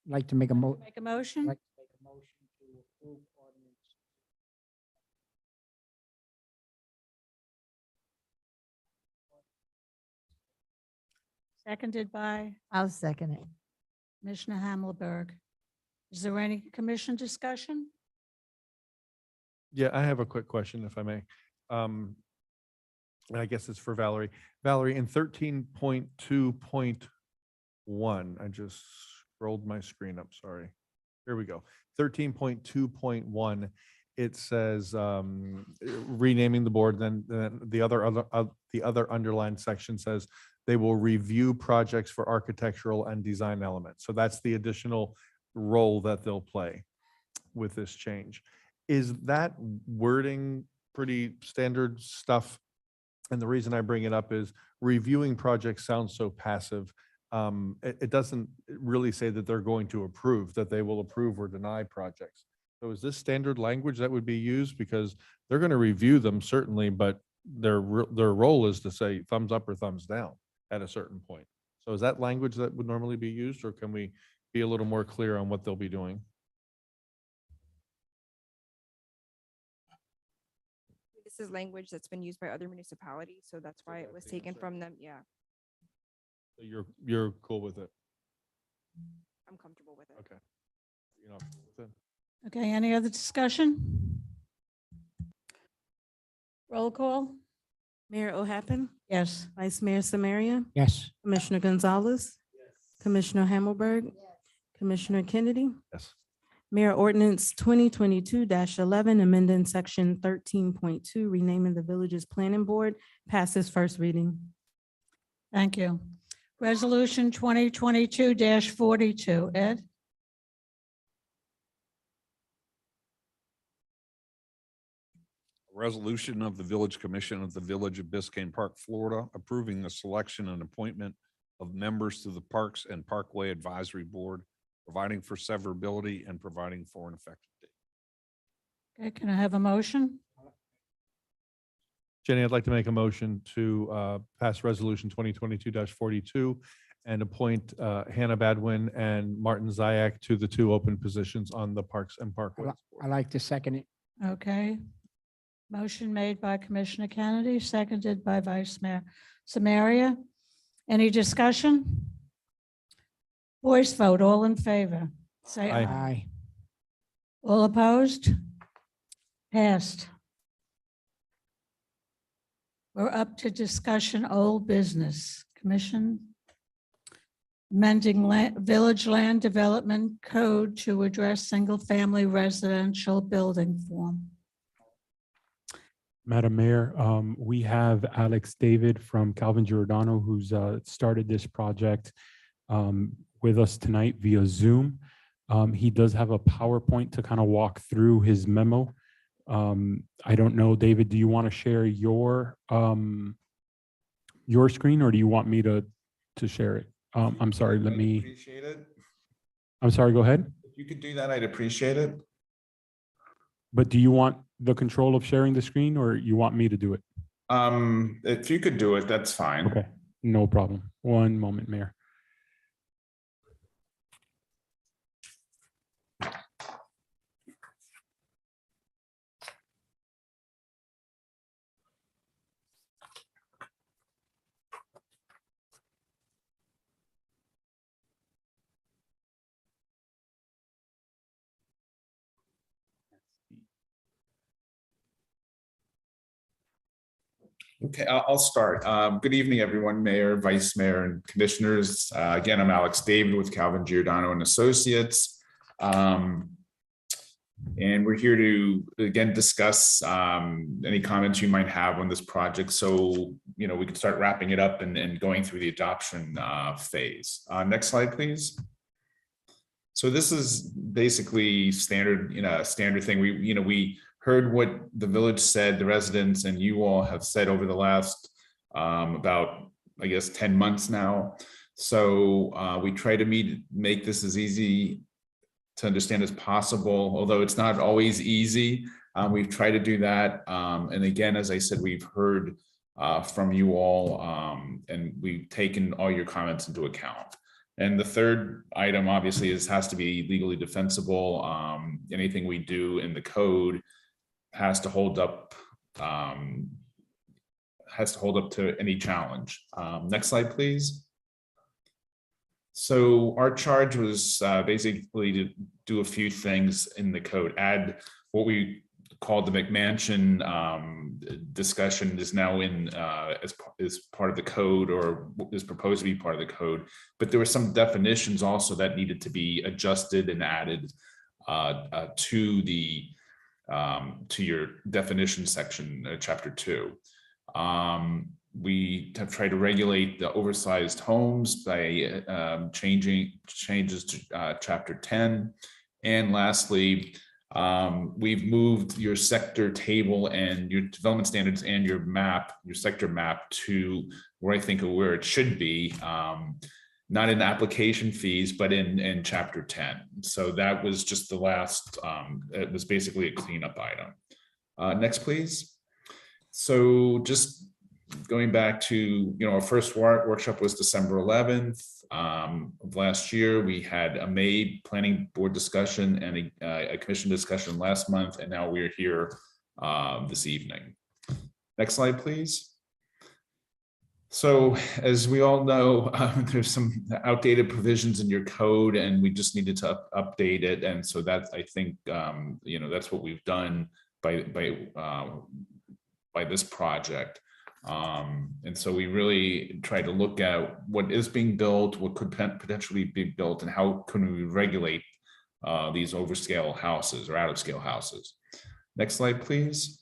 J: like to make a
A: make a motion.
J: like to make a motion to approve ordinance.
A: Seconded by
K: I'll second it.
A: Commissioner Hammelberg. Is there any commission discussion?
D: Yeah, I have a quick question, if I may. And I guess it's for Valerie. Valerie, in 13.2.1, I just scrolled my screen up, sorry. Here we go. 13.2.1, it says renaming the board, then the other underlined section says they will review projects for architectural and design elements. So that's the additional role that they'll play. with this change. Is that wording pretty standard stuff? And the reason I bring it up is reviewing projects sounds so passive. It doesn't really say that they're going to approve, that they will approve or deny projects. So is this standard language that would be used? Because they're going to review them certainly, but their role is to say thumbs up or thumbs down at a certain point. So is that language that would normally be used, or can we be a little more clear on what they'll be doing?
M: This is language that's been used by other municipalities, so that's why it was taken from them. Yeah,
D: So you're cool with it?
M: I'm comfortable with it.
D: Okay. You're not cool with it?
A: Okay, any other discussion? Roll call?
B: Mayor O'Happen,
A: Yes.
B: Vice Mayor Samaria,
J: Yes.
B: Commissioner Gonzalez, Commissioner Hammelberg, Commissioner Kennedy.
D: Yes.
B: Mayor Ordinance 2022-11, amending section 13.2, renaming the village's planning board, passes first reading.
A: Thank you. Resolution 2022-42. Ed?
N: Resolution of the Village Commission of the Village of Biscayne Park, Florida, approving the selection and appointment of members to the Parks and Parkway Advisory Board, providing for severability and providing for an effective date.
A: Okay, can I have a motion?
D: Jenny, I'd like to make a motion to pass resolution 2022-42 and appoint Hannah Badwin and Martin Zayak to the two open positions on the Parks and Parkways.
J: I like to second it.
A: Okay. Motion made by Commissioner Kennedy, seconded by Vice Mayor Samaria. Any discussion? Voice vote, all in favor? Say
D: Aye.
A: aye.
J: Aye.
A: All opposed? Passed. We're up to discussion old business. Commission amending Village Land Development Code to address single-family residential building form.
C: Madam Mayor, we have Alex David from Calvin Giordano, who's started this project with us tonight via Zoom. He does have a PowerPoint to kind of walk through his memo. I don't know, David, do you want to share your screen, or do you want me to share it? I'm sorry, let me.
Q: Appreciate it.
C: I'm sorry, go ahead.
Q: If you could do that, I'd appreciate it.
C: But do you want the control of sharing the screen, or you want me to do it?
Q: If you could do it, that's fine.
C: Okay, no problem. One moment, Mayor.
Q: Okay, I'll start. Good evening, everyone, Mayor, Vice Mayor, and Commissioners. Again, I'm Alex David with Calvin Giordano and Associates. And we're here to, again, discuss any comments you might have on this project. So, we can start wrapping it up and going through the adoption phase. Next slide, please. So this is basically standard, standard thing. We heard what the village said, the residents and you all have said over the last about, I guess, 10 months now. So we try to make this as easy to understand as possible, although it's not always easy. We've tried to do that. And again, as I said, we've heard from you all and we've taken all your comments into account. And the third item obviously has to be legally defensible. Anything we do in the code has to hold up to any challenge. Next slide, please. So our charge was basically to do a few things in the code. Add what we called the McMansion discussion is now in as part of the code, or is proposed to be part of the code. But there were some definitions also that needed to be adjusted and added to your definition section, chapter 2. We have tried to regulate the oversized homes by changes to chapter 10. And lastly, We've moved your sector table and your development standards and your map, your sector map to where I think of where it should be. Not in application fees, but in chapter 10. So that was just the last, it was basically a cleanup item. Next, please. So just going back to, our first workshop was December 11th of last year. We had a May planning board discussion and a commission discussion last month, and now we're here this evening. Next slide, please. So as we all know, there's some outdated provisions in your code, and we just needed to update it. And so that, I think, that's what we've done by this project. And so we really try to look at what is being built, what could potentially be built, and how can we regulate these overscale houses or out of scale houses. Next slide, please.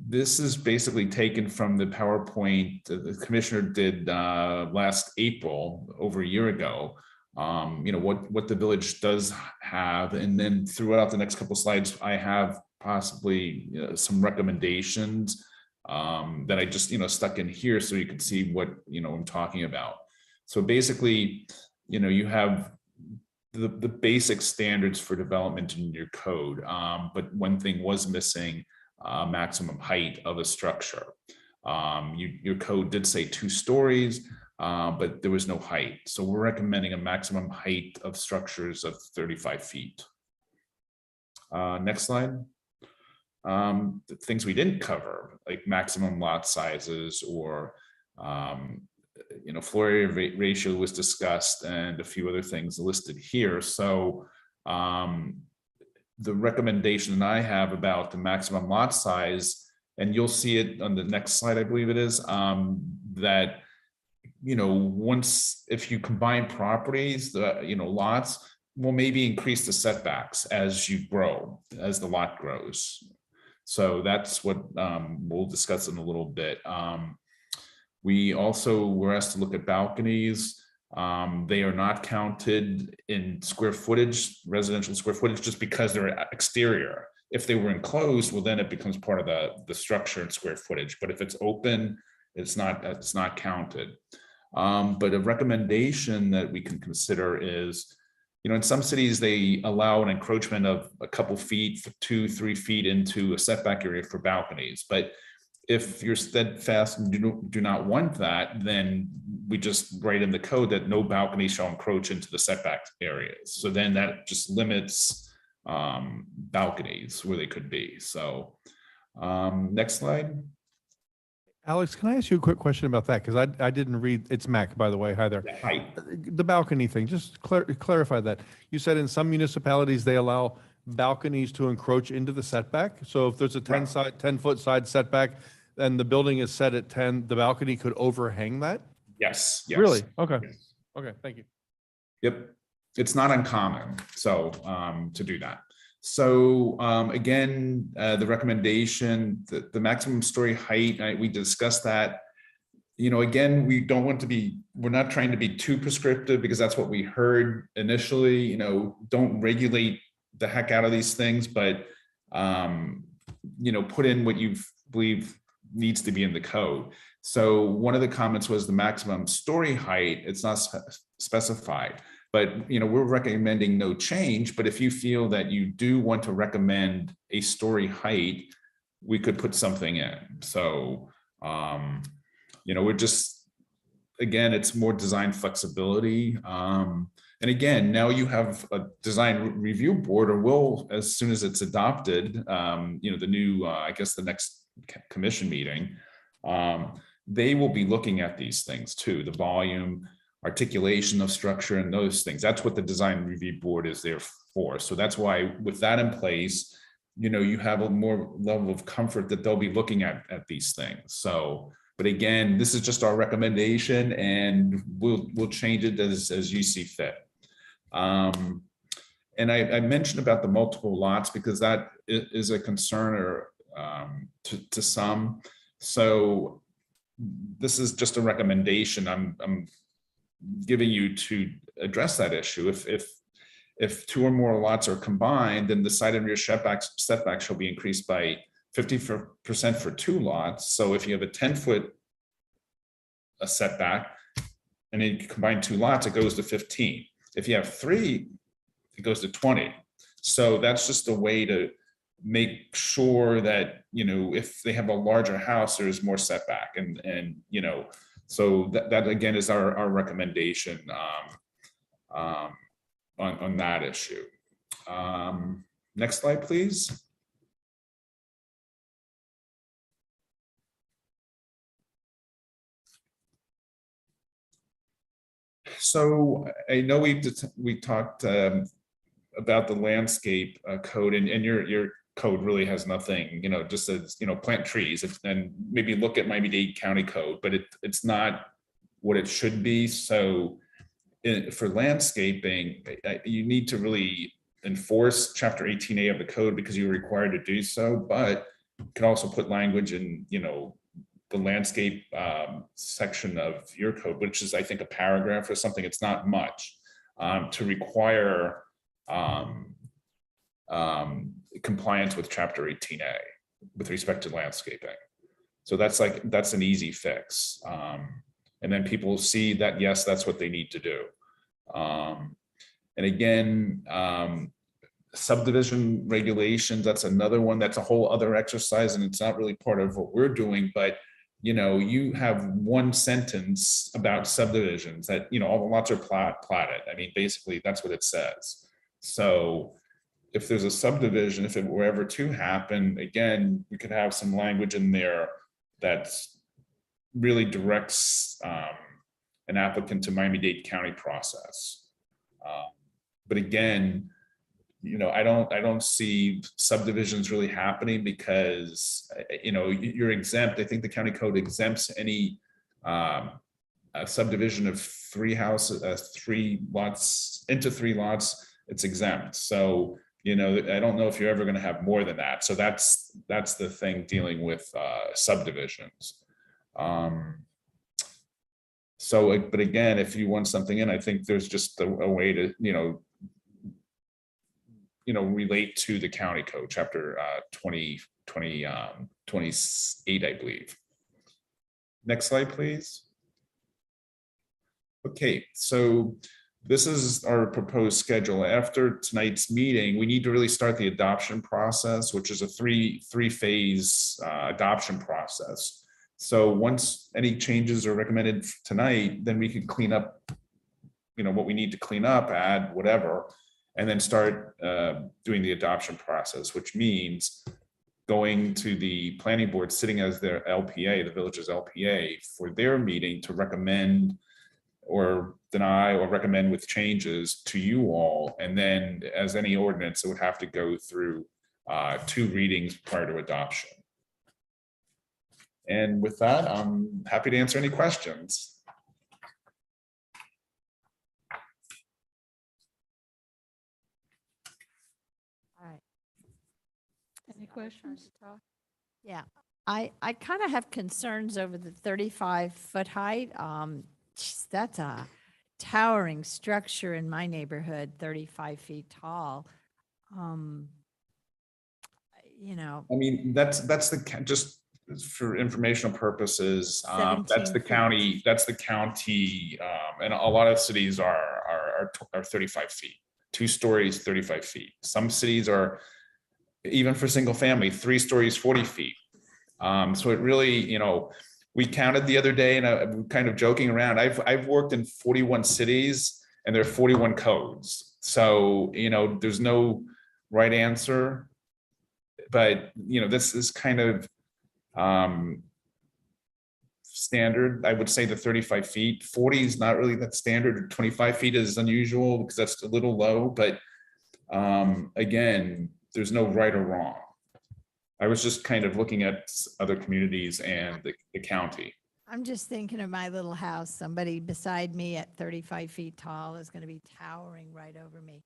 Q: This is basically taken from the PowerPoint the commissioner did last April, over a year ago. What the village does have, and then throughout the next couple of slides, I have possibly some recommendations that I just stuck in here so you can see what I'm talking about. So basically, you have the basic standards for development in your code, but one thing was missing. Maximum height of a structure. Your code did say 2 stories, but there was no height. So we're recommending a maximum height of structures of 35 feet. Next slide. The things we didn't cover, like maximum lot sizes, or floor area ratio was discussed, and a few other things listed here. So the recommendation I have about the maximum lot size, and you'll see it on the next slide, I believe it is, that, once, if you combine properties, lots will maybe increase the setbacks as you grow, as the lot grows. So that's what we'll discuss in a little bit. We also were asked to look at balconies. They are not counted in square footage, residential square footage, just because they're exterior. If they were enclosed, well, then it becomes part of the structure and square footage. But if it's open, it's not counted. But a recommendation that we can consider is, in some cities, they allow an encroachment of a couple feet, 2-3 feet into a setback area for balconies. But if you're steadfast and do not want that, then we just write in the code that no balcony shall encroach into the setback areas. So then that just limits balconies where they could be. So next slide.
D: Alex, can I ask you a quick question about that? Because I didn't read, it's Mac, by the way. Hi there.
Q: Hi.
D: The balcony thing, just clarify that. You said in some municipalities, they allow balconies to encroach into the setback. So if there's a 10-foot side setback and the building is set at 10, the balcony could overhang that?
Q: Yes.
D: Really? Okay.
Q: Yes.
D: Okay, thank you.
Q: Yep. It's not uncommon, so to do that. So again, the recommendation, the maximum story height, we discussed that. Again, we're not trying to be too prescriptive, because that's what we heard initially. Don't regulate the heck out of these things, but put in what you believe needs to be in the code. So one of the comments was the maximum story height. It's not specified, but we're recommending no change. But if you feel that you do want to recommend a story height, we could put something in. So we're just, again, it's more design flexibility. And again, now you have a design review board, or will, as soon as it's adopted, the new, I guess the next commission meeting, they will be looking at these things too, the volume, articulation of structure, and those things. That's what the design review board is there for. So that's why with that in place, you have a more level of comfort that they'll be looking at these things. So, but again, this is just our recommendation, and we'll change it as you see fit. And I mentioned about the multiple lots because that is a concern to some. So this is just a recommendation. I'm giving you to address that issue. If two or more lots are combined, then the side and rear setback shall be increased by 50% for 2 lots. So if you have a 10-foot setback and then you combine 2 lots, it goes to 15. If you have 3, it goes to 20. So that's just a way to make sure that, if they have a larger house, there's more setback and so that again is our recommendation on that issue. Next slide, please. So I know we talked about the landscape code, and your code really has nothing, just says, plant trees and maybe look at Miami-Dade County code, but it's not what it should be. So for landscaping, you need to really enforce Chapter 18A of the code because you're required to do so, but you can also put language in, the landscape section of your code, which is, I think, a paragraph or something. It's not much to require compliance with Chapter 18A with respect to landscaping. So that's an easy fix. And then people see that, yes, that's what they need to do. And again, subdivision regulations, that's another one, that's a whole other exercise, and it's not really part of what we're doing, but you have one sentence about subdivisions that, all the lots are platted. I mean, basically that's what it says. So if there's a subdivision, if it were ever to happen, again, we could have some language in there that's really directs an applicant to Miami-Dade County process. But again, I don't see subdivisions really happening because, you're exempt. I think the county code exempts any a subdivision of 3 houses, 3 lots into 3 lots. It's exempt. So, I don't know if you're ever going to have more than that. So that's the thing dealing with subdivisions. So, but again, if you want something in, I think there's just a way to, relate to the county code, chapter 28, I believe. Next slide, please. Okay, so this is our proposed schedule. After tonight's meeting, we need to really start the adoption process, which is a three-phase adoption process. So once any changes are recommended tonight, then we can clean up, what we need to clean up, add whatever, and then start doing the adoption process, which means going to the planning board, sitting as their LPA, the village's LPA, for their meeting to recommend or deny or recommend with changes to you all. And then as any ordinance, it would have to go through 2 readings prior to adoption. And with that, I'm happy to answer any questions.
A: Any questions?
K: Yeah, I kind of have concerns over the 35-foot height. That's a towering structure in my neighborhood, 35 feet tall.
Q: I mean, that's just for informational purposes. That's the county. And a lot of cities are 35 feet, 2 stories, 35 feet. Some cities are, even for single family, 3 stories, 40 feet. So it really, we counted the other day, and I'm kind of joking around. I've worked in 41 cities, and there are 41 codes. So, there's no right answer, but this is kind of standard. I would say the 35 feet. 40 is not really that standard. 25 feet is unusual because that's a little low, but again, there's no right or wrong. I was just kind of looking at other communities and the county.
K: I'm just thinking of my little house. Somebody beside me at 35 feet tall is going to be towering right over me.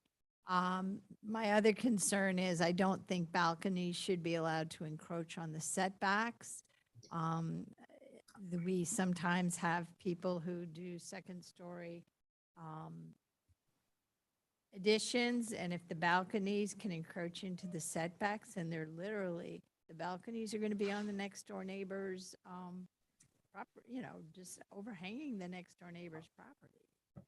K: My other concern is I don't think balconies should be allowed to encroach on the setbacks. we sometimes have people who do second story additions, and if the balconies can encroach into the setbacks, and they're literally, the balconies are going to be on the next door neighbor's just overhanging the next door neighbor's property.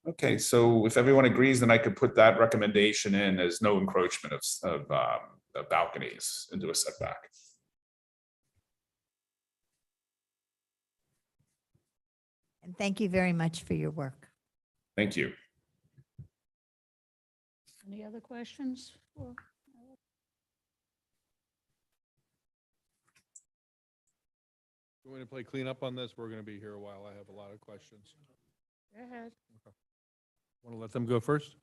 Q: Okay, so if everyone agrees, then I could put that recommendation in as no encroachment of balconies into a setback.
K: And thank you very much for your work.
Q: Thank you.
A: Any other questions?
D: You want to play cleanup on this? We're going to be here a while. I have a lot of questions.
A: Go ahead.
D: Want to let them go first?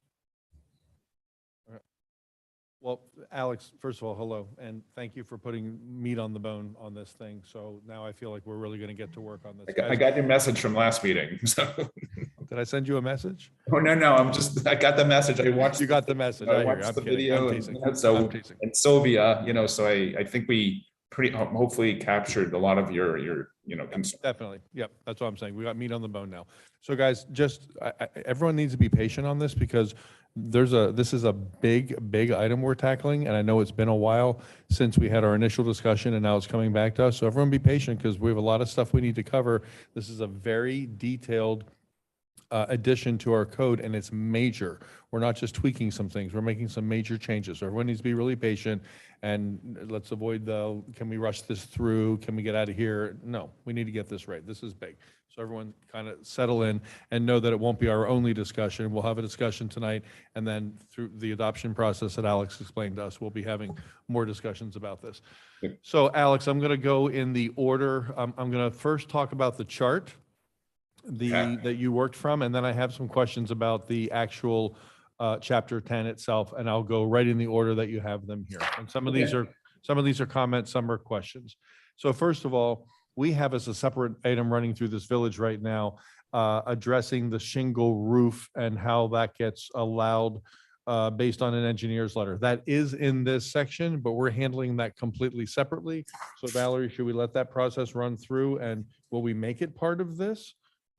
D: All right. Well, Alex, first of all, hello, and thank you for putting meat on the bone on this thing. So now I feel like we're really going to get to work on this.
Q: I got your message from last meeting. So.
D: Did I send you a message?
Q: Oh, no, I got the message. I watched.
D: You got the message.
Q: I
D: I hear you.
Q: watched
D: I'm
Q: the
D: kidding.
Q: video.
D: I'm teasing.
Q: And so,
D: I'm teasing.
Q: and Sylvia, so I think we hopefully captured a lot of your concerns.
D: Definitely. Yep. That's what I'm saying. We got meat on the bone now. So guys, just, everyone needs to be patient on this because this is a big item we're tackling. And I know it's been a while since we had our initial discussion and now it's coming back to us. So everyone be patient because we have a lot of stuff we need to cover. This is a very detailed addition to our code, and it's major. We're not just tweaking some things, we're making some major changes. So everyone needs to be really patient, and let's avoid can we rush this through? Can we get out of here? No, we need to get this right. This is big. So everyone kind of settle in and know that it won't be our only discussion. We'll have a discussion tonight, and then through the adoption process that Alex explained to us, we'll be having more discussions about this. So Alex, I'm going to go in the order. I'm going to first talk about the chart that you worked from, and then I have some questions about the actual chapter 10 itself, and I'll go right in the order that you have them here. And some of these are comments, some are questions. So first of all, we have as a separate item running through this village right now, addressing the shingle roof and how that gets allowed based on an engineer's letter. That is in this section, but we're handling that completely separately. So Valerie, should we let that process run through, and will we make it part of this?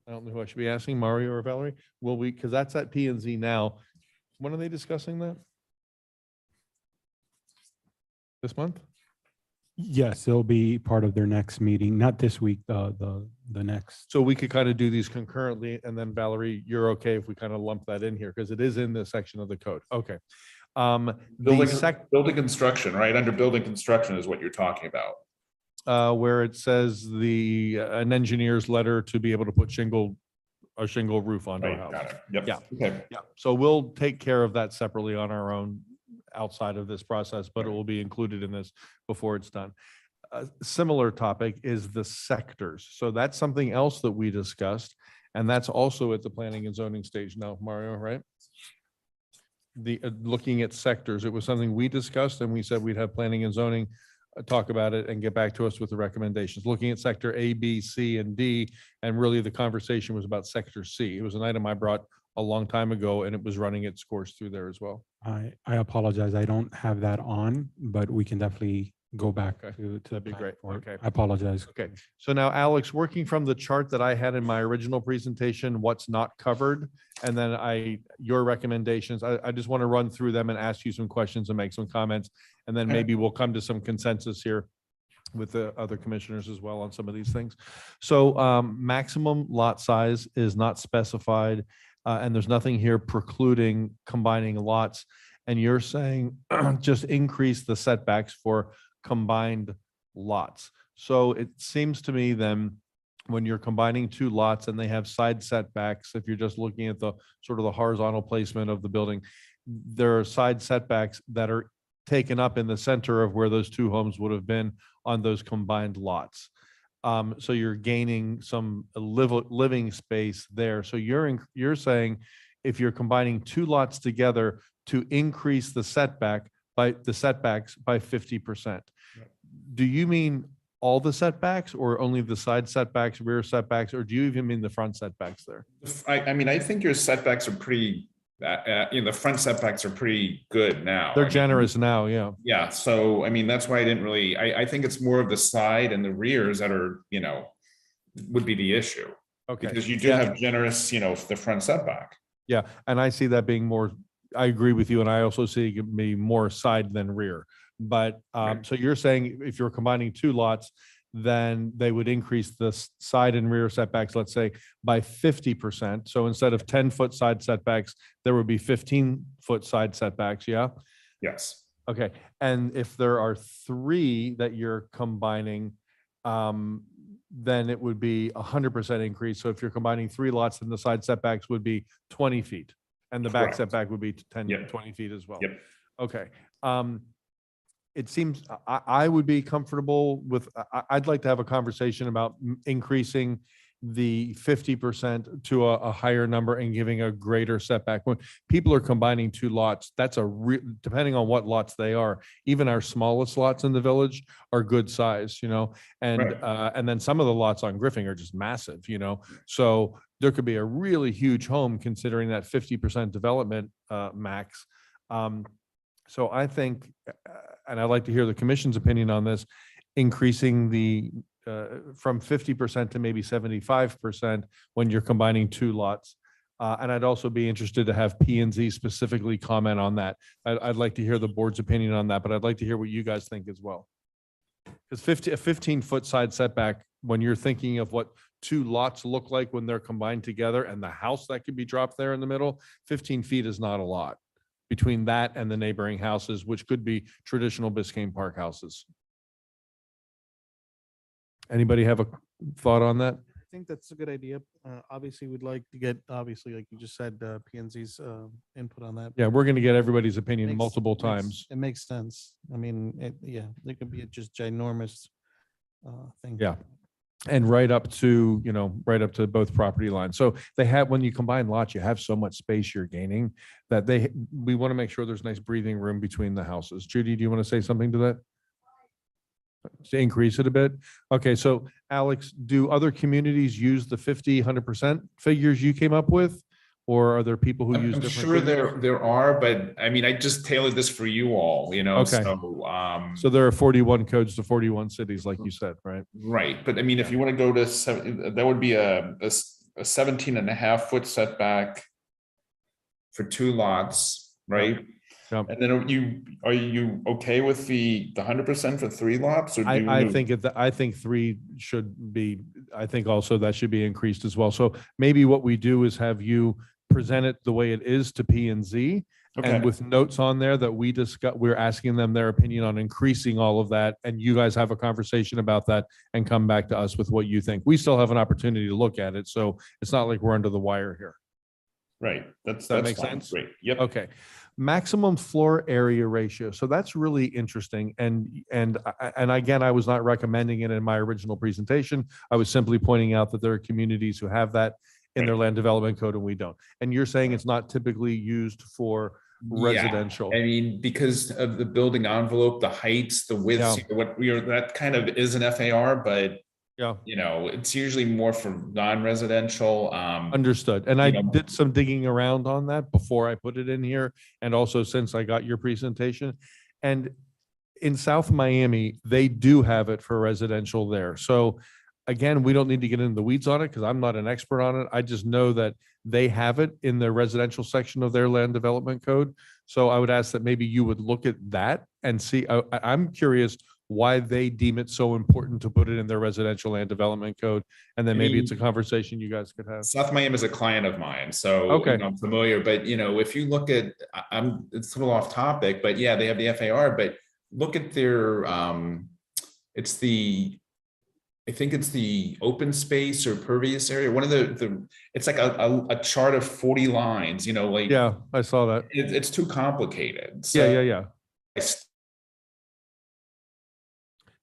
D: I don't know who I should be asking, Mario or Valerie. Will we, because that's at P and Z now. When are they discussing that? This month?
C: Yes, it'll be part of their next meeting, not this week, the next.
D: So we could kind of do these concurrently, and then Valerie, you're okay if we kind of lump that in here, because it is in this section of the code. Okay.
Q: Building construction, right? Under building construction is what you're talking about.
D: Where it says an engineer's letter to be able to put a shingle roof onto a
Q: Right,
D: house.
Q: got it. Yep.
D: Yeah.
Q: Okay.
D: Yeah, so we'll take care of that separately on our own outside of this process, but it will be included in this before it's done. A similar topic is the sectors. So that's something else that we discussed, and that's also at the planning and zoning stage now, Mario, right? Looking at sectors, it was something we discussed, and we said we'd have planning and zoning talk about it and get back to us with the recommendations. Looking at sector A, B, C, and D, and really the conversation was about sector C. It was an item I brought a long time ago, and it was running its course through there as well.
C: I apologize. I don't have that on, but we can definitely go back
D: Okay.
C: to.
D: That'd be
C: that
D: great.
C: for it.
D: Okay.
C: I apologize.
D: Okay, so now Alex, working from the chart that I had in my original presentation, what's not covered, and then your recommendations, I just want to run through them and ask you some questions and make some comments, and then maybe we'll come to some consensus here with the other commissioners as well on some of these things. So maximum lot size is not specified, and there's nothing here precluding combining lots. And you're saying just increase the setbacks for combined lots. So it seems to me then, when you're combining two lots and they have side setbacks, if you're just looking at the sort of the horizontal placement of the building, there are side setbacks that are taken up in the center of where those two homes would have been on those combined lots. So you're gaining some living space there. So you're saying if you're combining two lots together to increase the setbacks by 50%. Do you mean all the setbacks, or only the side setbacks, rear setbacks, or do you even mean the front setbacks there?
Q: I mean, I think your setbacks are pretty, the front setbacks are pretty good now.
D: They're generous now, yeah.
Q: Yeah, so I mean, that's why I didn't really, I think it's more of the side and the rears that are, would be the issue.
D: Okay.
Q: Because you do
D: Yeah.
Q: have generous, the front setback.
D: Yeah, and I see that being more, I agree with you, and I also see it be more side than rear. But, so you're saying if you're combining two lots, then they would increase the side and rear setbacks, let's say, by 50%. So instead of 10-foot side setbacks, there would be 15-foot side setbacks, yeah?
Q: Yes.
D: Okay, and if there are three that you're combining, then it would be 100% increase. So if you're combining three lots, then the side setbacks would be 20 feet. And the back
Q: Correct.
D: setback would be 10,
Q: Yep.
D: 20 feet as well.
Q: Yep.
D: Okay. It seems, I would be comfortable with, I'd like to have a conversation about increasing the 50% to a higher number and giving a greater setback. When people are combining two lots, that's depending on what lots they are, even our smallest lots in the village are good size, and,
Q: Right.
D: and then some of the lots on Griffin are just massive, so there could be a really huge home considering that 50% development, max. So I think, and I'd like to hear the commission's opinion on this, increasing the from 50% to maybe 75% when you're combining two lots. And I'd also be interested to have P and Z specifically comment on that. I'd like to hear the board's opinion on that, but I'd like to hear what you guys think as well. Because a 15-foot side setback, when you're thinking of what two lots look like when they're combined together and the house that could be dropped there in the middle, 15 feet is not a lot between that and the neighboring houses, which could be traditional Biscayne Park houses. Anybody have a thought on that?
E: I think that's a good idea. Obviously, we'd like to get, obviously, like you just said, P and Z's input on that.
D: Yeah, we're going to get everybody's opinion
E: Makes-
D: multiple
E: makes-
D: times.
E: It makes sense. I mean, there could be a just ginormous thing.
D: Yeah. And right up to, right up to both property lines. So when you combine lots, you have so much space you're gaining that we want to make sure there's nice breathing room between the houses. Judy, do you want to say something to that? To increase it a bit? Okay, so Alex, do other communities use the 50, 100% figures you came up with? Or are there people who use
Q: I'm
D: different?
Q: sure
D: figures?
Q: there are, but I mean, I just tailored this for you all,
D: Okay.
Q: so,
D: So there are 41 codes to 41 cities, like you said, right?
Q: right. But I mean, if you want to go to that would be a 17.5-foot setback for two lots, right?
D: Yep.
Q: And then are you okay with the 100% for three lots? Or do you
D: I
Q: wanna-
D: think I think three should be, I think also that should be increased as well. So maybe what we do is have you present it the way it is to P and Z.
Q: Okay.
D: And with notes on there that we discuss, we're asking them their opinion on increasing all of that. And you guys have a conversation about that and come back to us with what you think. We still have an opportunity to look at it. So it's not like we're under the wire here.
Q: Right. That
D: that
Q: makes
D: make sense?
Q: Great. Yep.
D: Okay. Maximum floor area ratio. So that's really interesting. And again, I was not recommending it in my original presentation. I was simply pointing out that there are communities who have that in their land development code and we don't. And you're saying it's not typically used for residential.
Q: I mean, because of the building envelope, the heights, the widths, that kind of is an FAR, but
D: Yeah.
Q: it's usually more for non-residential.
D: Understood. And I
Q: you know-
D: did some digging around on that before I put it in here. And also since I got your presentation. And in South Miami, they do have it for residential there. So again, we don't need to get into the weeds on it because I'm not an expert on it. I just know that they have it in their residential section of their land development code. So I would ask that maybe you would look at that and see, I'm curious why they deem it so important to put it in their residential land development code. And then maybe it's a conversation you guys could have.
Q: South Miami is a client of mine, so
D: Okay.
Q: I'm familiar, but if you look at, it's a little off topic, but yeah, they have the FAR, but look at their, I think it's the open space or pervious area. One of it's like a chart of 40 lines, like.
D: Yeah, I saw that.
Q: It's too complicated.
D: Yeah.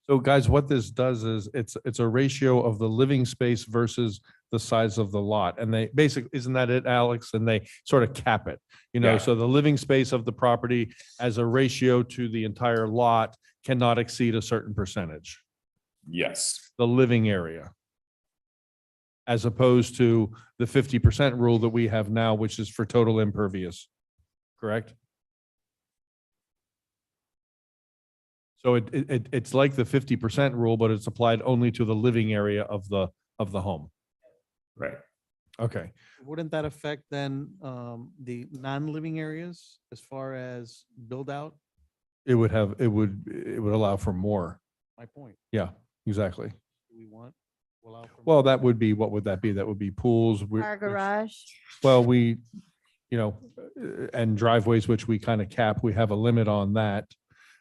D: So guys, what this does is it's a ratio of the living space versus the size of the lot. And they basically, isn't that it, Alex? And they sort of cap it,
Q: Yeah.
D: so the living space of the property as a ratio to the entire lot cannot exceed a certain percentage,
Q: Yes.
D: the living area. As opposed to the 50% rule that we have now, which is for total impervious, correct? So it's like the 50% rule, but it's applied only to the living area of the of the home.
Q: Right.
D: Okay.
E: Wouldn't that affect then the non-living areas as far as build out?
D: It would allow for more.
E: My point.
D: Yeah, exactly.
E: Do we want? to allow for
D: Well, that would be, what would that be? That would be pools.
K: Car garage.
D: Well, we, and driveways, which we kind of cap, we have a limit on that.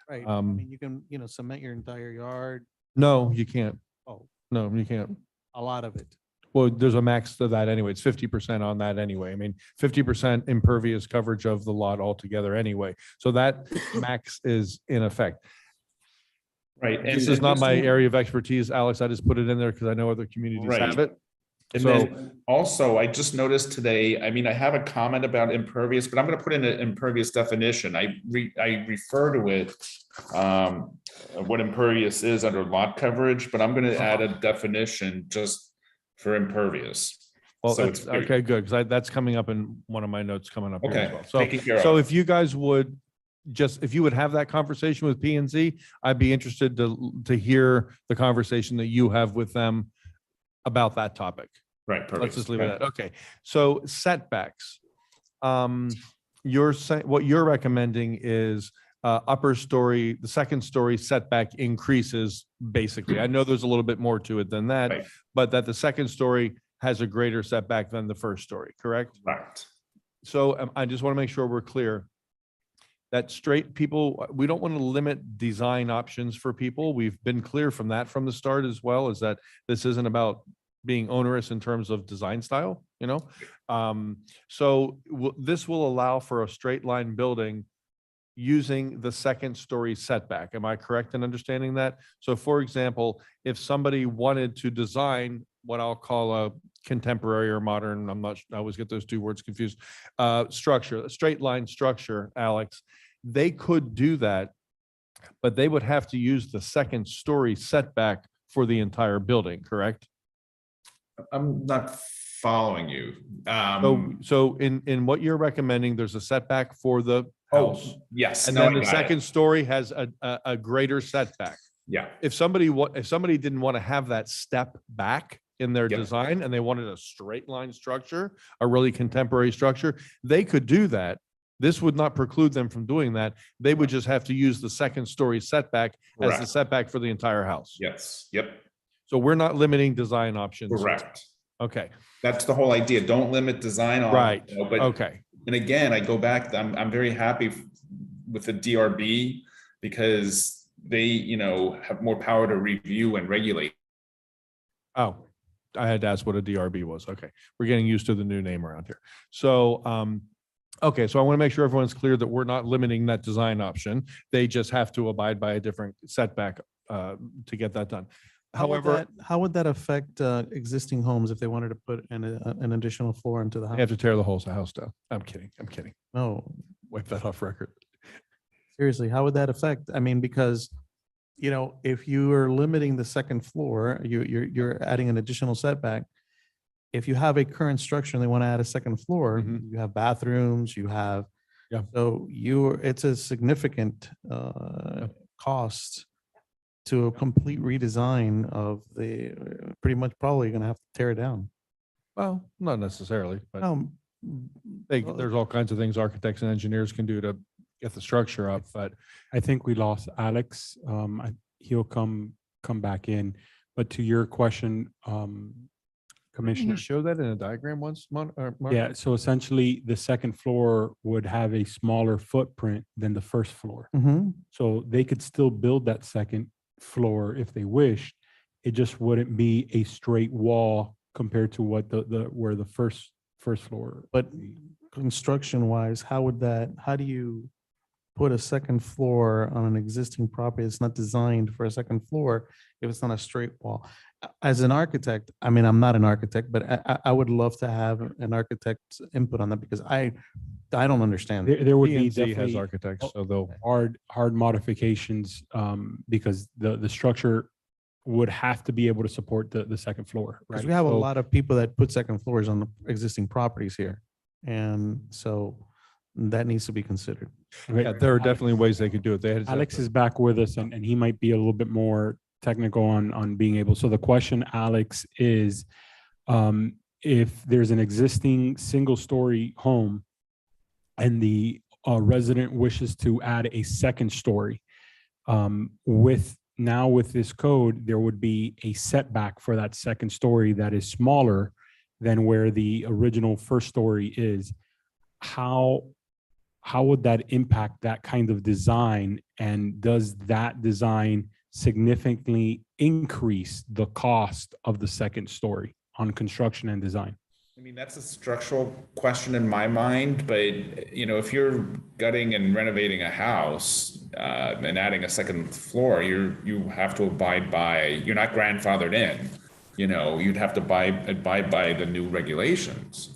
E: Right. I mean, you can, cement your entire yard.
D: No, you can't.
E: Oh,
D: No, you can't.
E: a lot of it.
D: Well, there's a max to that anyway. It's 50% on that anyway. I mean, 50% impervious coverage of the lot altogether anyway. So that max is in effect.
Q: Right.
D: This is not my area of expertise, Alex. I just put it in there because I know other communities have it.
Q: And
D: So,
Q: then also, I just noticed today, I mean, I have a comment about impervious, but I'm going to put in an impervious definition. I refer to it, what impervious is under lot coverage, but I'm going to add a definition just for impervious.
D: well,
Q: So
D: that's,
Q: it's very-
D: okay, good, because that's coming up in one of my notes coming up here as
Q: Okay,
D: well. So,
Q: taken care
D: so
Q: of.
D: if you guys would if you would have that conversation with P and Z, I'd be interested to hear the conversation that you have with them about that topic.
Q: Right.
D: Let's just leave it at, okay. So setbacks. You're saying, what you're recommending is upper story, the second story setback increases, basically. I know there's a little bit more to it than that,
Q: Right.
D: but that the second story has a greater setback than the first story, correct?
Q: Right.
D: So I just want to make sure we're clear. That straight people, we don't want to limit design options for people. We've been clear from that from the start as well, is that this isn't about being onerous in terms of design style, So this will allow for a straight line building using the second story setback. Am I correct in understanding that? So for example, if somebody wanted to design what I'll call a contemporary or modern, I always get those two words confused, structure, a straight line structure, Alex, they could do that, but they would have to use the second story setback for the entire building, correct?
Q: I'm not following you.
D: So in what you're recommending, there's a setback for the house.
Q: Yes.
D: And
Q: no,
D: then
Q: I
D: the
Q: got it.
D: second story has a greater setback.
Q: Yeah.
D: If somebody didn't want to have that step back in their
Q: Yep.
D: design and they wanted a straight line structure, a really contemporary structure, they could do that. This would not preclude them from doing that. They would just have to use the second story setback as the
Q: Correct.
D: setback for the entire house.
Q: Yes. Yep.
D: So we're not limiting design options.
Q: Correct.
D: Okay,
Q: That's the whole idea. Don't limit design on.
D: right.
Q: But
D: Okay.
Q: and again, I go back, I'm very happy with the DRB because they, have more power to review and regulate.
D: Oh, I had to ask what a DRB was. Okay. We're getting used to the new name around here. So, okay, so I want to make sure everyone's clear that we're not limiting that design option. They just have to abide by a different setback to get that done. However,
E: How would that affect existing homes if they wanted to put an additional floor into the
D: they have
E: house?
D: to tear the whole house down. I'm kidding.
E: No,
D: Wipe that off record.
E: seriously, how would that affect? I mean, because, if you are limiting the second floor, you're adding an additional setback. If you have a current structure and they want to add a second floor,
D: Mhm.
E: you have bathrooms, you have.
D: Yeah.
E: So it's a significant cost to a complete redesign of pretty much probably going to have to tear it down.
D: Well, not necessarily, but
E: Um,
D: there's all kinds of things architects and engineers can do to get the structure up, but
C: I think we lost Alex. He'll come back in. But to your question,
D: Can
C: Commissioner.
D: you show that in a diagram once, Mark?
C: Yeah, so essentially the second floor would have a smaller footprint than the first floor.
E: mhm.
C: So they could still build that second floor if they wished. It just wouldn't be a straight wall compared to what where the first floor.
E: But construction wise, how do you put a second floor on an existing property that's not designed for a second floor if it's not a straight wall? As an architect, I mean, I'm not an architect, but I would love to have an architect's input on that because I don't understand.
C: There would be
D: P&Z has
C: definitely
D: architects, so they'll.
C: hard modifications because the structure would have to be able to support the second floor,
E: Because
C: right?
E: we have a
C: So-
E: lot of people that put second floors on the existing properties here. And so that needs to be considered.
C: Okay,
D: Yeah, there are definitely ways they could do it. They had.
C: Alex is back with us and he might be a little bit more technical on being able. So the question, Alex, is if there's an existing single-story home and the resident wishes to add a second story, with this code, there would be a setback for that second story that is smaller than where the original first story is. How would that impact that kind of design? And does that design significantly increase the cost of the second story on construction and design?
Q: I mean, that's a structural question in my mind, but if you're gutting and renovating a house and adding a second floor, you have to abide by, you're not grandfathered in, you'd have to abide by the new regulations.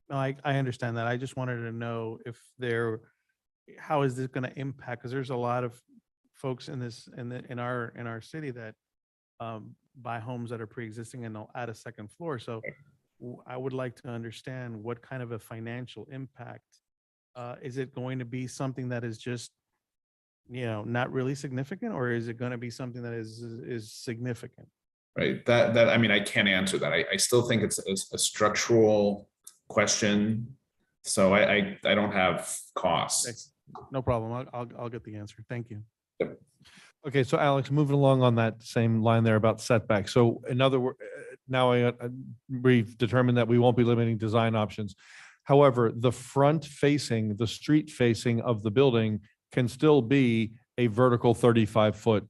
E: No, I understand that. I just wanted to know how is this going to impact? Because there's a lot of folks in our city that buy homes that are pre-existing and they'll add a second floor. So I would like to understand what kind of a financial impact. Is it going to be something that is just, not really significant, or is it going to be something that is significant?
Q: Right. That I mean, I can't answer that. I still think it's a structural question. So I don't have costs.
E: No problem. I'll get the answer. Thank you. Okay, so Alex, moving along on that same line there about setbacks. So in other words, now we've determined that we won't be limiting design options. However, the street facing of the building can still be a vertical 35-foot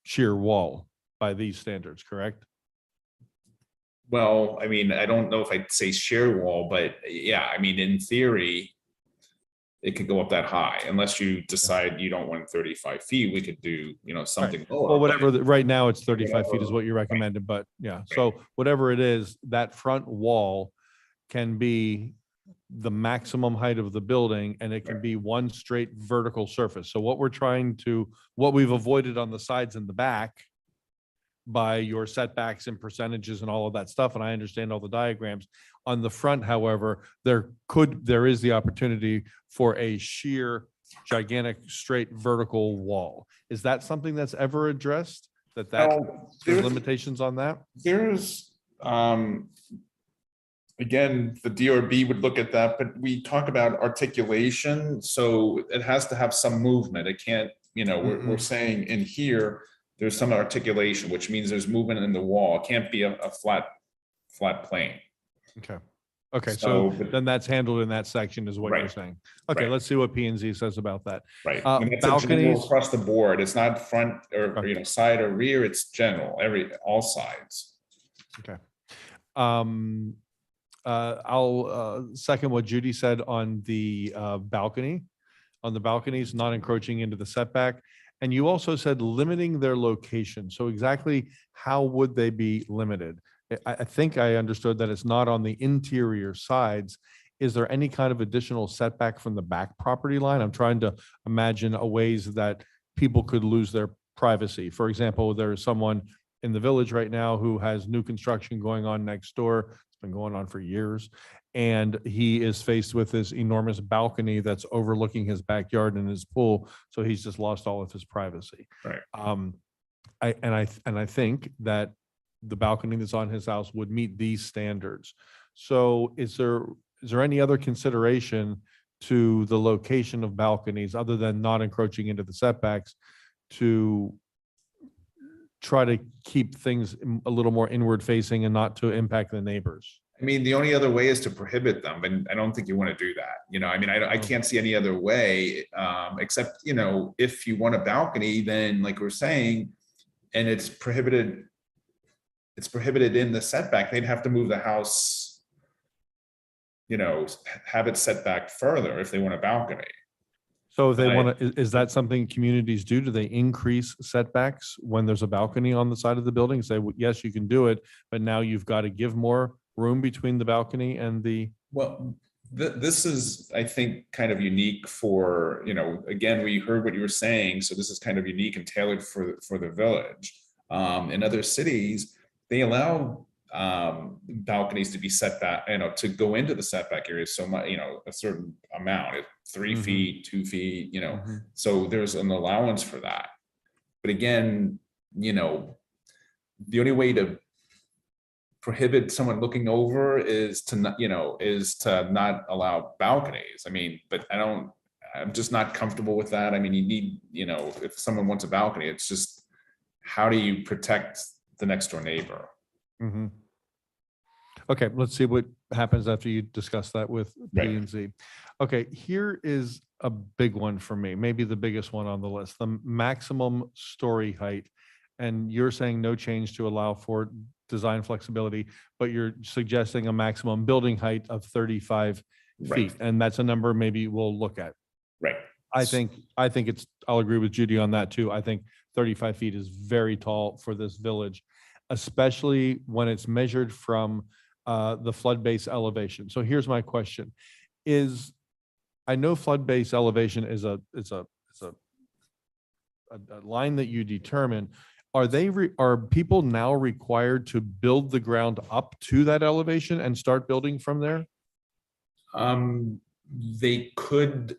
E: sheer wall by these standards, correct?
Q: Well, I mean, I don't know if I'd say sheer wall, but yeah, I mean, in theory, it could go up that high unless you decide you don't want 35 feet. We could do, something lower.
E: Well, whatever, right now it's 35 feet is what you recommended, but yeah. So whatever it is, that front wall can be the maximum height of the building, and it can be one straight vertical surface. So what we've avoided on the sides and the back by your setbacks and percentages and all of that stuff, and I understand all the diagrams. On the front, however, there is the opportunity for a sheer, gigantic, straight vertical wall. Is that something that's ever addressed? There's limitations on that?
Q: There's, again, the DRB would look at that, but we talk about articulation, so it has to have some movement. It can't, we're saying in here, there's some articulation, which means there's movement in the wall. It can't be a flat plane.
E: Okay, so then that's handled in that section is what you're saying. Okay, let's see what P and Z says about that.
Q: Right. And it's a general
E: Balconies,
Q: across the board. It's not front or side or rear. It's general, all sides.
E: okay. I'll second what Judy said on the balconies, not encroaching into the setback. And you also said limiting their location. So exactly how would they be limited? I think I understood that it's not on the interior sides. Is there any kind of additional setback from the back property line? I'm trying to imagine ways that people could lose their privacy. For example, there's someone in the village right now who has new construction going on next door. It's been going on for years. And he is faced with this enormous balcony that's overlooking his backyard and his pool. So he's just lost all of his privacy.
Q: Right.
E: I think that the balcony that's on his house would meet these standards. So is there any other consideration to the location of balconies other than not encroaching into the setbacks to try to keep things a little more inward facing and not to impact the neighbors?
Q: I mean, the only other way is to prohibit them, and I don't think you want to do that. I mean, I can't see any other way, except, if you want a balcony, then like we're saying, and it's prohibited in the setback, they'd have to move the house, have it set back further if they want a balcony.
E: So if they want to, is that something communities do? Do they increase setbacks when there's a balcony on the side of the building? Say, well, yes, you can do it, but now you've got to give more room between the balcony and the.
Q: Well, this is, I think, kind of unique for, again, we heard what you were saying. So this is kind of unique and tailored for the village. In other cities, they allow balconies to be set back, to go into the setback area so much, a certain amount, 3 feet, 2 feet, so there's an allowance for that. But again, you know, the only way to prohibit someone looking over is to not, you know, is to not allow balconies. I mean, but I'm just not comfortable with that. I mean, you need, you know, if someone wants a balcony, it's just, how do you protect the next door neighbor?
D: Mhm. Okay, let's see what happens after you discuss that with P
Q: Right.
D: and Z. Okay, here is a big one for me, maybe the biggest one on the list, the maximum story height. And you're saying no change to allow for design flexibility, but you're suggesting a maximum building height of 35
Q: Right.
D: feet. And that's a number maybe we'll look at.
Q: Right.
D: I think I'll agree with Judy on that too. I think 35 feet is very tall for this village, especially when it's measured from the flood base elevation. So here's my question I know flood base elevation is a line that you determine. Are people now required to build the ground up to that elevation and start building from there?
Q: They could,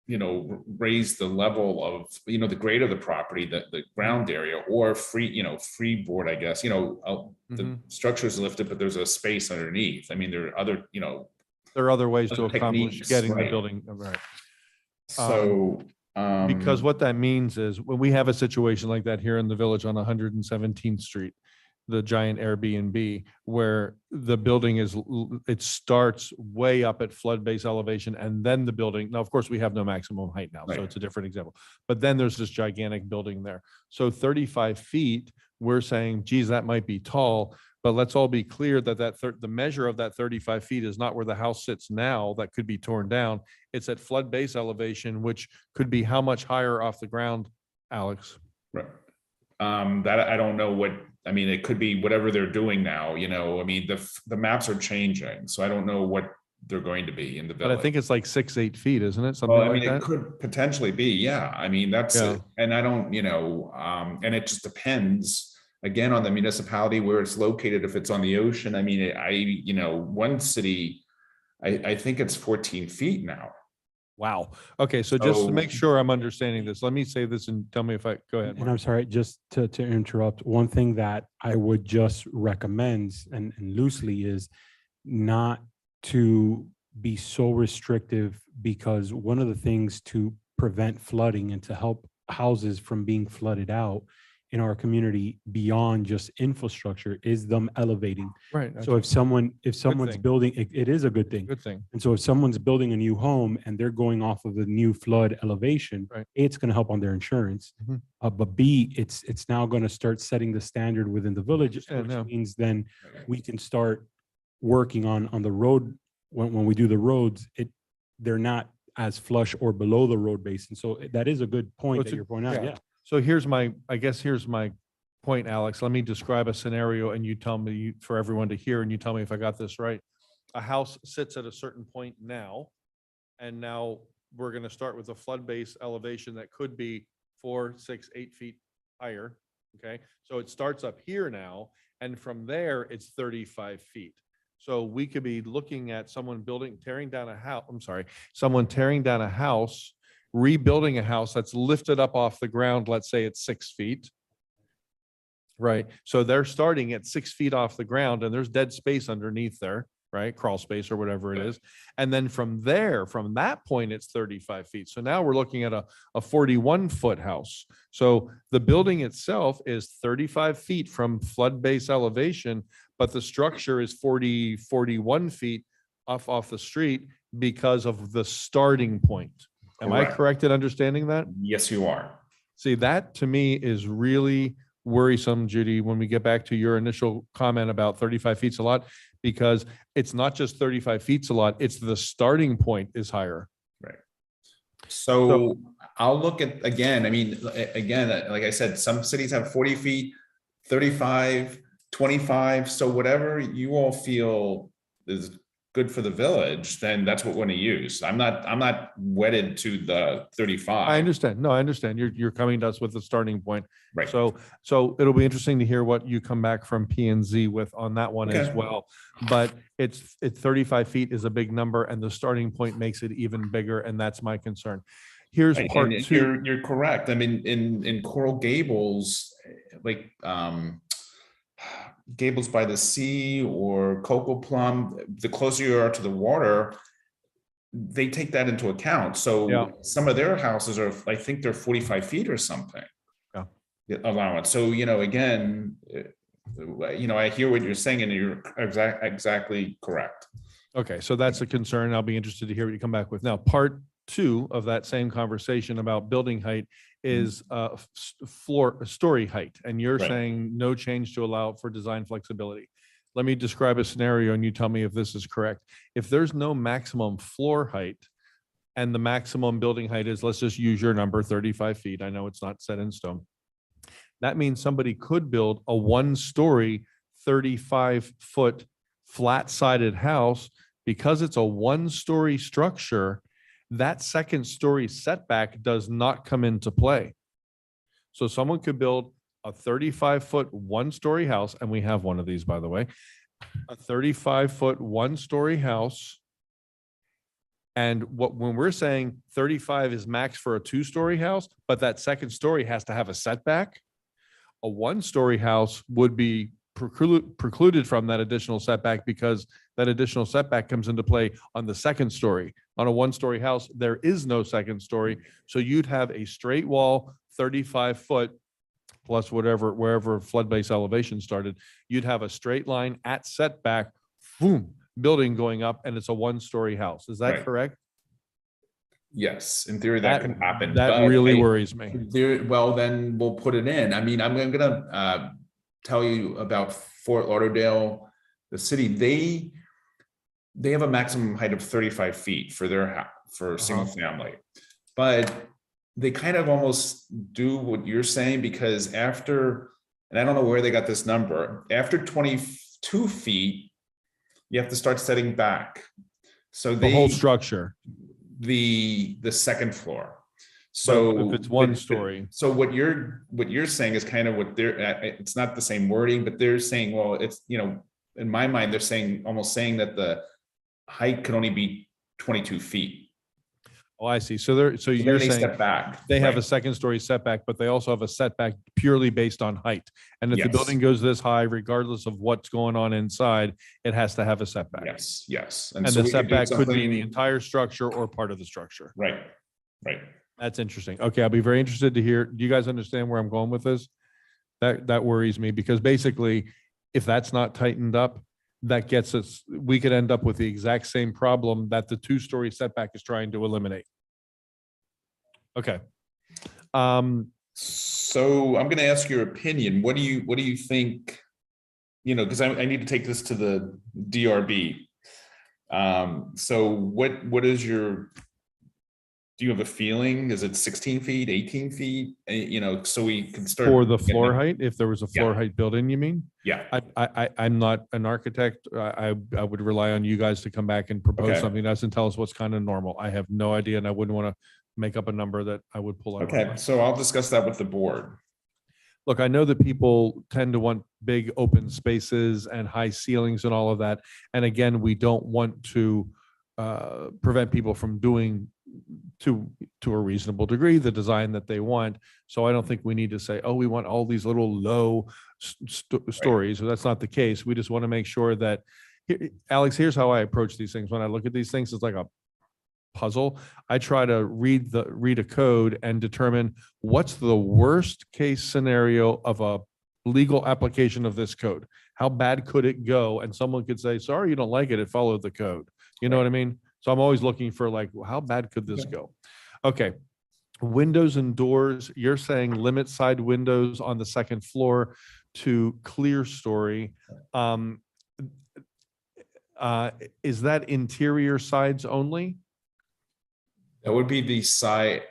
Q: you know, raise the level of, you know, the grade of the property, the ground area, or freeboard, I guess, you know, the structure is lifted, but there's a space underneath. I mean, there are other, you know.
D: There are other ways to
Q: other
D: accomplish
Q: techniques,
D: getting the
Q: right.
D: building, right?
Q: So.
D: Because what that means is when we have a situation like that here in the village on 117th Street, the giant Airbnb, where the building it starts way up at flood base elevation, and then the building, now, of course, we have no maximum height now, so
Q: Right.
D: it's a different example. But then there's this gigantic building there. So 35 feet, we're saying, geez, that might be tall, but let's all be clear that the measure of that 35 feet is not where the house sits now that could be torn down. It's at flood base elevation, which could be how much higher off the ground, Alex?
Q: Right. That I don't know what, I mean, it could be whatever they're doing now, you know, I mean, the maps are changing, so I don't know what they're going to be in the
D: But
Q: village.
D: I think it's like 6-8 feet, isn't it? Something
Q: Well, I
D: like
Q: mean, it
D: that?
Q: could potentially be, yeah. I mean, that's,
D: Yeah.
Q: and I don't, you know, and it just depends, again, on the municipality where it's located, if it's on the ocean. I mean, you know, one city, I think it's 14 feet now.
D: Wow. Okay, so just to make
Q: So-
D: sure I'm understanding this, let me say this and tell me if I, go ahead.
C: And I'm
D: Mark.
C: sorry, just to interrupt, one thing that I would just recommend and loosely is not to be so restrictive, because one of the things to prevent flooding and to help houses from being flooded out in our community beyond just infrastructure is them elevating.
D: Right.
C: So if someone's
D: thing.
C: building, it is a good thing.
D: Good thing.
C: And so if someone's building a new home and they're going off of the new flood elevation,
D: Right.
C: A, it's going to help on their insurance.
D: Mhm.
C: But B, it's now going to start setting the standard within the village,
D: Yeah,
C: which
D: no.
C: means then we can start working on the road. When we do the roads, they're not as flush or below the road base. And so that is a good point
D: What's
C: that
D: it-
C: you're pointing out.
D: yeah.
C: Yeah.
D: So here's my point, Alex. Let me describe a scenario and you tell me, for everyone to hear, and you tell me if I got this right. A house sits at a certain point now, and now we're going to start with a flood base elevation that could be 4, 6, 8 feet higher. Okay, so it starts up here now, and from there it's 35 feet. So we could be looking at someone tearing down a house, someone tearing down a house, rebuilding a house that's lifted up off the ground, let's say it's 6 feet. Right, so they're starting at 6 feet off the ground and there's dead space underneath there, right? Crawl space or whatever it is. And then from that point, it's 35 feet. So now we're looking at a 41-foot house. So the building itself is 35 feet from flood base elevation, but the structure is 41 feet off the street because of the starting point. Am I
Q: Correct.
D: correct in understanding that?
Q: Yes, you are.
D: See, that to me is really worrisome, Judy, when we get back to your initial comment about 35 feet's a lot, because it's not just 35 feet's a lot, it's the starting point is higher.
Q: Right. So I'll look at, again, I mean, again, like I said, some cities have 40 feet, 35, 25. So whatever you all feel is good for the village, then that's what we're going to use. I'm not wedded to the 35.
D: I understand. No, I understand. You're coming to us with the starting point.
Q: Right.
D: So it'll be interesting to hear what you come back from P and Z with on that one as
Q: Okay.
D: well. But it's 35 feet is a big number and the starting point makes it even bigger. And that's my concern. Here's
Q: Right,
D: part
Q: and
D: two.
Q: you're correct. I mean, in Coral Gables, like Gables by the Sea or Cocoa Plum, the closer you are to the water, they take that into account. So
D: Yeah.
Q: some of their houses are, I think they're 45 feet or something.
D: Yeah.
Q: The allowance. So, again, I hear what you're saying and you're exactly correct.
D: Okay, so that's a concern. I'll be interested to hear what you come back with. Now, part two of that same conversation about building height is story height. And you're
Q: Right.
D: saying no change to allow for design flexibility. Let me describe a scenario and you tell me if this is correct. If there's no maximum floor height and the maximum building height is, let's just use your number, 35 feet. I know it's not set in stone. That means somebody could build a 1-story, 35-foot flat-sided house. Because it's a 1-story structure, that second-story setback does not come into play. So someone could build a 35-foot 1-story house, and we have one of these, by the way, a 35-foot 1-story house. And when we're saying 35 is max for a 2-story house, but that second story has to have a setback, a 1-story house would be precluded from that additional setback because that additional setback comes into play on the second story. On a 1-story house, there is no second story. So you'd have a straight wall, 35 foot plus wherever flood base elevation started, you'd have a straight line at setback, boom, building going up, and it's a 1-story house. Is that
Q: Right.
D: correct?
Q: Yes, in theory, that can happen.
D: That
Q: but
D: really worries me.
Q: Well, then we'll put it in. I mean, I'm gonna tell you about Fort Lauderdale, the city. They have a maximum height of 35 feet for their for single family, but they kind of almost do what you're saying because after, and I don't know where they got this number, after 22 feet, you have to start setting back. So
D: The whole structure.
Q: the second floor.
D: So
Q: So
D: if it's 1-story.
Q: So what you're saying is kind of what they're, it's not the same wording, but they're saying, well, it's, in my mind, they're saying, almost saying that the height can only be 22 feet.
D: Oh, I see. So you're
Q: then they
D: saying
Q: step back.
D: they have a
Q: Right.
D: second-story setback, but they also have a setback purely based on height. And if the
Q: Yes.
D: building goes this high, regardless of what's going on inside, it has to have a setback.
Q: Yes.
D: And
Q: so
D: the
Q: we could do
D: setback could be the
Q: something-
D: entire structure or part of the structure.
Q: Right.
D: That's interesting. Okay, I'll be very interested to hear. Do you guys understand where I'm going with this? That worries me because basically, if that's not tightened up, that gets us, we could end up with the exact same problem that the 2-story setback is trying to eliminate. Okay.
Q: So I'm going to ask your opinion. What do you think? Because I need to take this to the DRB. So what is your? Do you have a feeling? Is it 16 feet, 18 feet? So we can start
D: For the
Q: getting
D: floor
Q: a-
D: height, if there was a floor height building, you mean?
Q: Yeah.
D: I'm not an architect. I would rely on you guys to come back and propose
Q: Okay.
D: something to us and tell us what's kind of normal. I have no idea and I wouldn't want to make up a number that I would pull out. of my
Q: Okay,
D: butt.
Q: so I'll discuss that with the board.
D: Look, I know that people tend to want big open spaces and high ceilings and all of that. And again, we don't want to prevent people from doing to a reasonable degree the design that they want. So I don't think we need to say, oh, we want all these little low stories. So that's not the case. We just want to make sure that, Alex, here's how I approach these things. When I look at these things, it's like a puzzle. I try to read a code and determine what's the worst case scenario of a legal application of this code. How bad could it go? And someone could say, sorry, you don't like it. It followed the code. You know what I mean? So I'm always looking for like, how bad could this go? Okay. Windows and doors, you're saying limit side windows on the second floor to clear story. Is that interior sides only?
Q: That would be the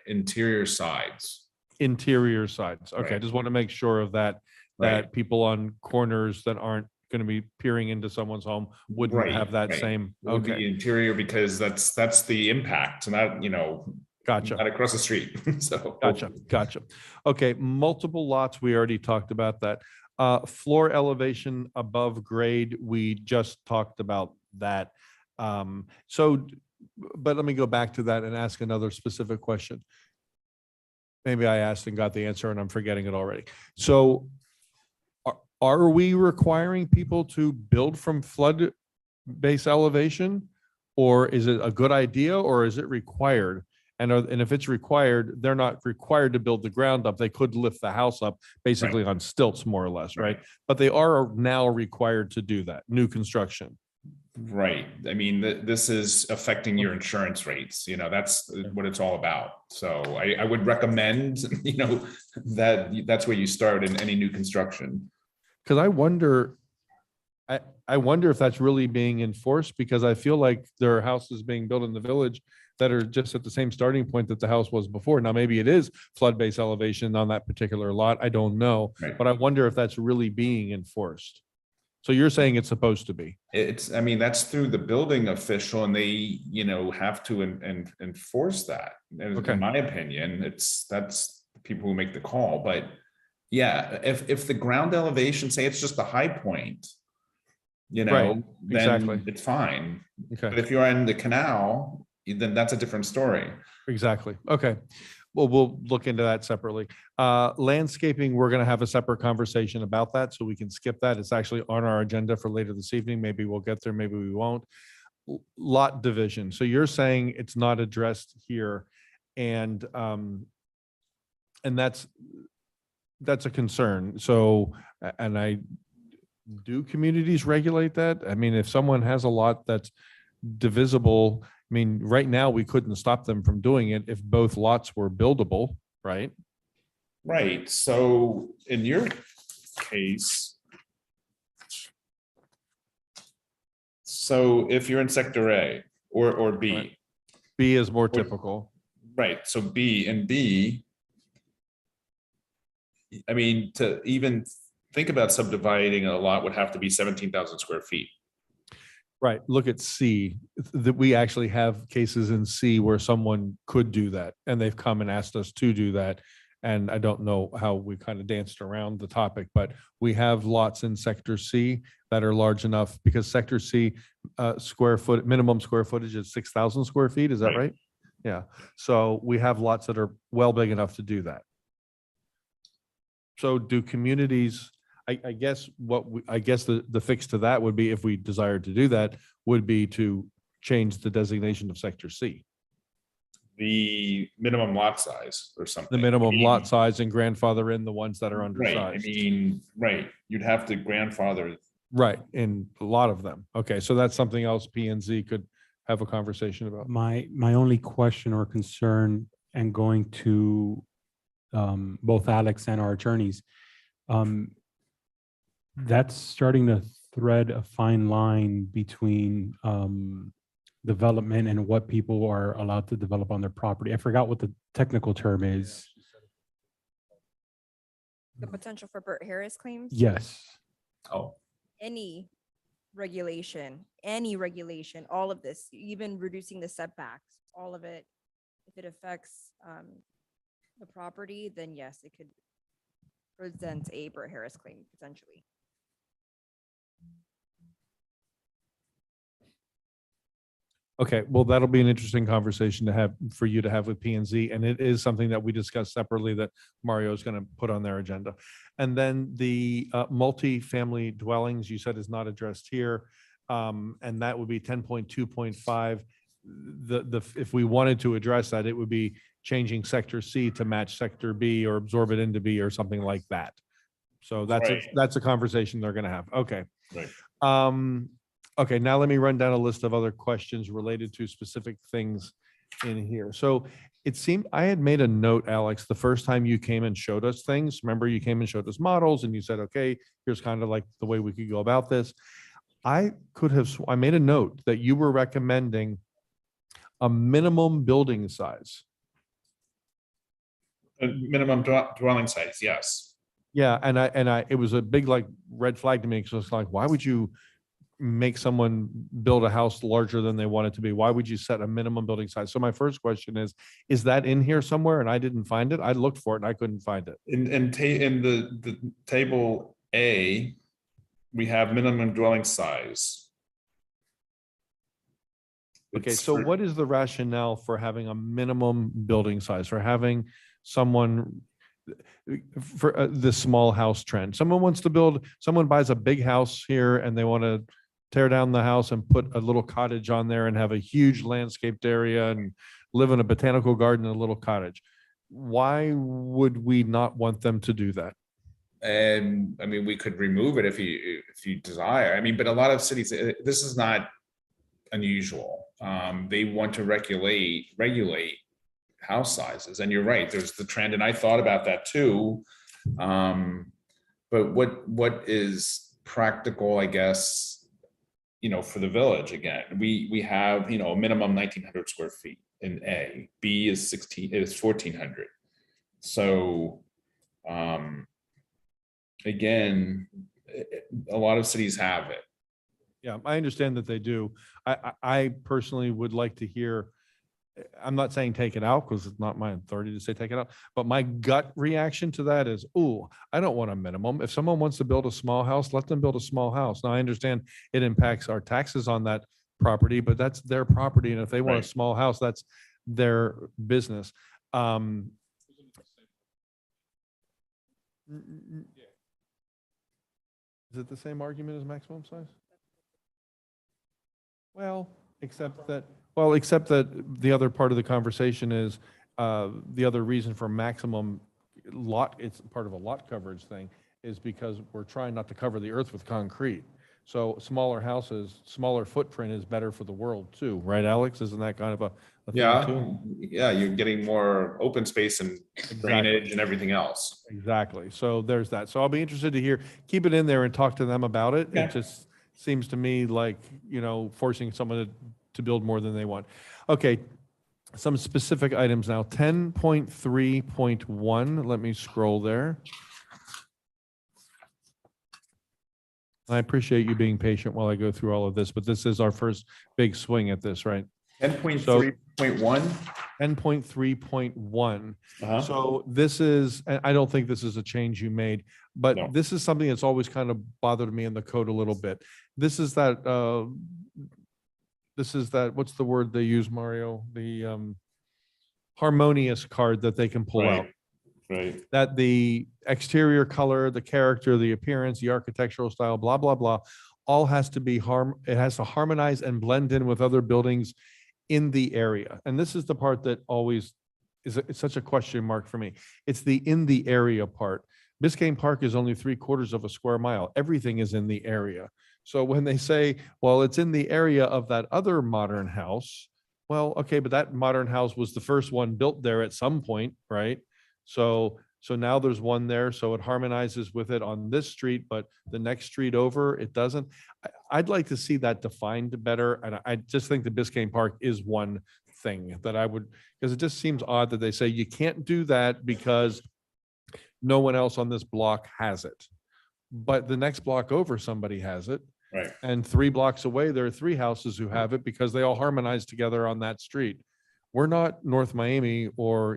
Q: interior sides.
D: Interior sides. Okay, I
Q: Right.
D: just want to make sure of that,
Q: Right.
D: that people on corners that aren't going to be peering into someone's home wouldn't
Q: Right,
D: have that
Q: right.
D: same,
Q: It would be
D: okay,
Q: interior because that's the impact, not,
D: gotcha.
Q: not across the street. So.
D: Gotcha. Okay, multiple lots, we already talked about that. Floor elevation above grade, we just talked about that. But let me go back to that and ask another specific question. maybe I asked and got the answer and I'm forgetting it already. So are we requiring people to build from flood base elevation? Or is it a good idea or is it required? And if it's required, they're not required to build the ground up. They could lift the house up basically on stilts, more or less, right? But they are now required to do that, new construction.
Q: Right. I mean, this is affecting your insurance rates, that's what it's all about. So I would recommend, that's where you start in any new construction.
D: Because I wonder if that's really being enforced, because I feel like there are houses being built in the village that are just at the same starting point that the house was before. Now, maybe it is flood base elevation on that particular lot. I don't know, but I wonder if that's really being enforced. So you're saying it's supposed to be?
Q: That's through the building official and they, have to enforce that.
D: Okay.
Q: In my opinion, that's the people who make the call, but yeah, if the ground elevation, say it's just the high point,
D: Right, exactly.
Q: then it's fine.
D: Okay.
Q: But if you're in the canal, then that's a different story.
D: Exactly. Okay. Well, we'll look into that separately. Landscaping, we're going to have a separate conversation about that, so we can skip that. It's actually on our agenda for later this evening. Maybe we'll get there, maybe we won't. Lot division. So you're saying it's not addressed here, and that's a concern. So, and do communities regulate that? I mean, if someone has a lot that's divisible, I mean, right now we couldn't stop them from doing it if both lots were buildable, right?
Q: Right. So in your case, so if you're in sector A or B,
D: Right. B is more typical.
Q: right? So B and B, I mean, to even think about subdividing a lot would have to be 17,000 square feet.
D: Right. Look at C, that we actually have cases in C where someone could do that, and they've come and asked us to do that. And I don't know how we kind of danced around the topic, but we have lots in sector C that are large enough, because sector C minimum square footage is 6,000 square feet. Is that right? Yeah. So we have lots that are well big enough to do that. So do communities, I guess the fix to that would be, if we desired to do that, would be to change the designation of sector C.
Q: The minimum lot size or something.
D: The minimum lot size and grandfather in the ones that are
Q: Right.
D: undersized.
Q: Right. You'd have to grandfather.
D: Right, in a lot of them. Okay, so that's something else P and Z could have a conversation about.
C: My only question or concern, and going to both Alex and our attorneys, that's starting to thread a fine line between development and what people are allowed to develop on their property. I forgot what the technical term is.
M: The potential for Burt Harris claims?
C: Yes.
Q: Oh.
M: Any regulation, all of this, even reducing the setbacks, all of it, if it affects the property, then yes, it could present a Burt Harris claim potentially.
D: Okay, well, that'll be an interesting conversation to have, for you to have with P and Z, and it is something that we discussed separately that Mario is going to put on their agenda. And then the multi-family dwellings, you said, is not addressed here, and that would be 10.2.5. If we wanted to address that, it would be changing sector C to match sector B or absorb it into B or something like that. So that's a conversation they're going to have. Okay.
Q: Right.
D: Okay, now let me run down a list of other questions related to specific things in here. So it seemed, I had made a note, Alex, the first time you came and showed us things. Remember, you came and showed us models and you said, okay, here's kind of like the way we could go about this. I made a note that you were recommending a minimum building size.
Q: A minimum dwelling size, yes.
D: Yeah, and it was a big like red flag to me, because it's like, why would you make someone build a house larger than they want it to be? Why would you set a minimum building size? So my first question is that in here somewhere? And I didn't find it. I looked for it and I couldn't find it.
Q: In the table A, we have minimum dwelling size.
D: Okay, so what is the rationale for having a minimum building size, for having someone for the small house trend. Someone buys a big house here and they want to tear down the house and put a little cottage on there and have a huge landscaped area and live in a botanical garden in a little cottage. Why would we not want them to do that?
Q: And I mean, we could remove it if you desire. I mean, but a lot of cities, this is not unusual. They want to regulate house sizes, and you're right. There's the trend, and I thought about that too. But what is practical, I guess, for the village? Again, we have a minimum 1,900 square feet in A. B is 1,400. So again, a lot of cities have it.
D: Yeah, I understand that they do. I personally would like to hear, I'm not saying take it out because it's not my authority to say take it out, but my gut reaction to that is, oh, I don't want a minimum. If someone wants to build a small house, let them build a small house. Now, I understand it impacts our taxes on that property, but that's their property. And if they want a
Q: Right.
D: small house, that's their business. Is it the same argument as maximum size? Well, except that the other part of the conversation is, the other reason for maximum lot, it's part of a lot coverage thing, is because we're trying not to cover the earth with concrete. So smaller houses, smaller footprint is better for the world too, right, Alex? Isn't that kind of a thing too?
Q: Yeah, you're getting more open space and drainage and everything else.
D: Exactly. So there's that. So I'll be interested to hear, keep it in there and talk to them about it.
Q: Okay.
D: It just seems to me like, forcing someone to build more than they want. Okay. Some specific items now. 10.3.1, let me scroll there. I appreciate you being patient while I go through all of this, but this is our first big swing at this, right?
Q: 10.3.1.
D: 10.3.1. So this is, and I don't think this is a change you made, but this is something that's always kind of bothered me in the code a little bit. This is that, what's the word they use, Mario? The harmonious card that they can pull out.
Q: Right.
D: That the exterior color, the character, the appearance, the architectural style, blah, blah, blah, all has to be it has to harmonize and blend in with other buildings in the area. And this is the part that always it's such a question mark for me. It's the in the area part. Biscayne Park is only 3/4 of a square mile. Everything is in the area. So when they say, well, it's in the area of that other modern house, well, okay, but that modern house was the first one built there at some point, right? So now there's one there, so it harmonizes with it on this street, but the next street over, it doesn't. I'd like to see that defined better, and I just think the Biscayne Park is one thing that I would, because it just seems odd that they say you can't do that because no one else on this block has it. But the next block over, somebody has it.
Q: Right.
D: And 3 blocks away, there are 3 houses who have it because they all harmonize together on that street. We're not North Miami or,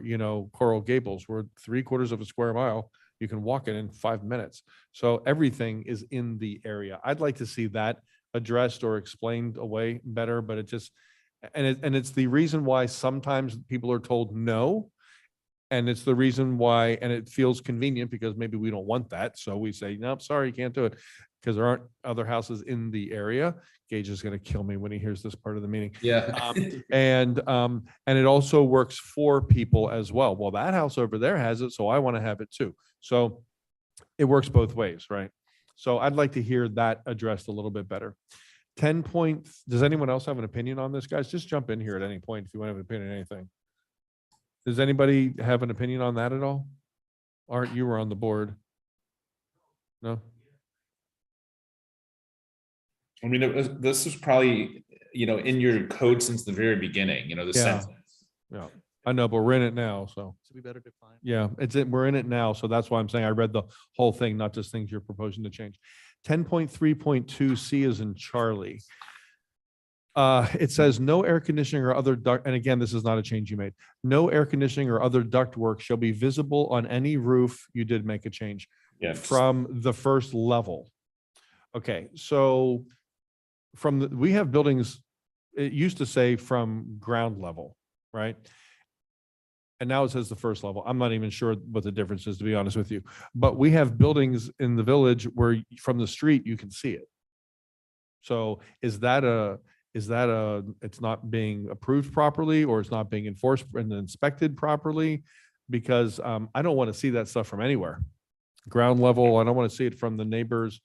D: Coral Gables. We're 3/4 of a square mile. You can walk it in 5 minutes. So everything is in the area. I'd like to see that addressed or explained away better, but it just, and it's the reason why sometimes people are told no. And it's the reason why, and it feels convenient because maybe we don't want that. So we say, nope, sorry, you can't do it. Because there aren't other houses in the area. Gage is going to kill me when he hears this part of the meeting.
Q: Yeah.
D: And it also works for people as well. Well, that house over there has it, so I want to have it too. So it works both ways, right? So I'd like to hear that addressed a little bit better. 10 points. Does anyone else have an opinion on this, guys? Just jump in here at any point if you want to have an opinion on anything. Does anybody have an opinion on that at all? Art, you were on the board. No?
Q: I mean, this was probably, in your code since the very beginning, the
D: Yeah.
Q: sentence.
D: Yeah, I know, but we're in it now, so.
E: So we better define.
D: Yeah, we're in it now, so that's why I'm saying I read the whole thing, not just things you're proposing to change. 10.3.2 C is in Charlie. It says no air conditioning or other duct, and again, this is not a change you made. No air conditioning or other duct work shall be visible on any roof. You did make a change.
Q: Yeah.
D: From the first level. Okay, so we have buildings, it used to say from ground level, right? And now it says the first level. I'm not even sure what the difference is, to be honest with you. But we have buildings in the village where from the street, you can see it. So is that it's not being approved properly, or it's not being enforced and inspected properly? Because I don't want to see that stuff from anywhere. Ground level, I don't want to see it from the neighbor's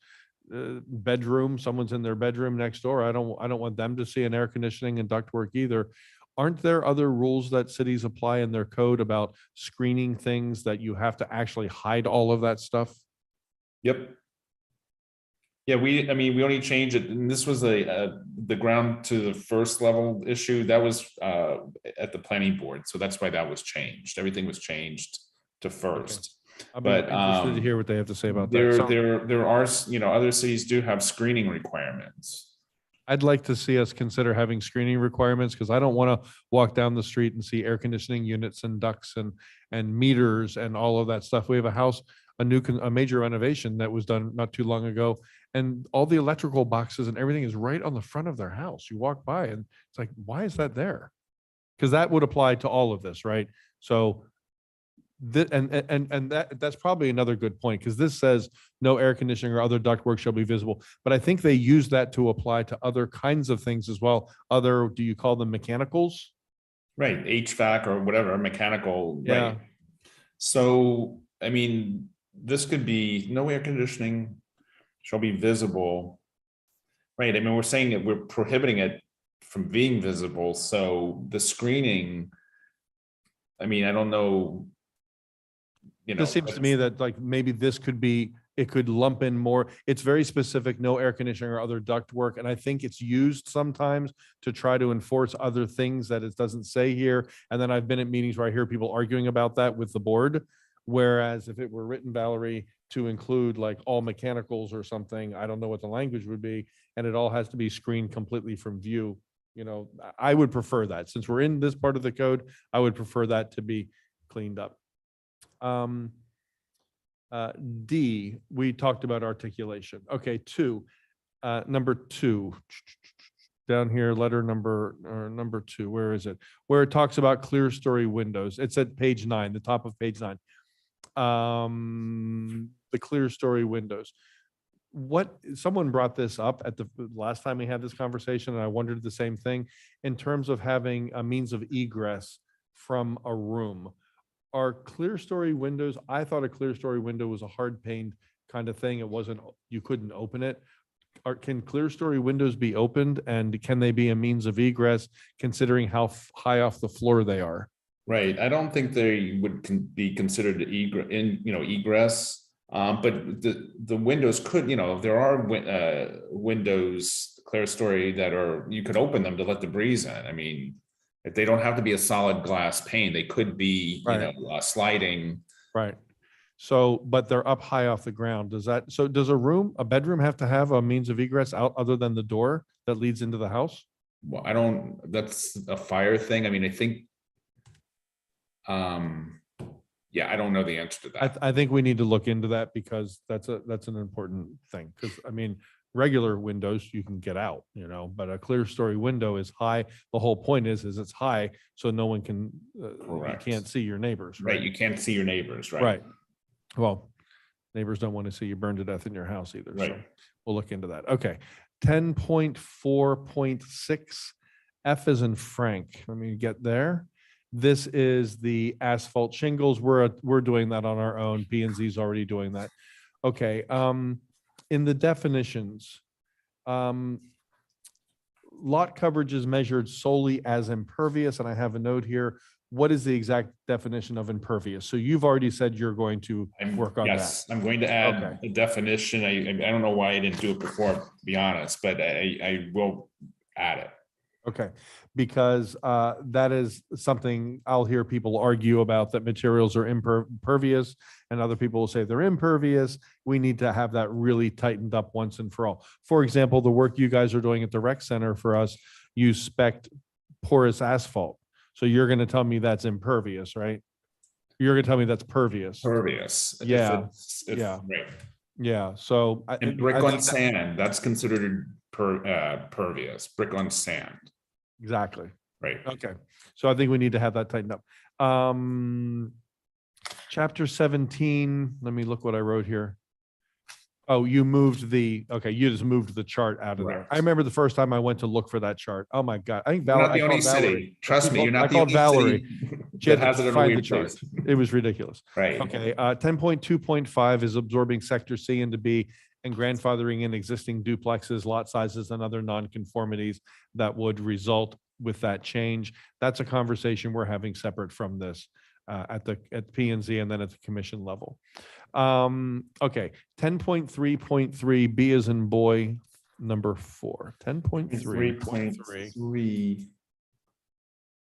D: bedroom. Someone's in their bedroom next door. I don't want them to see an air conditioning and ductwork either. Aren't there other rules that cities apply in their code about screening things that you have to actually hide all of that stuff?
Q: Yep. Yeah, we only changed it, and this was the ground to the first level issue. That was at the planning board, so that's why that was changed. Everything was changed to first.
D: I'm
Q: But
D: interested to hear what they have to say about that.
Q: there
D: So
Q: there are, other cities do have screening requirements.
D: I'd like to see us consider having screening requirements, because I don't want to walk down the street and see air conditioning units and ducts and meters and all of that stuff. We have a house, a major renovation that was done not too long ago, and all the electrical boxes and everything is right on the front of their house. You walk by and it's like, why is that there? Because that would apply to all of this, right? So that's probably another good point, because this says no air conditioning or other ductwork shall be visible. But I think they use that to apply to other kinds of things as well. Other, do you call them mechanicals?
Q: Right, HVAC or whatever, mechanical,
D: Yeah.
Q: right? So, this could be no air conditioning shall be visible. Right, we're saying that we're prohibiting it from being visible, so the screening, I don't know.
D: This seems to me that like maybe this could be, it could lump in more. It's very specific, no air conditioning or other ductwork. And I think it's used sometimes to try to enforce other things that it doesn't say here. And then I've been at meetings where I hear people arguing about that with the board. Whereas if it were written, Valerie, to include like all mechanicals or something, I don't know what the language would be, and it all has to be screened completely from view. I would prefer that. Since we're in this part of the code, I would prefer that to be cleaned up. D, we talked about articulation. Okay, number 2, down here, letter number 2, where is it? Where it talks about clear story windows. It's at page 9, the top of page 9. The clear story windows. Someone brought this up at the last time we had this conversation, and I wondered the same thing in terms of having a means of egress from a room. Are clear story windows, I thought a clear story window was a hard paned kind of thing. It wasn't, you couldn't open it. Can clear story windows be opened, and can they be a means of egress considering how high off the floor they are?
Q: Right, I don't think they would be considered egress. But the windows could, there are windows, clear story, that you could open them to let the breeze in. If they don't have to be a solid glass pane, they could be, sliding.
D: Right. So, but they're up high off the ground. Does a bedroom have to have a means of egress out other than the door that leads into the house?
Q: Well, that's a fire thing. I think, I don't know the answer to that.
D: I think we need to look into that, because that's an important thing. Because regular windows, you can get out, but a clear story window is high. The whole point is it's high, so no one can, you can't see your neighbors.
Q: Right, you can't see your neighbors, right?
D: Right. Well, neighbors don't want to see you burn to death in your house either. So
Q: Right.
D: we'll look into that. Okay. 10.4.6, F as in Frank. Let me get there. This is the asphalt shingles. We're doing that on our own. P and Z is already doing that. Okay. In the definitions, lot coverage is measured solely as impervious, and I have a note here. What is the exact definition of impervious? So you've already said you're going to work on that.
Q: Yes, I'm going to add
D: Okay.
Q: a definition. I don't know why I didn't do it before, to be honest, but I will add it.
D: Okay, because that is something I'll hear people argue about, that materials are impervious, and other people will say they're impervious. We need to have that really tightened up once and for all. For example, the work you guys are doing at the rec center for us, you spec porous asphalt. So you're going to tell me that's impervious, right? You're going to tell me that's pervious.
Q: Pervious.
D: Yeah,
Q: Yeah. Right.
D: yeah. So
Q: And brick on sand, that's considered pervious, brick on sand.
D: Exactly.
Q: Right.
D: Okay, so I think we need to have that tightened up. Chapter 17, let me look what I wrote here. Oh, you moved okay, you just moved the chart out of there.
Q: Correct.
D: I remember the first time I went to look for that chart. Oh my God, I think
Q: You're
D: Valerie.
Q: not the only city. Trust me, you're
D: I
Q: not the
D: called
Q: only
D: Valerie.
Q: city
D: She had
Q: that has
D: to
Q: it in a
D: find the
Q: weird
D: chart.
Q: place.
D: It was ridiculous.
Q: Right.
D: Okay, 10.2.5 is absorbing sector C into B and grandfathering in existing duplexes, lot sizes, and other nonconformities that would result with that change. That's a conversation we're having separate from this at P and Z and then at the commission level. Okay, 10.3.3 B as in boy, number 4. 10.3.3.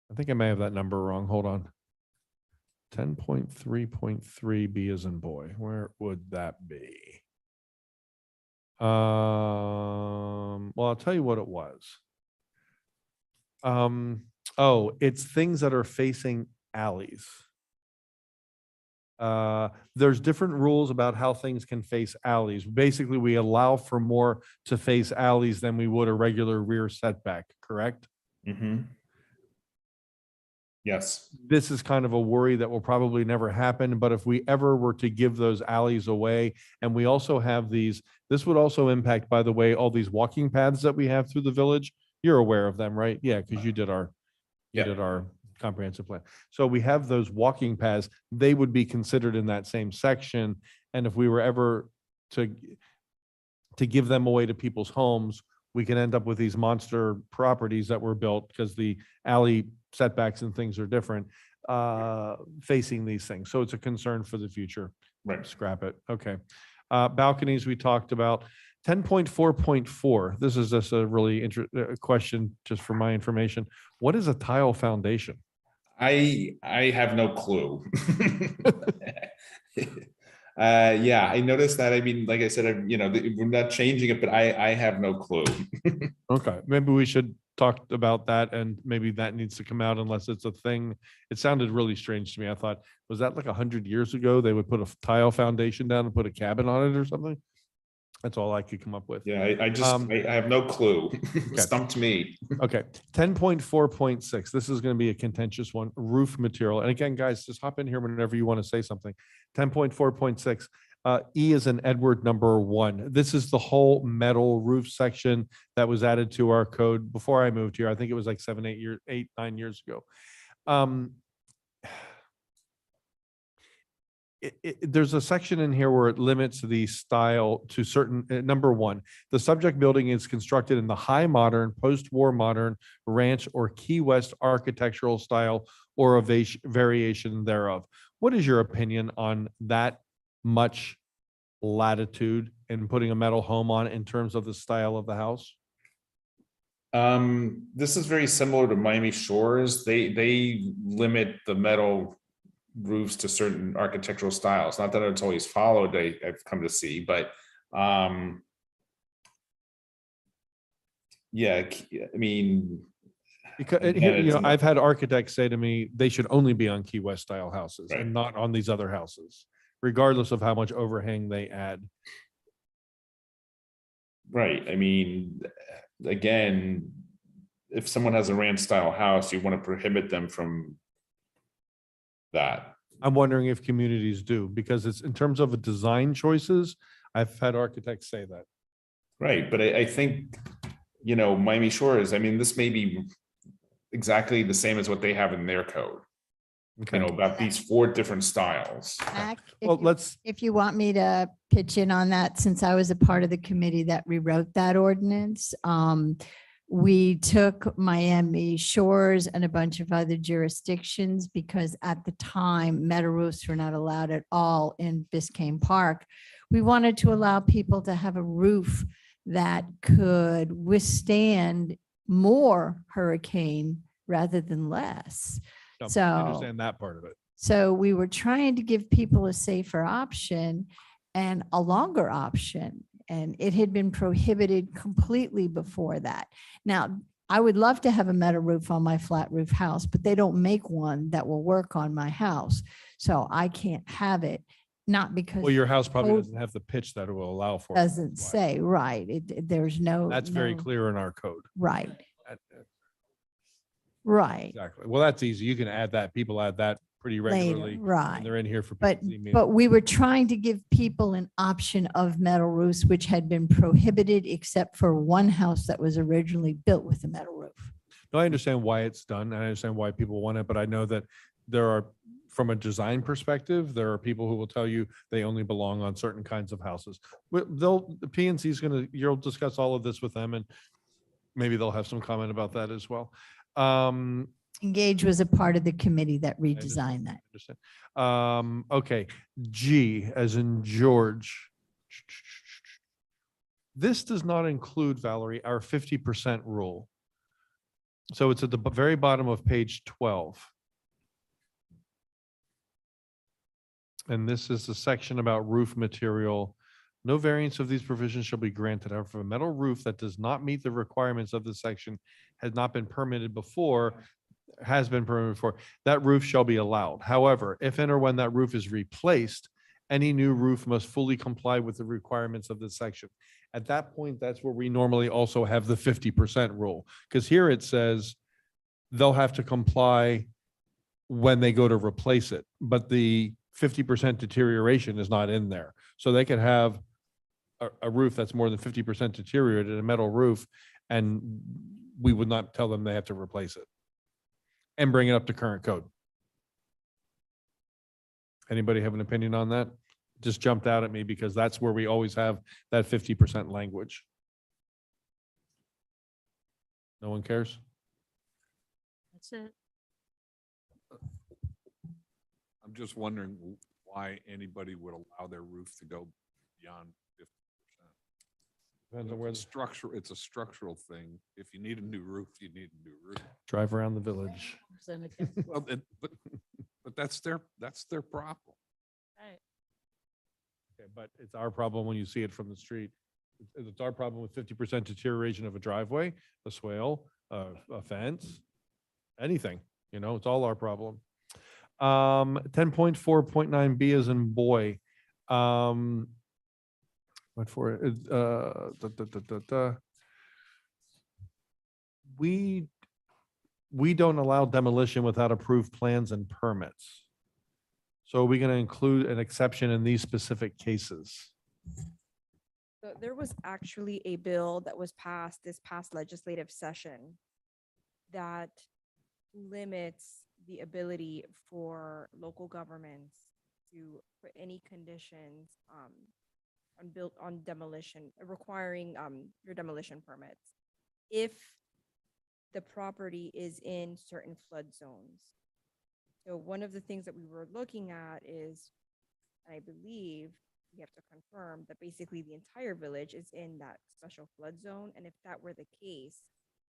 D: I think I may have that number wrong. Hold on. 10.3.3 B as in boy. Where would that be? Well, I'll tell you what it was. Oh, it's things that are facing alleys. There's different rules about how things can face alleys. Basically, we allow for more to face alleys than we would a regular rear setback, correct?
Q: Mm-hmm. Yes.
D: This is kind of a worry that will probably never happen, but if we ever were to give those alleys away, and we also have these, this would also impact, by the way, all these walking paths that we have through the village. You're aware of them, right? Yeah, because you did our comprehensive plan. So we have those walking paths, they would be considered in that same section. And if we were ever to give them away to people's homes, we can end up with these monster properties that were built because the alley setbacks and things are different, facing these things. So it's a concern for the future.
Q: Right.
D: Scrap it. Okay. Balconies we talked about. 10.4.4. This is just a really interesting question, just for my information. What is a tile foundation?
Q: I have no clue. Yeah, I noticed that. I mean, like I said, we're not changing it, but I have no clue.
D: Okay, maybe we should talk about that, and maybe that needs to come out unless it's a thing. It sounded really strange to me. I thought, was that like 100 years ago? They would put a tile foundation down and put a cabin on it or something? That's all I could come up with.
Q: Yeah, I have no clue. Stumped me.
D: Okay, 10.4.6. This is going to be a contentious one. Roof material. And again, guys, just hop in here whenever you want to say something. 10.4.6. E is an Edward number 1. This is the whole metal roof section that was added to our code before I moved here. I think it was like 9 years ago. There's a section in here where it limits the style to certain, number 1, the subject building is constructed in the high modern, post-war modern, ranch or Key West architectural style or a variation thereof. What is your opinion on that much latitude in putting a metal home on in terms of the style of the house?
Q: This is very similar to Miami Shores. They limit the metal roofs to certain architectural styles. Not that it's always followed, I've come to see, but yeah, I mean,
D: because I've had architects say to me they should only be on Key West style houses and not on these other houses, regardless of how much overhang they add.
Q: Right. I mean, again, if someone has a ranch style house, you want to prohibit them from that.
D: I'm wondering if communities do, because it's in terms of design choices, I've had architects say that.
Q: Right, but I think, Miami Shores, I mean, this may be exactly the same as what they have in their code. About these 4 different styles.
K: Mac,
D: Well,
K: if you want me to pitch in on that, since I was a part of the committee that rewrote that ordinance, we took Miami Shores and a bunch of other jurisdictions because at the time, metal roofs were not allowed at all in Biscayne Park. We wanted to allow people to have a roof that could withstand more hurricane rather than less.
D: I
K: So
D: understand that part of it.
K: so we were trying to give people a safer option and a longer option. And it had been prohibited completely before that. Now, I would love to have a metal roof on my flat roof house, but they don't make one that will work on my house. So I can't have it, not because.
D: Well, your house probably
K: code
D: doesn't have the pitch that it will allow for. it.
K: Doesn't say, right. There's no.
D: That's very
K: no-
D: clear in our code.
K: Right. Right.
D: Exactly. Well, that's easy. You can add that. People add that pretty regularly.
K: right.
D: when they're in here for.
K: But,
D: P&Z meetings.
K: but we were trying to give people an option of metal roofs, which had been prohibited except for one house that was originally built with a metal roof.
D: No, I understand why it's done. and I understand why people want it, but I know that there are, from a design perspective, there are people who will tell you they only belong on certain kinds of houses. The PNC is going to, you'll discuss all of this with them and maybe they'll have some comment about that as well.
K: Engage was a part of the committee that redesigned that.
D: Okay, G as in George. This does not include, Valerie, our 50% rule. So it's at the very bottom of page 12. And this is the section about roof material. No variance of these provisions shall be granted. However, a metal roof that does not meet the requirements of this section has not been permitted before, has been permitted before, that roof shall be allowed. However, if and or when that roof is replaced, any new roof must fully comply with the requirements of this section. At that point, that's where we normally also have the 50% rule. Because here it says they'll have to comply when they go to replace it, but the 50% deterioration is not in there. So they could have a roof that's more than 50% deteriorated, a metal roof, and we would not tell them they have to replace it and bring it up to current code. Anybody have an opinion on that? Just jumped out at me because that's where we always have that 50% language. No one cares?
A: That's it.
N: I'm just wondering why anybody would allow their roof to go beyond 50%.
D: Depends on where
N: It's structure, it's a structural thing. If you need a new roof, you need a new roof.
D: Drive around the village.
N: Well, but that's their problem.
A: Right.
D: Okay, but it's our problem when you see it from the street. It's our problem with 50% deterioration of a driveway, a swale, a fence, anything, it's all our problem. 10.4.9B as in boy. What for it? We don't allow demolition without approved plans and permits. So are we going to include an exception in these specific cases?
M: So there was actually a bill that was passed this past legislative session that limits the ability for local governments to put any conditions on demolition, requiring your demolition permits if the property is in certain flood zones. So one of the things that we were looking at is, I believe we have to confirm that basically the entire village is in that special flood zone. And if that were the case,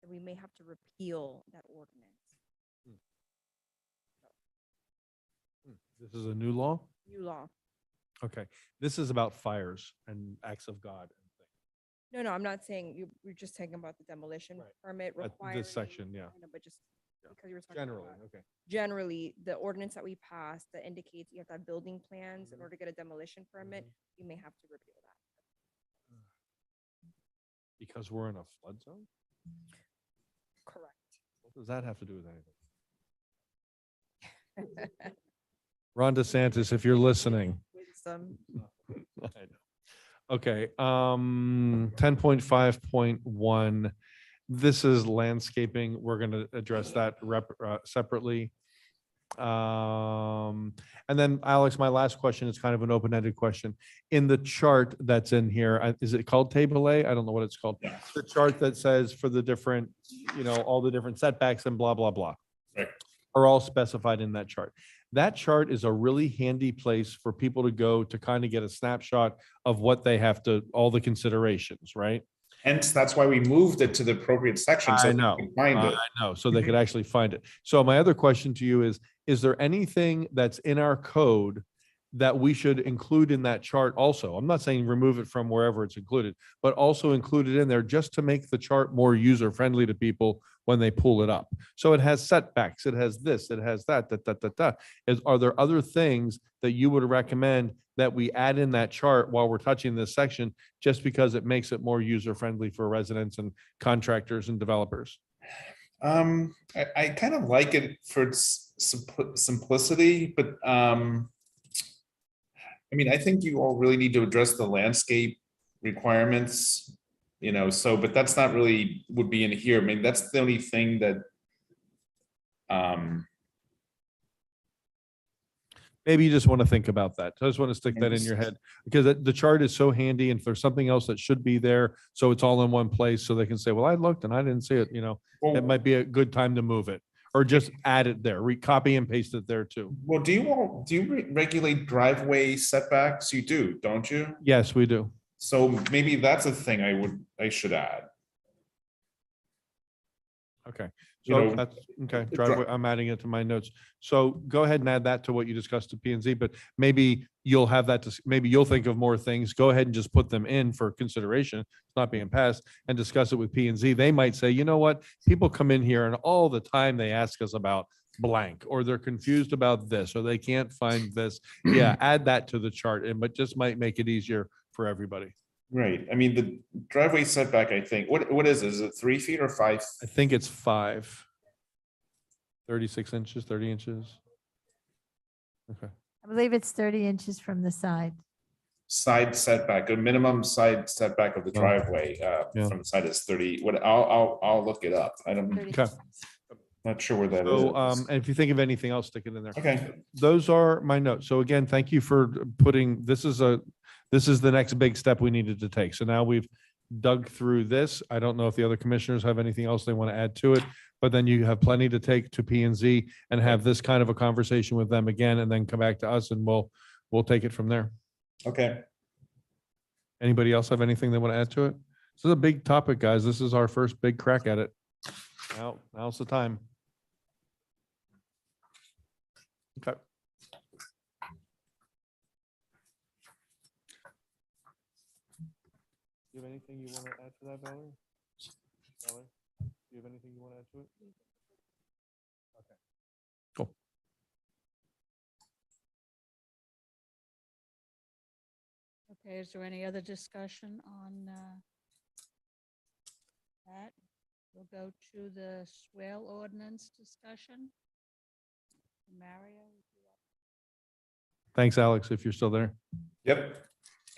M: then we may have to repeal that ordinance.
D: This is a new law?
M: New law.
D: Okay. This is about fires and acts of God.
M: No, I'm not saying we're just talking about the demolition permit requiring.
D: This section, yeah.
M: But just because you were talking
D: Generally,
M: about
D: okay.
M: generally, the ordinance that we passed that indicates you have to have building plans in order to get a demolition permit, you may have to repeal that.
D: Because we're in a flood zone?
M: Correct.
D: What does that have to do with anything? Ron DeSantis, if you're listening.
M: Wisdom.
D: I know. Okay, 10.5.1. This is landscaping. We're going to address that separately. And then Alex, my last question is kind of an open-ended question. In the chart that's in here, is it called Table A? I don't know what it's called. The chart that says for the different, all the different setbacks and blah, blah, blah.
Q: Right.
D: Are all specified in that chart. That chart is a really handy place for people to go to kind of get a snapshot of what they have to, all the considerations, right?
Q: Hence, that's why we moved it to the appropriate section. So
D: I
Q: they
D: know,
Q: can find it.
D: I know, so they could actually find it. So my other question to you is there anything that's in our code that we should include in that chart also? I'm not saying remove it from wherever it's included, but also include it in there just to make the chart more user-friendly to people when they pull it up. So it has setbacks, it has this, it has that. Are there other things that you would recommend that we add in that chart while we're touching this section, just because it makes it more user-friendly for residents and contractors and developers?
Q: I kind of like it for its simplicity, but I mean, I think you all really need to address the landscape requirements, so, but that's not really would be in here. I mean, that's the only thing that
D: Maybe you just want to think about that. I just want to stick that in your head because the chart is so handy. And if there's something else that should be there, so it's all in one place, so they can say, well, I looked and I didn't see it, it might be a good time to move it or just add it there, copy and paste it there too.
Q: Well, do you regulate driveway setbacks? You do, don't you?
D: Yes, we do.
Q: So maybe that's a thing I should add.
D: Okay.
Q: You
D: So
Q: know,
D: that's, okay,
Q: the
D: driveway, I'm adding it to my notes. So go ahead and add that to what you discussed to P and Z, but maybe you'll have that, maybe you'll think of more things. Go ahead and just put them in for consideration. It's not being passed and discuss it with P and Z. They might say, you know what? People come in here and all the time they ask us about blank, or they're confused about this, or they can't find this. Yeah, add that to the chart and but just might make it easier for everybody.
Q: Right. I mean, the driveway setback, I think, what is it? Is it 3 feet or 5?
D: I think it's 36 inches, 30 inches. Okay.
K: I believe it's 30 inches from the side.
Q: Side setback, a minimum side setback of the driveway from the side is 30. What I'll look it up.
D: Okay.
Q: Not sure where that
D: So,
Q: is.
D: and if you think of anything else, stick it in there.
Q: Okay.
D: Those are my notes. So again, thank you for putting, this is the next big step we needed to take. So now we've dug through this. I don't know if the other commissioners have anything else they want to add to it, but then you have plenty to take to P and Z and have this kind of a conversation with them again, and then come back to us and we'll take it from there.
Q: Okay.
D: Anybody else have anything they want to add to it? This is a big topic, guys. This is our first big crack at it. Now's the time. Okay. Do you have anything you want to add to that, Valerie? Valerie, do you have anything you want to add to it? Okay. Cool.
A: Okay, is there any other discussion on that? We'll go to the swale ordinance discussion. Mario?
D: Thanks, Alex, if you're still there.
Q: Yep.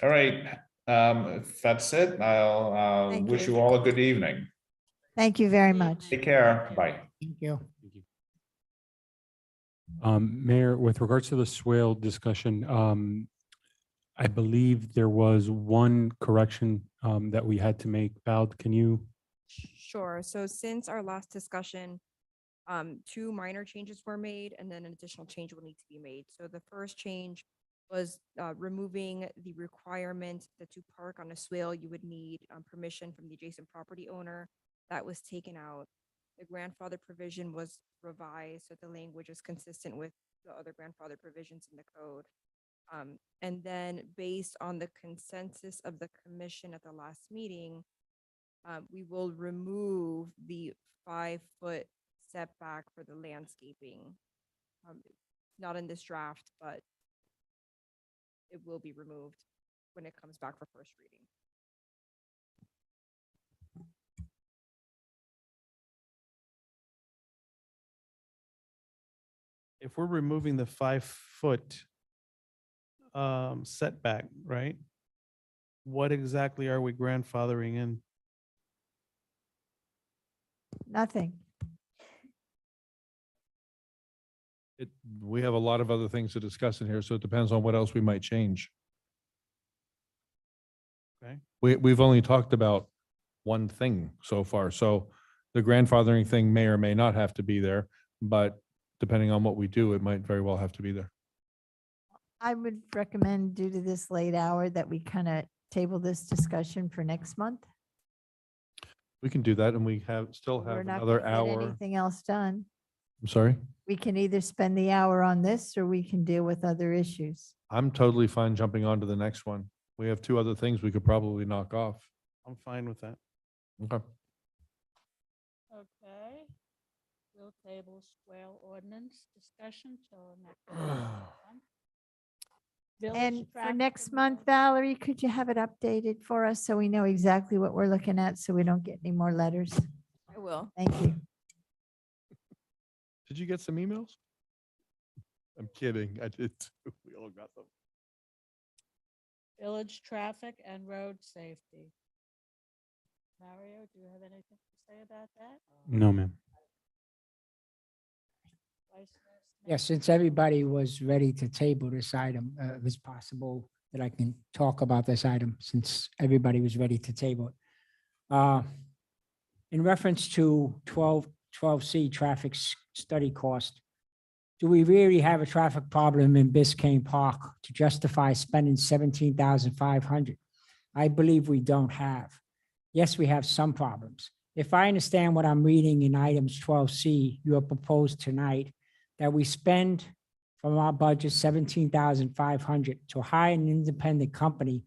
Q: All right. If that's it, I'll
K: Thank
Q: wish
K: you.
Q: you all a good evening.
K: Thank you very much.
Q: Take care. Bye.
J: Thank you.
C: Mayor, with regards to the swale discussion, I believe there was one correction that we had to make. Val, can you?
M: Sure. So since our last discussion, 2 minor changes were made and then an additional change will need to be made. So the first change was removing the requirement that to park on a swale, you would need permission from the adjacent property owner. That was taken out. The grandfather provision was revised, so the language is consistent with the other grandfather provisions in the code. And then based on the consensus of the commission at the last meeting, we will remove the 5-foot setback for the landscaping. Not in this draft, but it will be removed when it comes back for first reading.
E: If we're removing the 5-foot setback, right? What exactly are we grandfathering in?
K: Nothing.
D: We have a lot of other things to discuss in here, so it depends on what else we might change.
E: Okay.
D: We've only talked about one thing so far, so the grandfathering thing may or may not have to be there, but depending on what we do, it might very well have to be there.
K: I would recommend, due to this late hour, that we kind of table this discussion for next month.
D: We can do that, and we still
K: We're
D: have
K: not
D: another
K: gonna get
D: hour.
K: anything else done.
D: I'm sorry?
K: We can either spend the hour on this or we can deal with other issues.
D: I'm totally fine jumping on to the next one. We have 2 other things we could probably knock off.
E: I'm fine with that.
D: Okay.
A: Okay. We'll table swale ordinance discussion till next month. Village
K: And for
A: traffic
K: next
A: and
K: month, Valerie, could you have it updated for us so we know exactly what we're looking at, so we don't get any more letters?
M: I will.
K: Thank you.
D: Did you get some emails? I'm kidding. I did too. We all got them.
A: Village traffic and road safety. Mario, do you have anything to say about that?
C: No, ma'am.
A: Vice Mayor Smith?
J: Yes, since everybody was ready to table this item, if it's possible that I can talk about this item since everybody was ready to table it. In reference to 12C traffic study cost, do we really have a traffic problem in Biscayne Park to justify spending $17,500? I believe we don't have. Yes, we have some problems. If I understand what I'm reading in items 12C, you have proposed tonight that we spend from our budget $17,500 to hire an independent company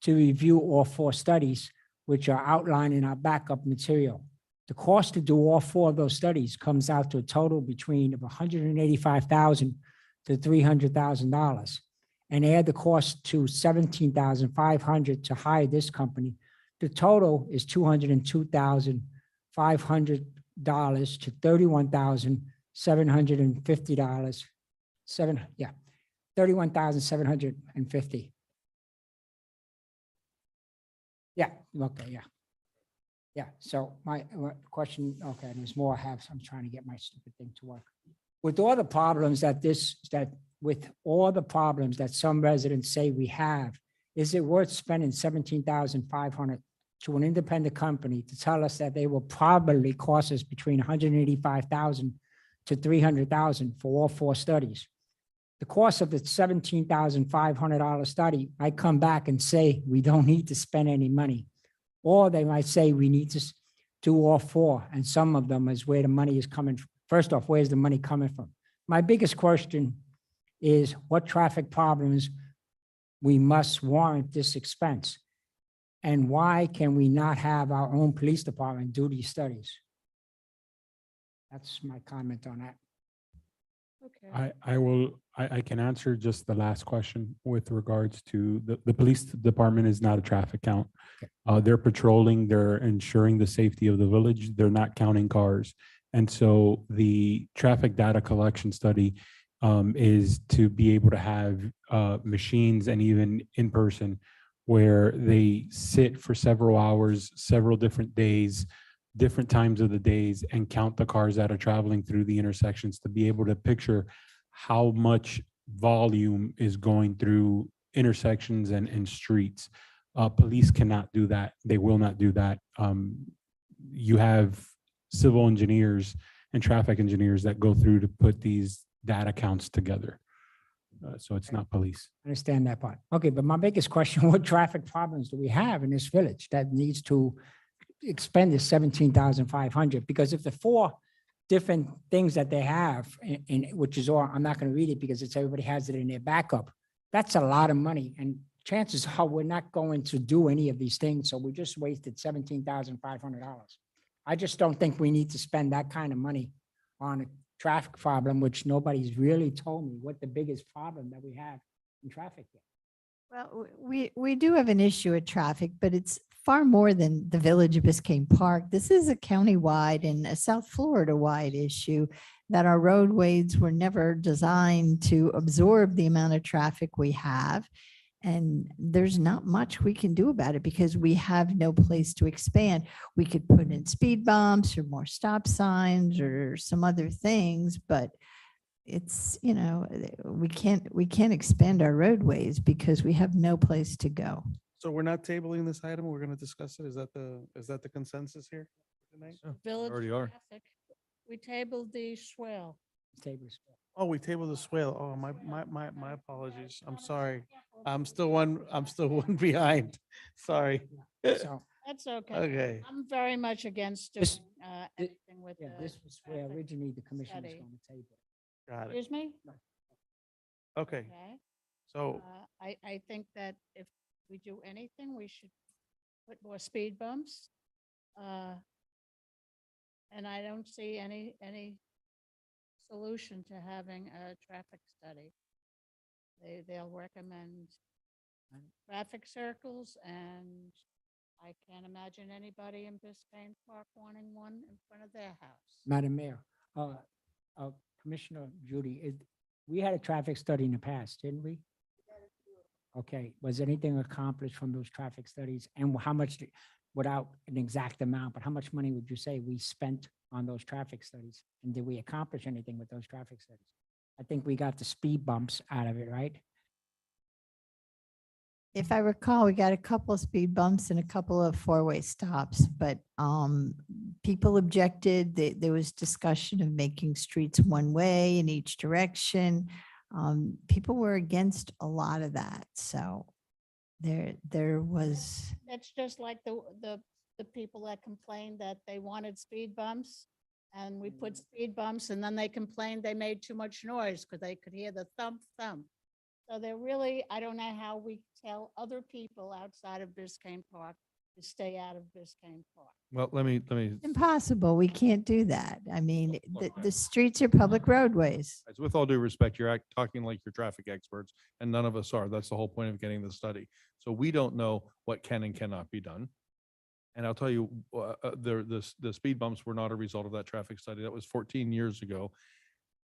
J: to review all 4 studies, which are outlined in our backup material. The cost to do all 4 of those studies comes out to a total between of $185,000 to $300,000. And add the cost to $17,500 to hire this company. The total is $202,500 to $31,750. $31,750. Yeah, okay, yeah. Yeah, so my question, okay, there's more I have, so I'm trying to get my stupid thing to work. With all the problems with all the problems that some residents say we have, is it worth spending $17,500 to an independent company to tell us that they will probably cost us between $185,000 to $300,000 for all 4 studies? The cost of the $17,500 study might come back and say, we don't need to spend any money. Or they might say, we need to do all 4. And some of them is where the money is coming from. First off, where's the money coming from? My biggest question is what traffic problems we must warrant this expense? And why can we not have our own police department do these studies? That's my comment on that.
A: Okay.
C: I can answer just the last question with regards to the police department is not a traffic count. They're patrolling, they're ensuring the safety of the village. They're not counting cars. And so the traffic data collection study is to be able to have machines and even in person where they sit for several hours, several different days, different times of the days and count the cars that are traveling through the intersections to be able to picture how much volume is going through intersections and streets. Police cannot do that. They will not do that. You have civil engineers and traffic engineers that go through to put these data counts together. So it's not police.
J: I understand that part. Okay, but my biggest question, what traffic problems do we have in this village that needs to expend this $17,500? Because if the 4 different things that they have, which is all, I'm not going to read it because everybody has it in their backup. That's a lot of money. And chances are we're not going to do any of these things. So we just wasted $17,500. I just don't think we need to spend that kind of money on a traffic problem, which nobody's really told me what the biggest problem that we have in traffic is.
K: Well, we do have an issue with traffic, but it's far more than the Village of Biscayne Park. This is a county-wide and a South Florida-wide issue that our roadways were never designed to absorb the amount of traffic we have. And there's not much we can do about it because we have no place to expand. We could put in speed bumps or more stop signs or some other things, but it's, you know, we can't expand our roadways because we have no place to go.
E: So we're not tabling this item. We're going to discuss it. Is that the consensus here tonight?
A: Village
D: already are.
A: traffic. We tabled the swale.
J: Tables.
E: Oh, we tabled the swale. Oh, my apologies. I'm sorry. I'm still one behind. Sorry.
J: So,
A: That's okay.
E: Okay.
A: I'm very much against
J: This-
A: doing anything with
J: yeah,
A: the.
J: this was where
A: traffic
J: originally the commission was
A: study.
J: going to table.
E: Got it.
A: Excuse me?
E: Okay.
A: Okay.
E: So,
A: I think that if we do anything, we should put more speed bumps. And I don't see any solution to having a traffic study. They'll recommend traffic circles, and I can't imagine anybody in Biscayne Park wanting one in front of their house.
J: Madam Mayor, Commissioner Judy, we had a traffic study in the past, didn't we? Okay, was anything accomplished from those traffic studies? And how much, without an exact amount, but how much money would you say we spent on those traffic studies? And did we accomplish anything with those traffic studies? I think we got the speed bumps out of it, right?
K: If I recall, we got a couple of speed bumps and a couple of four-way stops, but people objected. There was discussion of making streets one way in each direction. People were against a lot of that, so there was.
A: That's just like the people that complained that they wanted speed bumps. And we put speed bumps and then they complained they made too much noise because they could hear the thump thump. So they're really, I don't know how we tell other people outside of Biscayne Park to stay out of Biscayne Park.
D: Well, let me,
K: Impossible. We can't do that. I mean, the streets are public roadways.
D: with all due respect, you're talking like you're traffic experts and none of us are. That's the whole point of getting the study. So we don't know what can and cannot be done. And I'll tell you, the speed bumps were not a result of that traffic study. That was 14 years ago.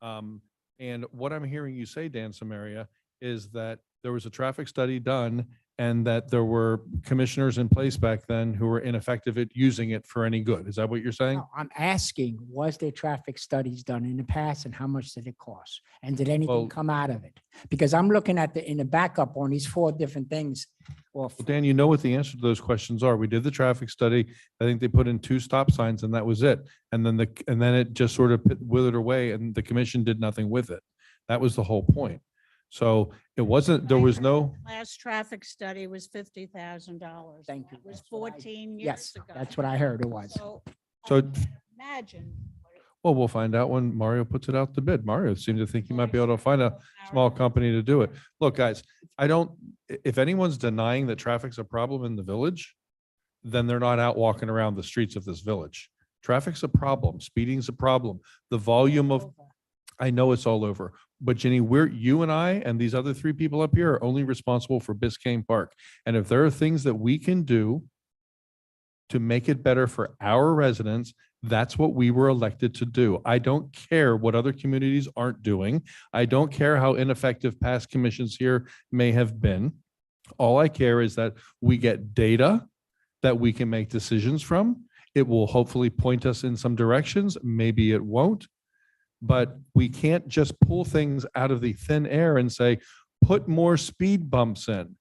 D: And what I'm hearing you say, Dan Samaria, is that there was a traffic study done and that there were commissioners in place back then who were ineffective at using it for any good. Is that what you're saying?
J: No, I'm asking, was there traffic studies done in the past and how much did it cost? And did anything
D: Well-
J: come out of it? Because I'm looking at in the backup on these four different things. Well,
D: Well, Dan, you know what the answer to those questions are. We did the traffic study. I think they put in 2 stop signs and that was it. And then it just sort of withered away and the commission did nothing with it. That was the whole point. So it wasn't, there was no,
A: Last traffic study was $50,000.
J: Thank you.
A: It was
J: That's what I-
A: 14 years
J: yes,
A: ago.
J: that's what I heard it was.
A: So
D: so,
A: imagine.
D: well, we'll find out when Mario puts it out to bid. Mario seemed to think he might be able to find a small company to do it. Look, guys, if anyone's denying that traffic's a problem in the village, then they're not out walking around the streets of this village. Traffic's a problem. Speeding's a problem. The volume of, I know it's all over, but Jenny, you and I and these other 3 people up here are only responsible for Biscayne Park. And if there are things that we can do to make it better for our residents, that's what we were elected to do. I don't care what other communities aren't doing. I don't care how ineffective past commissions here may have been. All I care is that we get data that we can make decisions from. It will hopefully point us in some directions. Maybe it won't. But we can't just pull things out of the thin air and say, put more speed bumps in.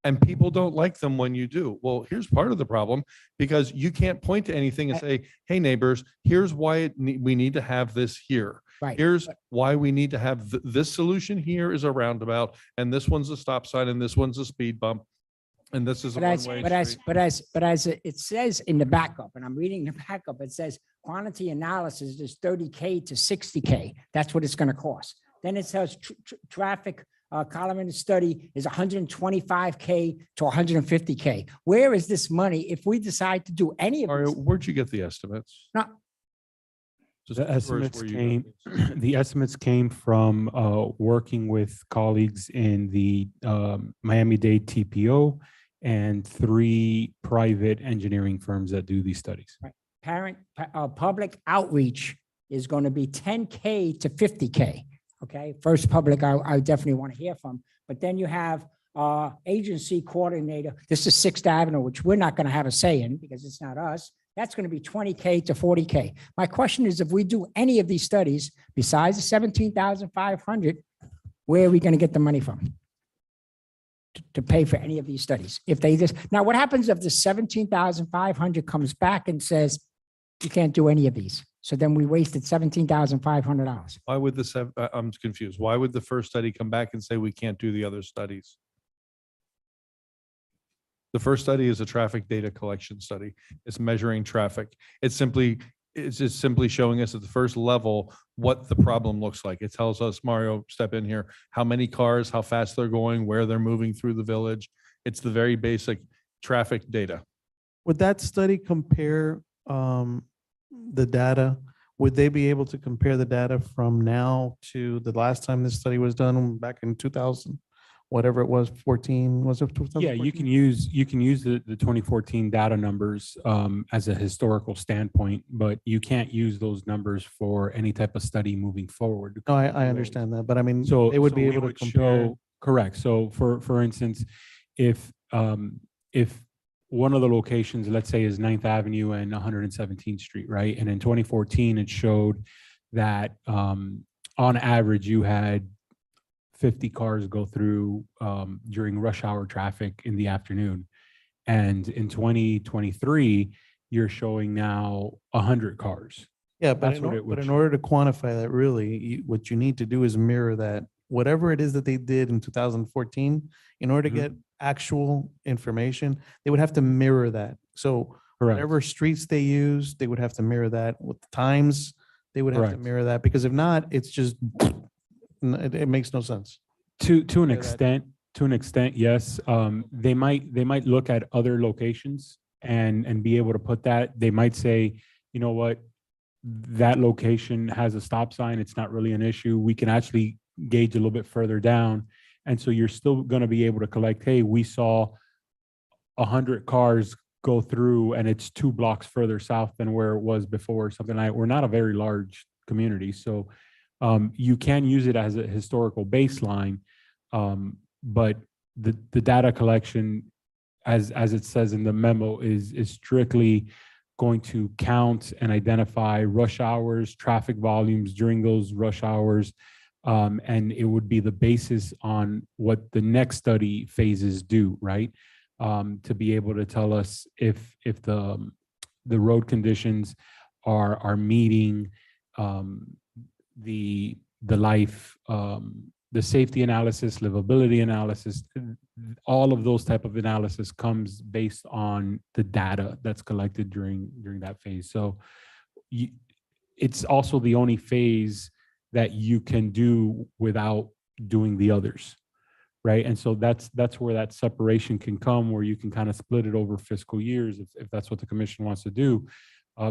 D: And people don't like them when you do. Well, here's part of the problem, because you can't point to anything and say, hey, neighbors, here's why we need to have this here.
J: Right.
D: Here's why we need to have this solution here is a roundabout, and this one's a stop sign, and this one's a speed bump. And this is a one-way street.
J: But as it says in the backup, and I'm reading the backup, it says quantity analysis is 30K to 60K. That's what it's going to cost. Then it says traffic column in the study is 125K to 150K. Where is this money if we decide to do any of
D: Mario,
J: this?
D: where'd you get the estimates?
J: No.
D: Just
C: The
D: curious
C: estimates
D: where you got
C: came,
D: these.
C: the estimates came from working with colleagues in the Miami-Dade TPO and 3 private engineering firms that do these studies.
J: Public outreach is going to be 10K to 50K. Okay, first public, I definitely want to hear from, but then you have agency coordinator. This is 6th Avenue, which we're not going to have a say in because it's not us. That's going to be 20K to 40K. My question is, if we do any of these studies besides the 17,500, where are we going to get the money from to pay for any of these studies? If they just, now what happens if the 17,500 comes back and says, you can't do any of these? So then we wasted $17,500.
D: Why would I'm confused. Why would the first study come back and say we can't do the other studies? The first study is a traffic data collection study. It's measuring traffic. It's just simply showing us at the first level what the problem looks like. It tells us, Mario, step in here, how many cars, how fast they're going, where they're moving through the village. It's the very basic traffic data.
E: Would that study compare the data? Would they be able to compare the data from now to the last time this study was done back in 2000? whatever it was, 14, was it?
C: Yeah, you
E: 2014?
C: can use the 2014 data numbers as a historical standpoint, but you can't use those numbers for any type of study moving forward.
E: No, I understand that, but I mean,
C: So
E: they would
C: so
E: be
C: we
E: able to
C: would
E: compare.
C: Correct. So for instance, if one of the locations, let's say, is 9th Avenue and 117th Street, right? And in 2014, it showed that on average, you had 50 cars go through during rush hour traffic in the afternoon. And in 2023, you're showing now 100 cars.
E: Yeah, but
C: That's what it would
E: in
C: show.
E: order to quantify that, really, what you need to do is mirror that, whatever it is that they did in 2014, in order to
C: Mhm.
E: get actual information, they would have to mirror that. So
C: Correct.
E: whatever streets they use, they would have to mirror that. With the times, they would have to
C: Correct.
E: mirror that, because if not, it's just, it makes no sense.
C: To an
E: Yeah,
C: extent, yes. They might look at other locations and be able to put that. They might say, you know what, that location has a stop sign. It's not really an issue. We can actually gauge a little bit further down. And so you're still going to be able to collect, hey, we saw 100 cars go through and it's 2 blocks further south than where it was before, something like. We're not a very large community, so you can use it as a historical baseline, but the data collection, as it says in the memo, is strictly going to count and identify rush hours, traffic volumes during those rush hours, and it would be the basis on what the next study phases do, right? To be able to tell us if the road conditions are meeting the life, the safety analysis, livability analysis. All of those type of analysis comes based on the data that's collected during that phase. So it's also the only phase that you can do without doing the others, right? And so that's where that separation can come, where you can kind of split it over fiscal years if that's what the commission wants to do.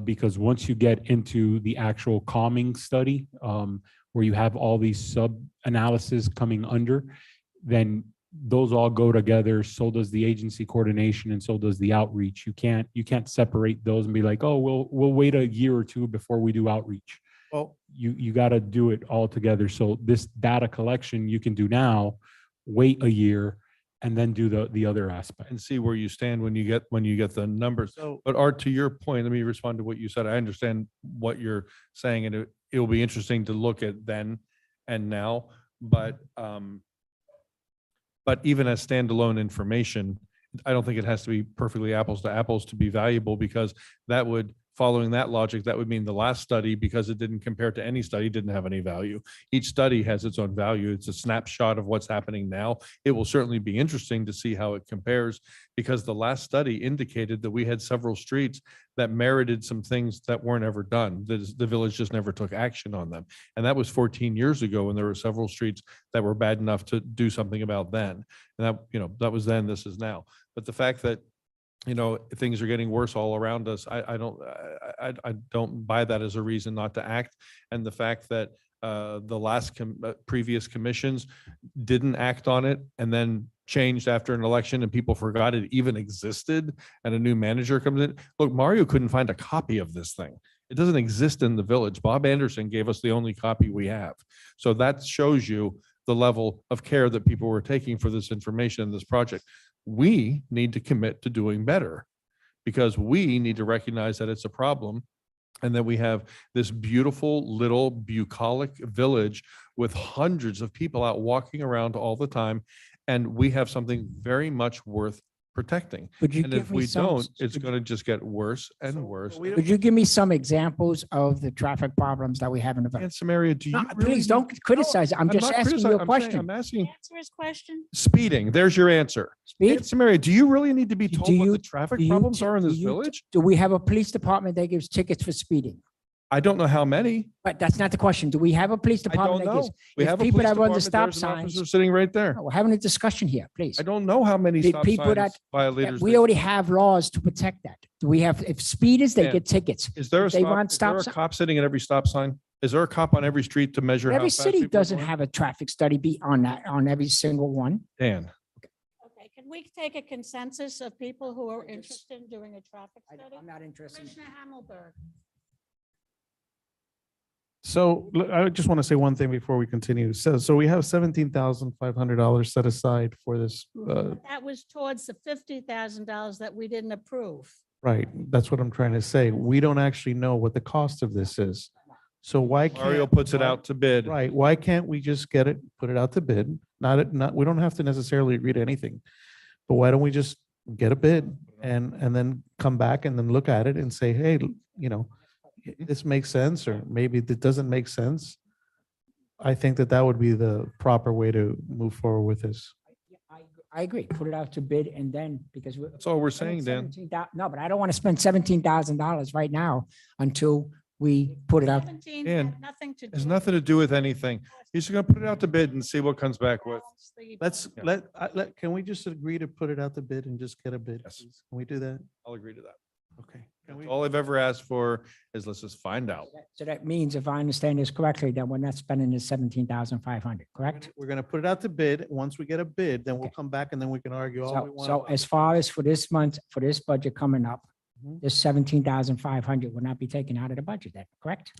C: Because once you get into the actual calming study, where you have all these sub-analysis coming under, then those all go together. So does the agency coordination, and so does the outreach. You can't separate those and be like, oh, we'll wait a year or two before we do outreach.
E: Well,
C: you got to do it all together. So this data collection you can do now, wait a year, and then do the other aspect.
D: And see where you stand when you get the numbers.
E: So-
D: But Art, to your point, let me respond to what you said. I understand what you're saying, and it'll be interesting to look at then and now. But even as standalone information, I don't think it has to be perfectly apples to apples to be valuable, because that would, following that logic, that would mean the last study, because it didn't compare to any study, didn't have any value. Each study has its own value. It's a snapshot of what's happening now. It will certainly be interesting to see how it compares, because the last study indicated that we had several streets that merited some things that weren't ever done. The village just never took action on them. And that was 14 years ago, and there were several streets that were bad enough to do something about then. And that was then, this is now. But the fact that things are getting worse all around us, I don't buy that as a reason not to act. And the fact that the last previous commissions didn't act on it and then changed after an election and people forgot it even existed and a new manager comes in. Look, Mario couldn't find a copy of this thing. It doesn't exist in the village. Bob Anderson gave us the only copy we have. So that shows you the level of care that people were taking for this information in this project. We need to commit to doing better, because we need to recognize that it's a problem, and that we have this beautiful little bucolic village with hundreds of people out walking around all the time. And we have something very much worth protecting.
J: Could you
D: And
J: give
D: if
J: me
D: we
J: some-
D: don't, it's going to just get worse and worse.
J: Could you give me some examples of the traffic problems that we have in the village?
D: And Samaria, do you
J: No,
D: really
J: Please don't criticize. I'm just
D: not
J: asking
D: criticizing.
J: you a
D: I'm saying-
J: question.
D: I'm asking.
A: Answer his question.
D: Speeding, there's your answer.
J: Speed?
D: Samaria, do you really need to be told what the traffic
J: do you-
D: problems are in this
J: do you-
D: village?
J: Do we have a police department that gives tickets for speeding?
D: I don't know how many.
J: But that's not the question. Do we have a police
D: I
J: department
D: don't
J: that gives?
D: know. We
J: if
D: have a
J: people
D: police
J: that run the
D: department.
J: stop
D: There's an officer
J: signs.
D: sitting right there.
J: No, we're having a discussion here, please.
D: I don't know how many
J: The
D: stop
J: people
D: signs
J: that-
D: violators.
J: We
D: they-
J: already have laws to protect that. Do we have, if speeders, they
D: Dan,
J: get tickets.
D: Is there a
J: If they
D: stop,
J: want
D: is there a
J: stop sign-
D: cop sitting at every stop sign? Is there a cop on every street to measure? how
J: Every
D: fast
J: city
D: people are
J: doesn't
D: going?
J: have a traffic study be on that, on every single one.
D: Dan,
A: Okay, can we take a consensus of people who are interested in doing a traffic study?
J: I'm not interested.
A: Commissioner Hammelberg.
E: So I just want to say one thing before we continue. So we have $17,500 set aside for this.
A: That was towards the $50,000 that we didn't approve.
E: Right, that's what I'm trying to say. We don't actually know what the cost of this is. So why can't?
D: Mario puts it
E: why-
D: out to bid.
E: Right, why can't we just get it, put it out to bid? Not, we don't have to necessarily agree to anything. But why don't we just get a bid and then come back and then look at it and say, hey, this makes sense, or maybe it doesn't make sense. I think that would be the proper way to move forward with this.
J: I agree. Put it out to bid and then, because.
D: That's all we're saying, Dan.
J: No, but I don't want to spend $17,000 right now until we put it out.
A: 17
D: Dan,
A: had nothing to do.
D: Has nothing to do with anything. He's gonna put it out to bid and see what comes back with.
E: Can we just agree to put it out to bid and just get a bid?
D: Yes.
E: please? Can we do that?
D: I'll agree to that.
E: Okay.
D: All I've ever asked for is let's just find out.
J: So that means, if I understand this correctly, that we're not spending the 17,500, correct?
E: We're gonna put it out to bid. Once we get a bid, then we'll come back and then we can argue all we
J: So,
E: want.
J: so
E: about
J: as
E: it.
J: far as for this month, for this budget coming up,
E: Mhm.
J: this 17,500 will not be taken out of the budget then, correct?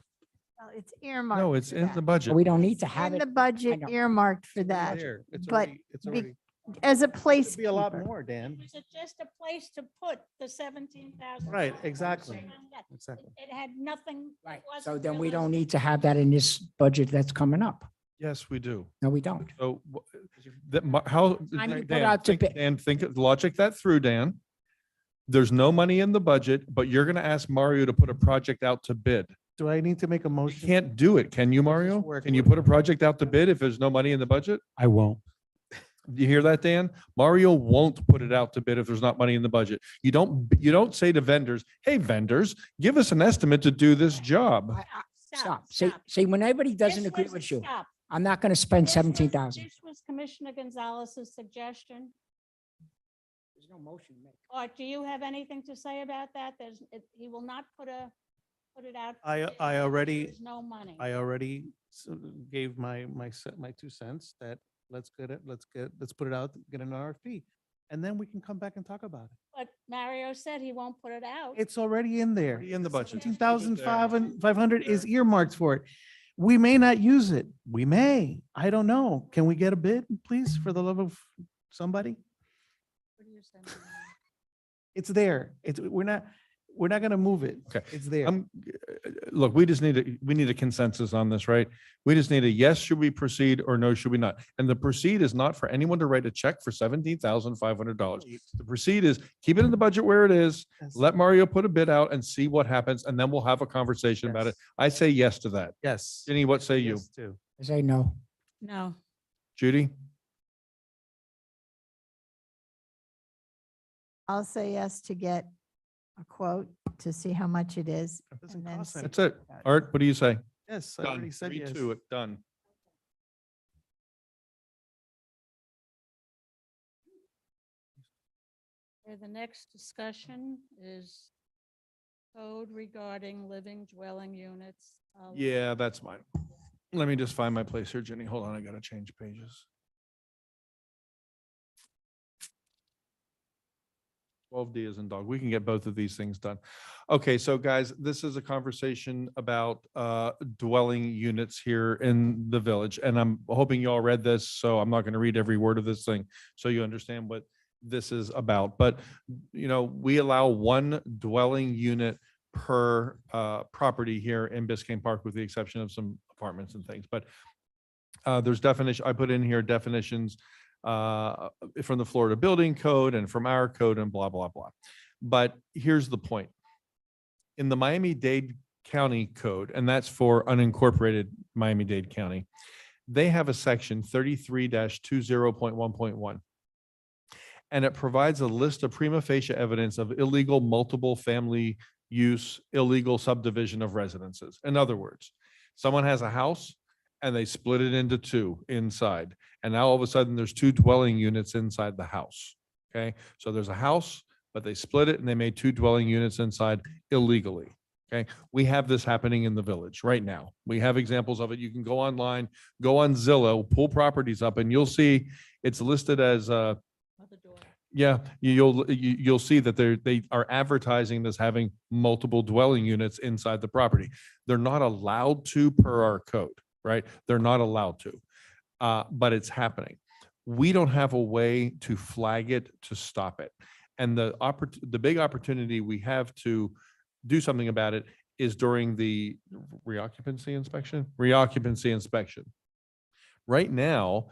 K: Well, it's earmarked.
D: No, it's
K: for
D: in
K: that.
D: the
J: So
D: budget.
J: we don't need to have
K: In
J: it.
K: the budget
J: know.
K: earmarked for that,
E: There, it's
K: but
E: already- it's
K: be-
E: already-
K: as a
E: It could be a lot
K: placekeeper.
E: more, Dan.
A: Is it just a place to put the 17,000?
E: Right, exactly.
A: It
E: Exactly.
A: had nothing. it
J: Right, so
A: wasn't
J: then we don't
A: realistic.
J: need to have that in this budget that's coming up.
D: Yes, we do.
J: No, we don't.
D: So how,
J: Time to put
D: Dan,
J: out to
D: think,
J: bid.
D: Dan, logic that through, Dan. There's no money in the budget, but you're gonna ask Mario to put a project out to bid.
E: Do I need to make a
D: You
E: motion?
D: can't do it, can you, Mario?
E: work
D: Can you
E: with
D: put a project out to bid if there's no money in the budget?
C: I won't.
D: Do you hear that, Dan? Mario won't put it out to bid if there's not money in the budget. You don't say to vendors, hey, vendors, give us an estimate to do this job.
J: Stop. See, when everybody doesn't
A: This
J: agree
A: was-
J: with you,
A: stop.
J: I'm not going to spend
A: This was-
J: 17,000.
A: This was Commissioner Gonzalez's suggestion.
J: There's no motion to make.
A: Art, do you have anything to say about that? He will not put it out. for
E: I
A: bid if
E: already-
A: There's no money.
E: I already gave my 2 cents that let's put it out, get an RFP. And then we can come back and talk about it.
A: But Mario said he won't put it out.
E: It's already in there.
D: Already in the budget.
E: 17,500 is earmarked for it. We may not use it. We may. I don't know. Can we get a bid, please, for the love of somebody?
A: What do you say, Mario?
E: It's there. We're not gonna move it.
D: Okay.
E: It's there.
D: Look, we need a consensus on this, right? We just need a yes, should we proceed, or no, should we not? And the proceed is not for anyone to write a check for $17,500. The proceed is keep it in the budget where it is,
E: Yes.
D: let Mario put a bid out and see what happens, and then we'll have a conversation about it.
E: Yes.
D: I say yes to that.
E: Yes.
D: Jenny, what say you?
E: Yes, too.
J: I say no.
A: No.
D: Judy?
K: I'll say yes to get a quote to see how much it is.
E: It doesn't
K: and then
E: cost
K: see-
D: That's it. Art, what do you say?
E: Yes, I
D: Done.
E: already said
D: 3,
E: yes.
D: 2, it, done.
A: Okay, the next discussion is code regarding living dwelling units.
D: Yeah, that's mine. Let me just find my place here, Jenny. Hold on, I gotta change pages. 12D is in dog. We can get both of these things done. Okay, so guys, this is a conversation about dwelling units here in the village. And I'm hoping you all read this, so I'm not going to read every word of this thing, so you understand what this is about. But, we allow one dwelling unit per property here in Biscayne Park, with the exception of some apartments and things. But there's definition, I put in here definitions from the Florida Building Code and from our code and blah, blah, blah. But here's the point. In the Miami-Dade County Code, and that's for unincorporated Miami-Dade County, they have a section 33-20.1.1. And it provides a list of prima facie evidence of illegal multiple family use, illegal subdivision of residences. In other words, someone has a house and they split it into 2 inside. And now all of a sudden there's 2 dwelling units inside the house. Okay, so there's a house, but they split it and they made 2 dwelling units inside illegally. Okay, we have this happening in the village right now. We have examples of it. You can go online, go on Zillow, pull properties up, and you'll see it's listed as yeah, you'll see that they are advertising as having multiple dwelling units inside the property. They're not allowed to per our code, right? They're not allowed to, but it's happening. We don't have a way to flag it, to stop it. And the big opportunity we have to do something about it is during the reoccupancy inspection. Right now,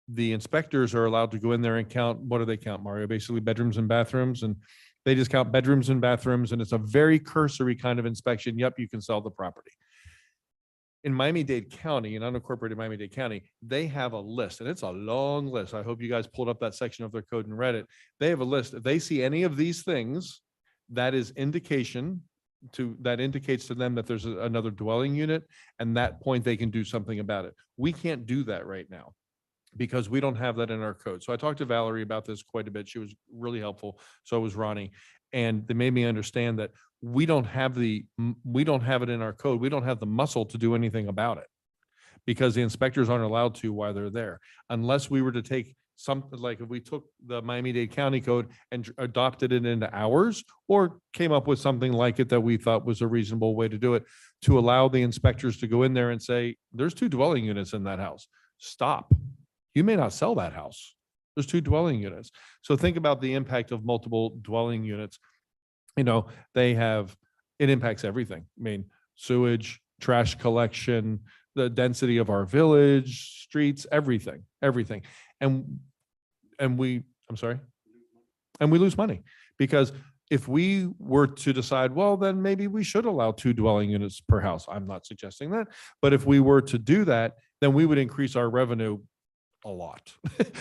D: the inspectors are allowed to go in there and count, what do they count, Mario? Basically bedrooms and bathrooms, and they just count bedrooms and bathrooms, and it's a very cursory kind of inspection. Yep, you can sell the property. In Miami-Dade County, in unincorporated Miami-Dade County, they have a list, and it's a long list. I hope you guys pulled up that section of their code and read it. They have a list. If they see any of these things, that indicates to them that there's another dwelling unit, and that point they can do something about it. We can't do that right now because we don't have that in our code. So I talked to Valerie about this quite a bit. She was really helpful. So was Ronnie. And they made me understand that we don't have it in our code. We don't have the muscle to do anything about it because the inspectors aren't allowed to while they're there. Unless we were to take something like if we took the Miami-Dade County code and adopted it into ours or came up with something like it that we thought was a reasonable way to do it, to allow the inspectors to go in there and say, there's 2 dwelling units in that house. Stop. You may not sell that house. There's 2 dwelling units. So think about the impact of multiple dwelling units. You know, it impacts everything. I mean, sewage, trash collection, the density of our village, streets, everything. And we lose money because if we were to decide, well, then maybe we should allow 2 dwelling units per house. I'm not suggesting that, but if we were to do that, then we would increase our revenue a lot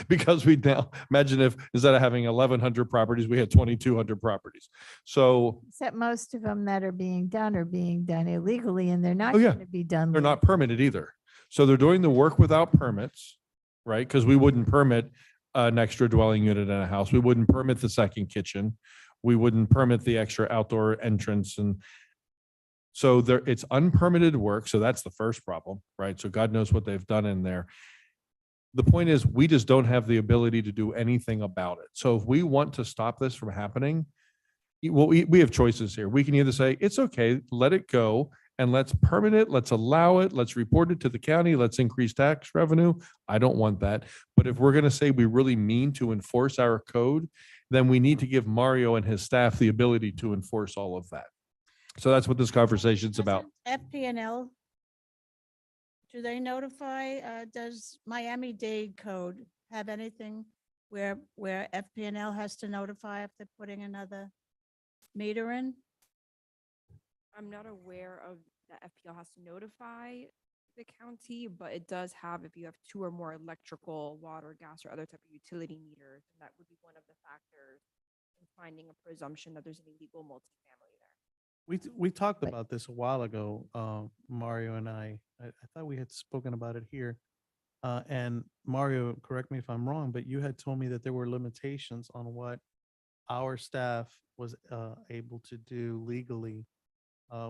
D: because we now imagine if instead of having 1,100 properties, we had 2,200 properties. So
K: Except most of them that are being done illegally and they're not
D: Oh, yeah.
K: going to be done.
D: they're not permitted either. So they're doing the work without permits, right? Because we wouldn't permit an extra dwelling unit in a house. We wouldn't permit the second kitchen. We wouldn't permit the extra outdoor entrance. And so it's unpermitted work. So that's the first problem, right? So God knows what they've done in there. The point is, we just don't have the ability to do anything about it. So if we want to stop this from happening, well, we have choices here. We can either say, it's okay, let it go, and let's permit it, let's allow it, let's report it to the county, let's increase tax revenue. I don't want that. But if we're going to say we really mean to enforce our code, then we need to give Mario and his staff the ability to enforce all of that. So that's what this conversation's about.
A: FPNL, do they notify, does Miami-Dade code have anything where FPNL has to notify if they're putting another meter in?
M: I'm not aware of that FPL has to notify the county, but it does have, if you have 2 or more electrical, water, gas, or other type of utility meters, then that would be one of the factors in finding a presumption that there's an illegal multifamily there.
E: We talked about this a while ago, Mario and I thought we had spoken about it here. And Mario, correct me if I'm wrong, but you had told me that there were limitations on what our staff was able to do legally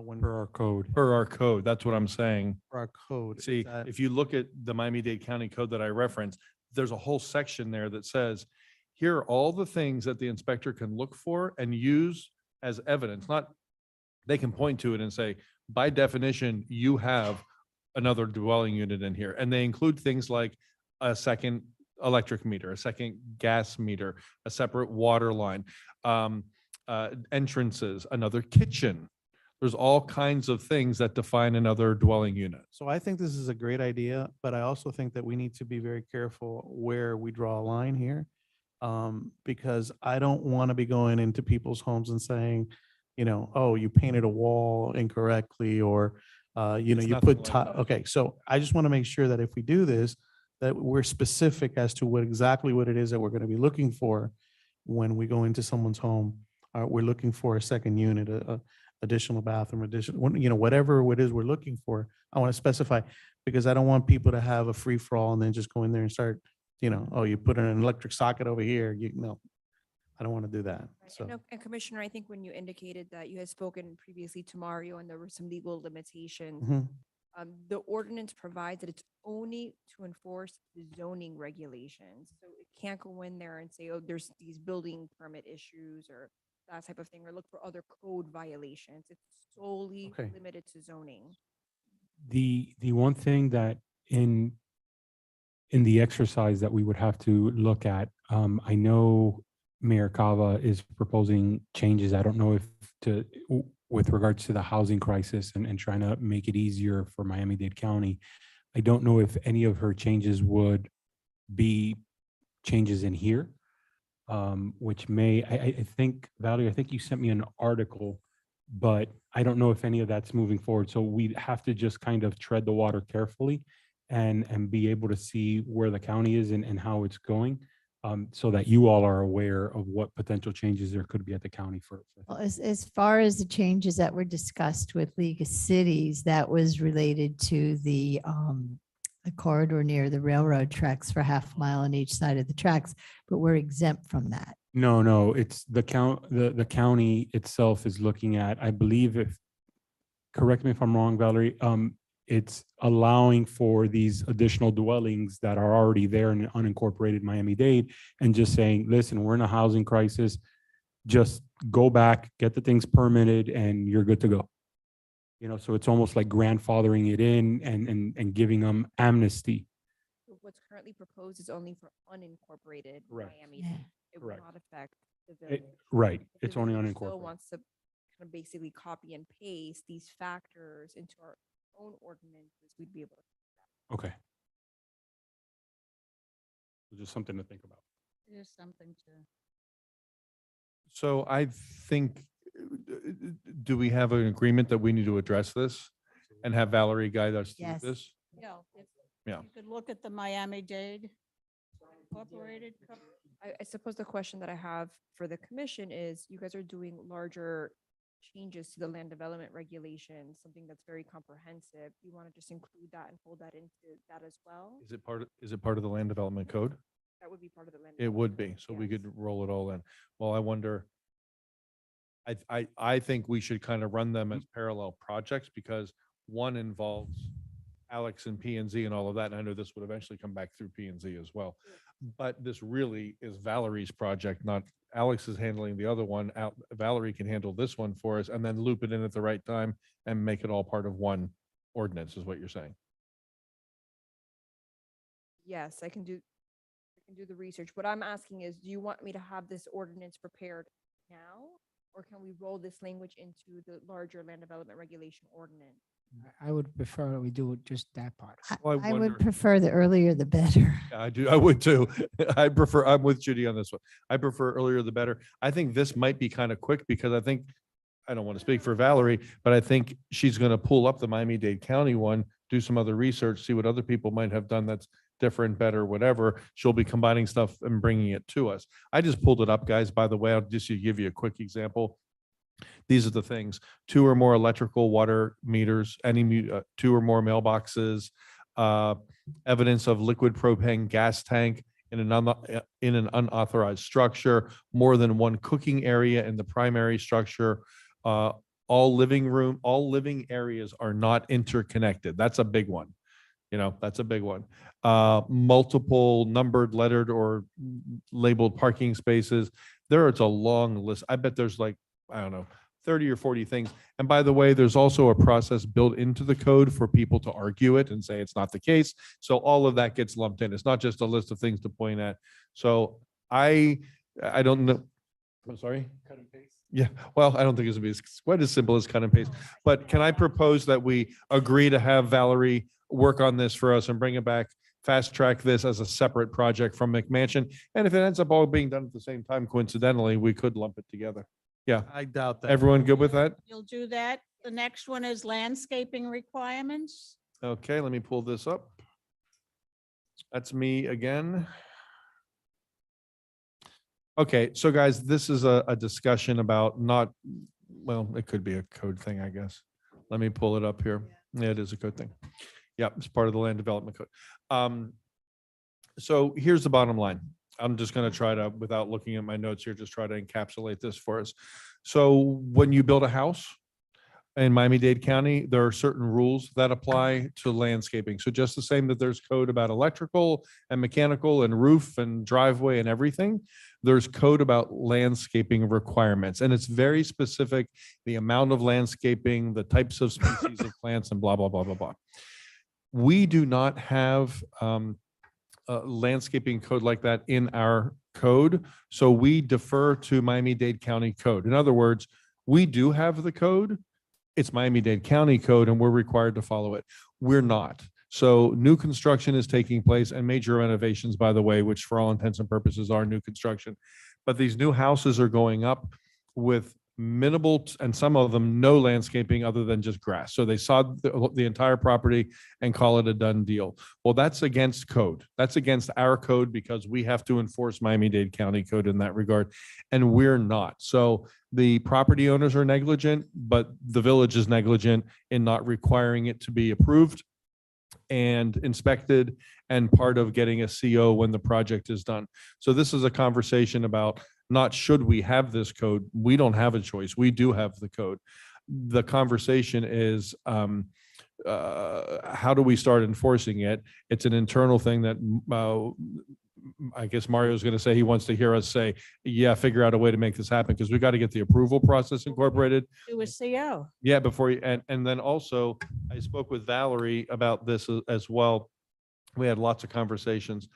E: when
C: Per our code.
D: Per our code, that's what I'm saying.
E: for our code. Is
D: See,
E: that-
D: if you look at the Miami-Dade County code that I referenced, there's a whole section there that says, here are all the things that the inspector can look for and use as evidence. They can point to it and say, by definition, you have another dwelling unit in here. And they include things like a second electric meter, a second gas meter, a separate water line, entrances, another kitchen. There's all kinds of things that define another dwelling unit.
E: So I think this is a great idea, but I also think that we need to be very careful where we draw a line here. Because I don't want to be going into people's homes and saying, oh, you painted a wall incorrectly, or, you
D: It's
E: you
D: nothing
E: put
D: like that.
E: okay. So I just want to make sure that if we do this, that we're specific as to exactly what it is that we're going to be looking for when we go into someone's home. We're looking for a second unit, additional bathroom, whatever it is we're looking for. I want to specify, because I don't want people to have a free for all and then just go in there and start, oh, you put an electric socket over here. I I don't want to do that. So.
M: No, and Commissioner, I think when you indicated that you had spoken previously to Mario and there were some legal limitations,
E: Mhm.
M: the ordinance provides that it's only to enforce the zoning regulations. So it can't go in there and say, oh, there's these building permit issues or that type of thing, or look for other code violations. It's solely
C: Okay.
M: limited to zoning.
C: The one thing that in the exercise that we would have to look at, I know Mayor Cava is proposing changes. I don't know if with regards to the housing crisis and trying to make it easier for Miami-Dade County. I don't know if any of her changes would be changes in here, which I think, Valerie, I think you sent me an article, but I don't know if any of that's moving forward. So we have to just kind of tread the water carefully and be able to see where the county is and how it's going, so that you all are aware of what potential changes there could be at the county for.
K: Well, as far as the changes that were discussed with League of Cities, that was related to the corridor near the railroad tracks for half a mile on each side of the tracks, but we're exempt from that.
C: No, it's the county itself is looking at, I believe, if, correct me if I'm wrong, Valerie, it's allowing for these additional dwellings that are already there in unincorporated Miami-Dade and just saying, listen, we're in a housing crisis. Just go back, get the things permitted, and you're good to go. You know, so it's almost like grandfathering it in and giving them amnesty.
M: What's currently proposed is only for unincorporated
C: Correct.
M: Miami. It will
C: Correct.
M: not affect the village.
C: Right,
M: If the
C: it's only
M: village still
C: unincorporated.
M: wants to kind of basically copy and paste these factors into our own ordinances, we'd be able to.
C: Okay. Just something to think about.
A: It is something to.
D: So I think, do we have an agreement that we need to address this and have Valerie guide us through
K: Yes.
D: this?
A: Yeah. if
D: Yeah.
A: You could look at the Miami-Dade Incorporated.
M: I suppose the question that I have for the commission is, you guys are doing larger changes to the land development regulations, something that's very comprehensive. You want to just include that and fold that into that as well?
D: Is it part of the land development code?
M: That would be part of the land.
D: It would
M: development
D: be,
M: code,
D: so we
M: yes.
D: could roll it all in. Well, I wonder, I think we should kind of run them as parallel projects because one involves Alex and P and Z and all of that. And I know this would eventually come back through P and Z as well. But this really is Valerie's project, not Alex is handling the other one. Valerie can handle this one for us and then loop it in at the right time and make it all part of one ordinance is what you're saying.
M: Yes, I can do the research. What I'm asking is, do you want me to have this ordinance prepared now? Or can we roll this language into the larger land development regulation ordinance?
J: I would prefer that we do just that part.
D: Well,
K: I
D: wonder-
K: would prefer the earlier the better.
D: Yeah, I do. I would too. I'm with Judy on this one. I prefer earlier the better. I think this might be kind of quick because I don't want to speak for Valerie, but I think she's going to pull up the Miami-Dade County one, do some other research, see what other people might have done that's different, better, whatever. She'll be combining stuff and bringing it to us. I just pulled it up, guys, by the way. I'll just give you a quick example. These are the things: 2 or more electrical water meters, 2 or more mailboxes, evidence of liquid propane gas tank in an unauthorized structure, more than one cooking area in the primary structure. All living areas are not interconnected. That's a big one. That's a big one. Multiple numbered, lettered, or labeled parking spaces. It's a long list. I bet there's like, I don't know, 30 or 40 things. And by the way, there's also a process built into the code for people to argue it and say it's not the case. So all of that gets lumped in. It's not just a list of things to point at. So I don't know. I'm sorry? Cut and paste? Yeah, well, I don't think it's gonna be quite as simple as cut and paste. But can I propose that we agree to have Valerie work on this for us and bring it back, fast track this as a separate project from McMansion? And if it ends up all being done at the same time, coincidentally, we could lump it together. Yeah.
E: I doubt that.
D: Everyone good with that?
A: You'll do that. The next one is landscaping requirements.
D: Okay, let me pull this up. That's me again. Okay, so guys, this is a discussion about it could be a code thing, I guess. Let me pull it up here. Yeah, it is a code thing. Yeah, it's part of the land development code. So here's the bottom line. I'm just going to try to, without looking at my notes here, just try to encapsulate this for us. So when you build a house in Miami-Dade County, there are certain rules that apply to landscaping. So just the same that there's code about electrical and mechanical and roof and driveway and everything, there's code about landscaping requirements. And it's very specific, the amount of landscaping, the types of species of plants and blah, blah, blah, blah, blah. We do not have a landscaping code like that in our code. So we defer to Miami-Dade County code. In other words, we do have the code. It's Miami-Dade County code and we're required to follow it. We're not. So new construction is taking place and major renovations, by the way, which for all intents and purposes are new construction. But these new houses are going up with minimal, and some of them no landscaping other than just grass. So they sod the entire property and call it a done deal. Well, that's against code. That's against our code because we have to enforce Miami-Dade County code in that regard, and we're not. So the property owners are negligent, but the village is negligent in not requiring it to be approved and inspected and part of getting a CO when the project is done. So this is a conversation about not should we have this code. We don't have a choice. We do have the code. The conversation is how do we start enforcing it? It's an internal thing that I guess Mario's going to say he wants to hear us say, yeah, figure out a way to make this happen because we got to get the approval process incorporated.
A: Do a CO.
D: Yeah, before you, and then also I spoke with Valerie about this as well. We had lots of conversations.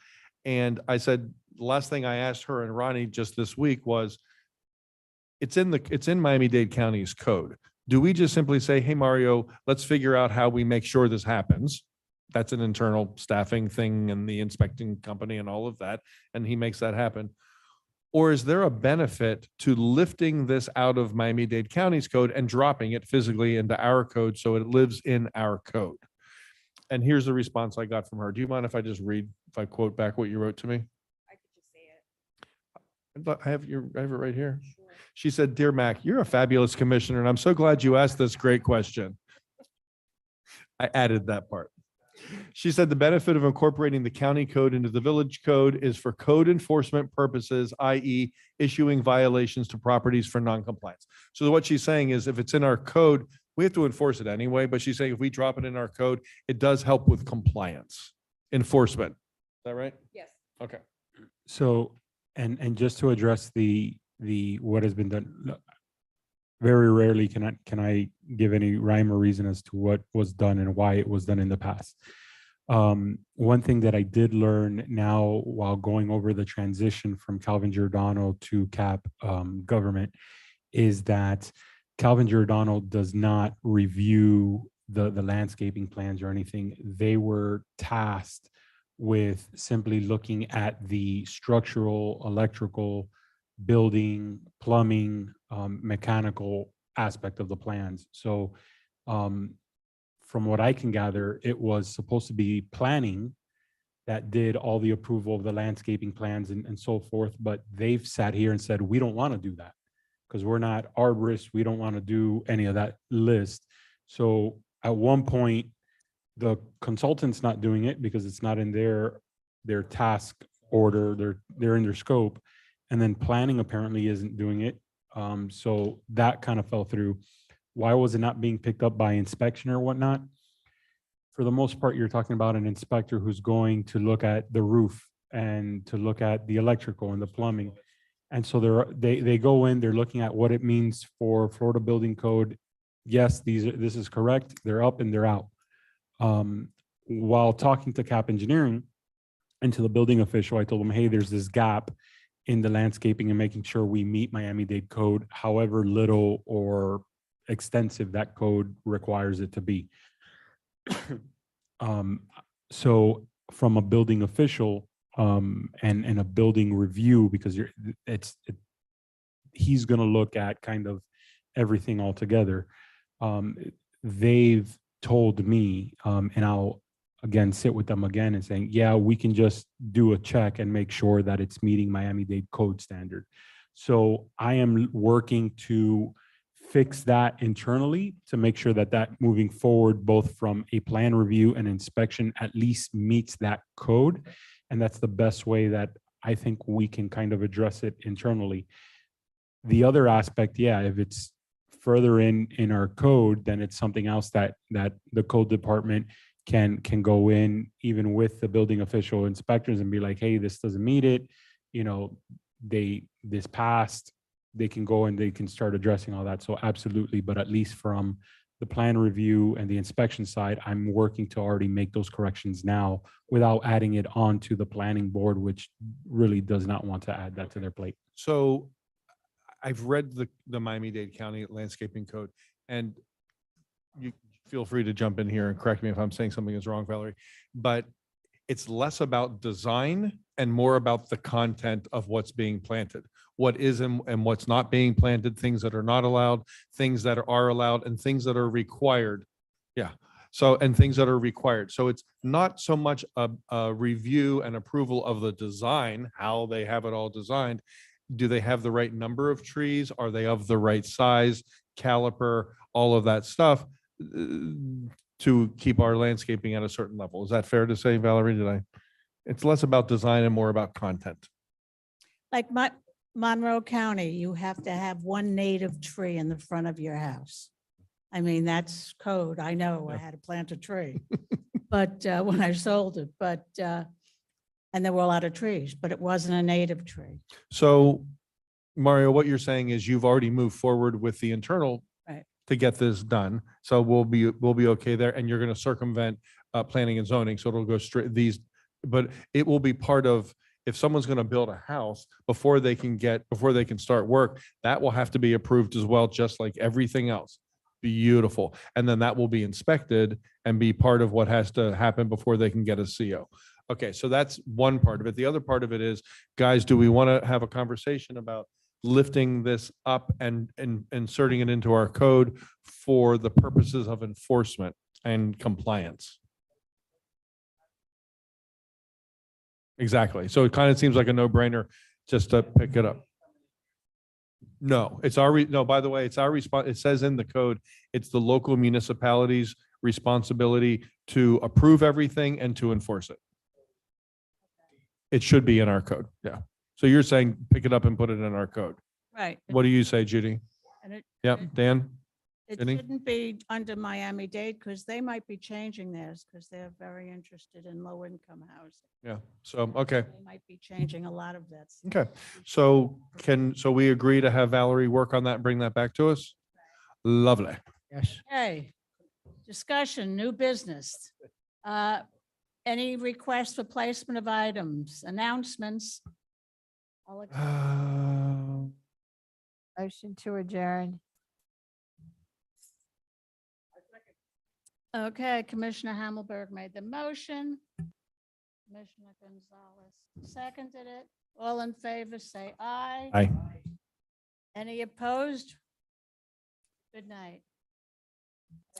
D: And I said, the last thing I asked her and Ronnie just this week was, it's in Miami-Dade County's code. Do we just simply say, hey, Mario, let's figure out how we make sure this happens? That's an internal staffing thing and the inspecting company and all of that. And he makes that happen. Or is there a benefit to lifting this out of Miami-Dade County's code and dropping it physically into our code so it lives in our code? And here's the response I got from her. Do you mind if I just read, if I quote back what you wrote to me?
M: I could just say it.
D: I have it right here. She said, "Dear Mac, you're a fabulous commissioner, and I'm so glad you asked this great question." I added that part. She said, "The benefit of incorporating the county code into the village code is for code enforcement purposes, i.e. issuing violations to properties for noncompliance." So what she's saying is if it's in our code, we have to enforce it anyway, but she's saying if we drop it in our code, it does help with compliance enforcement. Is that right?
M: Yes.
D: Okay.
C: So, and just to address the what has been done, very rarely can I give any rhyme or reason as to what was done and why it was done in the past. One thing that I did learn now while going over the transition from Calvin Giordano to CAP government is that Calvin Giordano does not review the landscaping plans or anything. They were tasked with simply looking at the structural, electrical, building, plumbing, mechanical aspect of the plans. So from what I can gather, it was supposed to be planning that did all the approval of the landscaping plans and so forth, but they've sat here and said, we don't want to do that because we're not arborists. We don't want to do any of that list. So at one point, the consultant's not doing it because it's not in their task order. They're in their scope. And then planning apparently isn't doing it. So that kind of fell through. Why was it not being picked up by inspection or whatnot? For the most part, you're talking about an inspector who's going to look at the roof and to look at the electrical and the plumbing. And so they go in, they're looking at what it means for Florida Building Code. Yes, this is correct. They're up and they're out. While talking to CAP Engineering and to the building official, I told them, hey, there's this gap in the landscaping and making sure we meet Miami-Dade code, however little or extensive that code requires it to be. So from a building official and a building review, because he's going to look at kind of everything all together. They've told me, and I'll again sit with them again and saying, yeah, we can just do a check and make sure that it's meeting Miami-Dade code standard. So I am working to fix that internally to make sure that moving forward, both from a plan review and inspection, at least meets that code. And that's the best way that I think we can kind of address it internally. The other aspect, yeah, if it's further in our code, then it's something else that the code department can go in even with the building official inspectors and be like, hey, this doesn't meet it. You know, this passed, they can go and they can start addressing all that. So absolutely, but at least from the plan review and the inspection side, I'm working to already make those corrections now without adding it on to the planning board, which really does not want to add that to their plate.
D: So I've read the Miami-Dade County landscaping code, and you feel free to jump in here and correct me if I'm saying something is wrong, Valerie, but it's less about design and more about the content of what's being planted, what is and what's not being planted, things that are not allowed, things that are allowed, and things that are required. Yeah. So, and things that are required. So it's not so much a review and approval of the design, how they have it all designed. Do they have the right number of trees? Are they of the right size, caliper, all of that stuff to keep our landscaping at a certain level? Is that fair to say, Valerie? It's less about design and more about content.
A: Like Monroe County, you have to have one native tree in the front of your house. I mean, that's code. I know I had to plant a tree, but when I sold it, and there were a lot of trees, but it wasn't a native tree.
D: So Mario, what you're saying is you've already moved forward with the internal
A: Right.
D: to get this done. So we'll be okay there, and you're going to circumvent planning and zoning. So it'll go straight but it will be part of, if someone's going to build a house before they can start work, that will have to be approved as well, just like everything else. Beautiful. And then that will be inspected and be part of what has to happen before they can get a CO. Okay, so that's one part of it. The other part of it is, guys, do we want to have a conversation about lifting this up and inserting it into our code for the purposes of enforcement and compliance? Exactly. So it kind of seems like a no-brainer just to pick it up. No, it's no, by the way, it's our response. It says in the code, it's the local municipality's responsibility to approve everything and to enforce it. It should be in our code. Yeah. So you're saying pick it up and put it in our code.
A: Right.
D: What do you say, Judy?
A: And it
D: Yep. Dan?
A: It
D: Jenny?
A: shouldn't be under Miami-Dade because they might be changing theirs because they're very interested in low-income housing.
D: Yeah. So, okay.
A: They might be changing a lot of that. stuff.
D: Okay. So we agree to have Valerie work on that and bring that back to us? Lovely.
J: Yes.
A: Okay, discussion, new business. Any requests for placement of items, announcements? I'll accept.
K: Motion to adjourn.
A: Okay, Commissioner Hammelberg made the motion. Commissioner Gonzalez seconded it. All in favor, say aye.
D: Aye.
A: Any opposed? Good night.